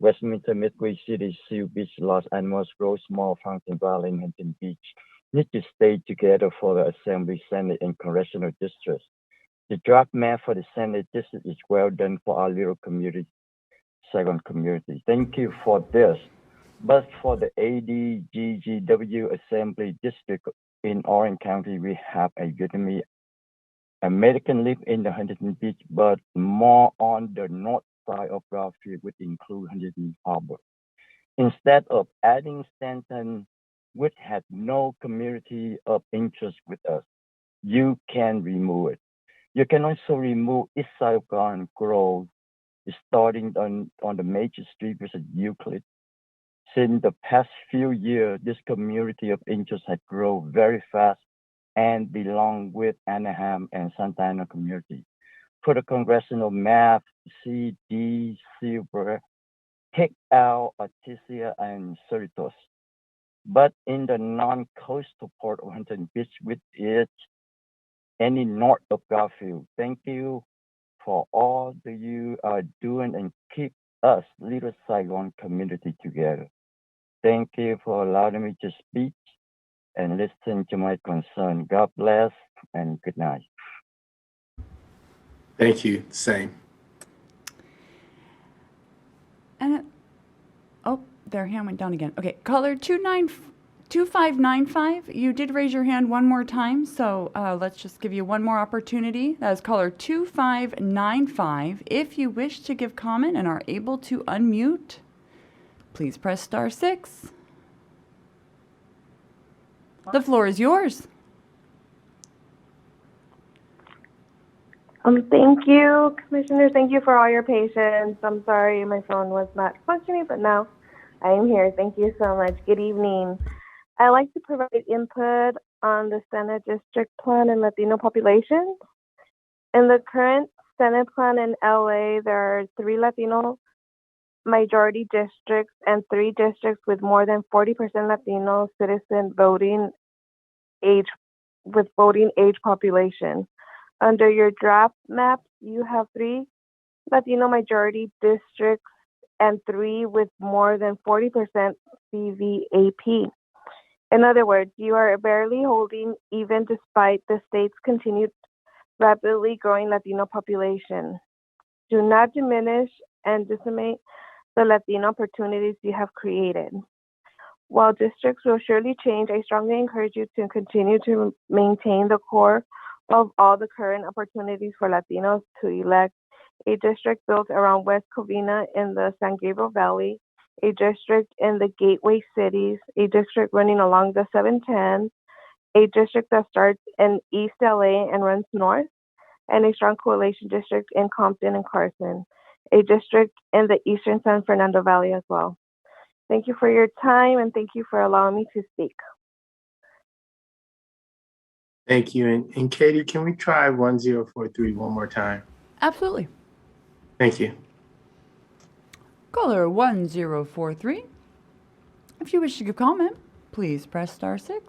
Westminster, Midway City, Seal Beach, Los Animals, Grove, Small Fountain Valley, and Hampton Beach need to stay together for the Assembly, Senate, and Congressional districts. The draft map for the Senate district is well done for our little community, second community. Thank you for this. But for the ADGGW Assembly District in Orange County, we have a Vietnamese American live in the Huntington Beach, but more on the north side of Garfield, which include Huntington Harbor. Instead of adding Stanton, which had no community of interest with us, you can remove it. You can also remove east side of Garden Grove, starting on the major street with Euclid. Since the past few years, this community of interest has grown very fast and belong with Anaheim and Santa Ana community. For the congressional map, C, D, Silver, take out Artesia and Cerritos. But in the non-coastal part of Huntington Beach, which is any north of Garfield, thank you for all that you are doing and keep us, Little Saigon community together. Thank you for allowing me to speak and listen to my concern. God bless and good night. Thank you. Same. And their hand went down again. Okay, caller 2595, you did raise your hand one more time, so let's just give you one more opportunity. That is caller 2595. If you wish to give comment and are able to unmute, please press *6. The floor is yours. Thank you, Commissioner. Thank you for all your patience. I'm sorry my phone was not functioning, but now I am here. Thank you so much. Good evening. I'd like to provide input on the Senate District Plan and Latino populations. In the current Senate Plan in LA, there are 3 Latino majority districts and 3 districts with more than 40% Latino citizen voting age population. Under your draft map, you have 3 Latino majority districts and 3 with more than 40% CVAP. In other words, you are barely holding even despite the state's continued rapidly growing Latino population. Do not diminish and decimate the Latino opportunities you have created. While districts will surely change, I strongly encourage you to continue to maintain the core of all the current opportunities for Latinos to elect, a district built around West Covina in the San Gabriel Valley, a district in the gateway cities, a district running along the 710, a district that starts in East LA and runs north, and a strong coalition district in Compton and Carson, a district in the eastern San Fernando Valley as well. Thank you for your time and thank you for allowing me to speak. Thank you. And Katie, can we try 1043 one more time? Absolutely. Thank you. Caller 1043. If you wish to give comment, please press *6.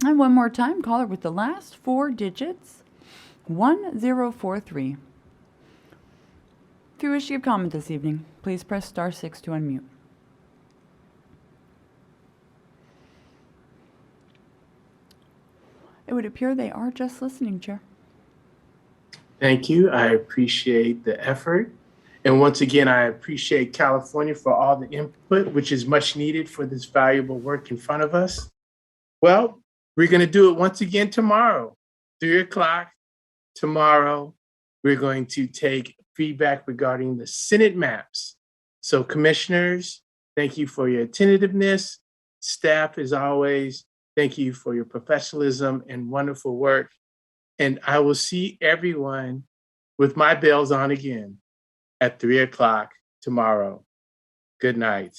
And one more time, caller with the last 4 digits, 1043. If you wish to give comment this evening, please press *6 to unmute. It would appear they are just listening, Chair. Thank you. I appreciate the effort. And once again, I appreciate California for all the input, which is much needed for this valuable work in front of us. Well, we're going to do it once again tomorrow, 3 o'clock tomorrow. We're going to take feedback regarding the Senate maps. So commissioners, thank you for your attentiveness. Staff, as always, thank you for your professionalism and wonderful work. And I will see everyone with my bells on again at 3 o'clock tomorrow. Good night.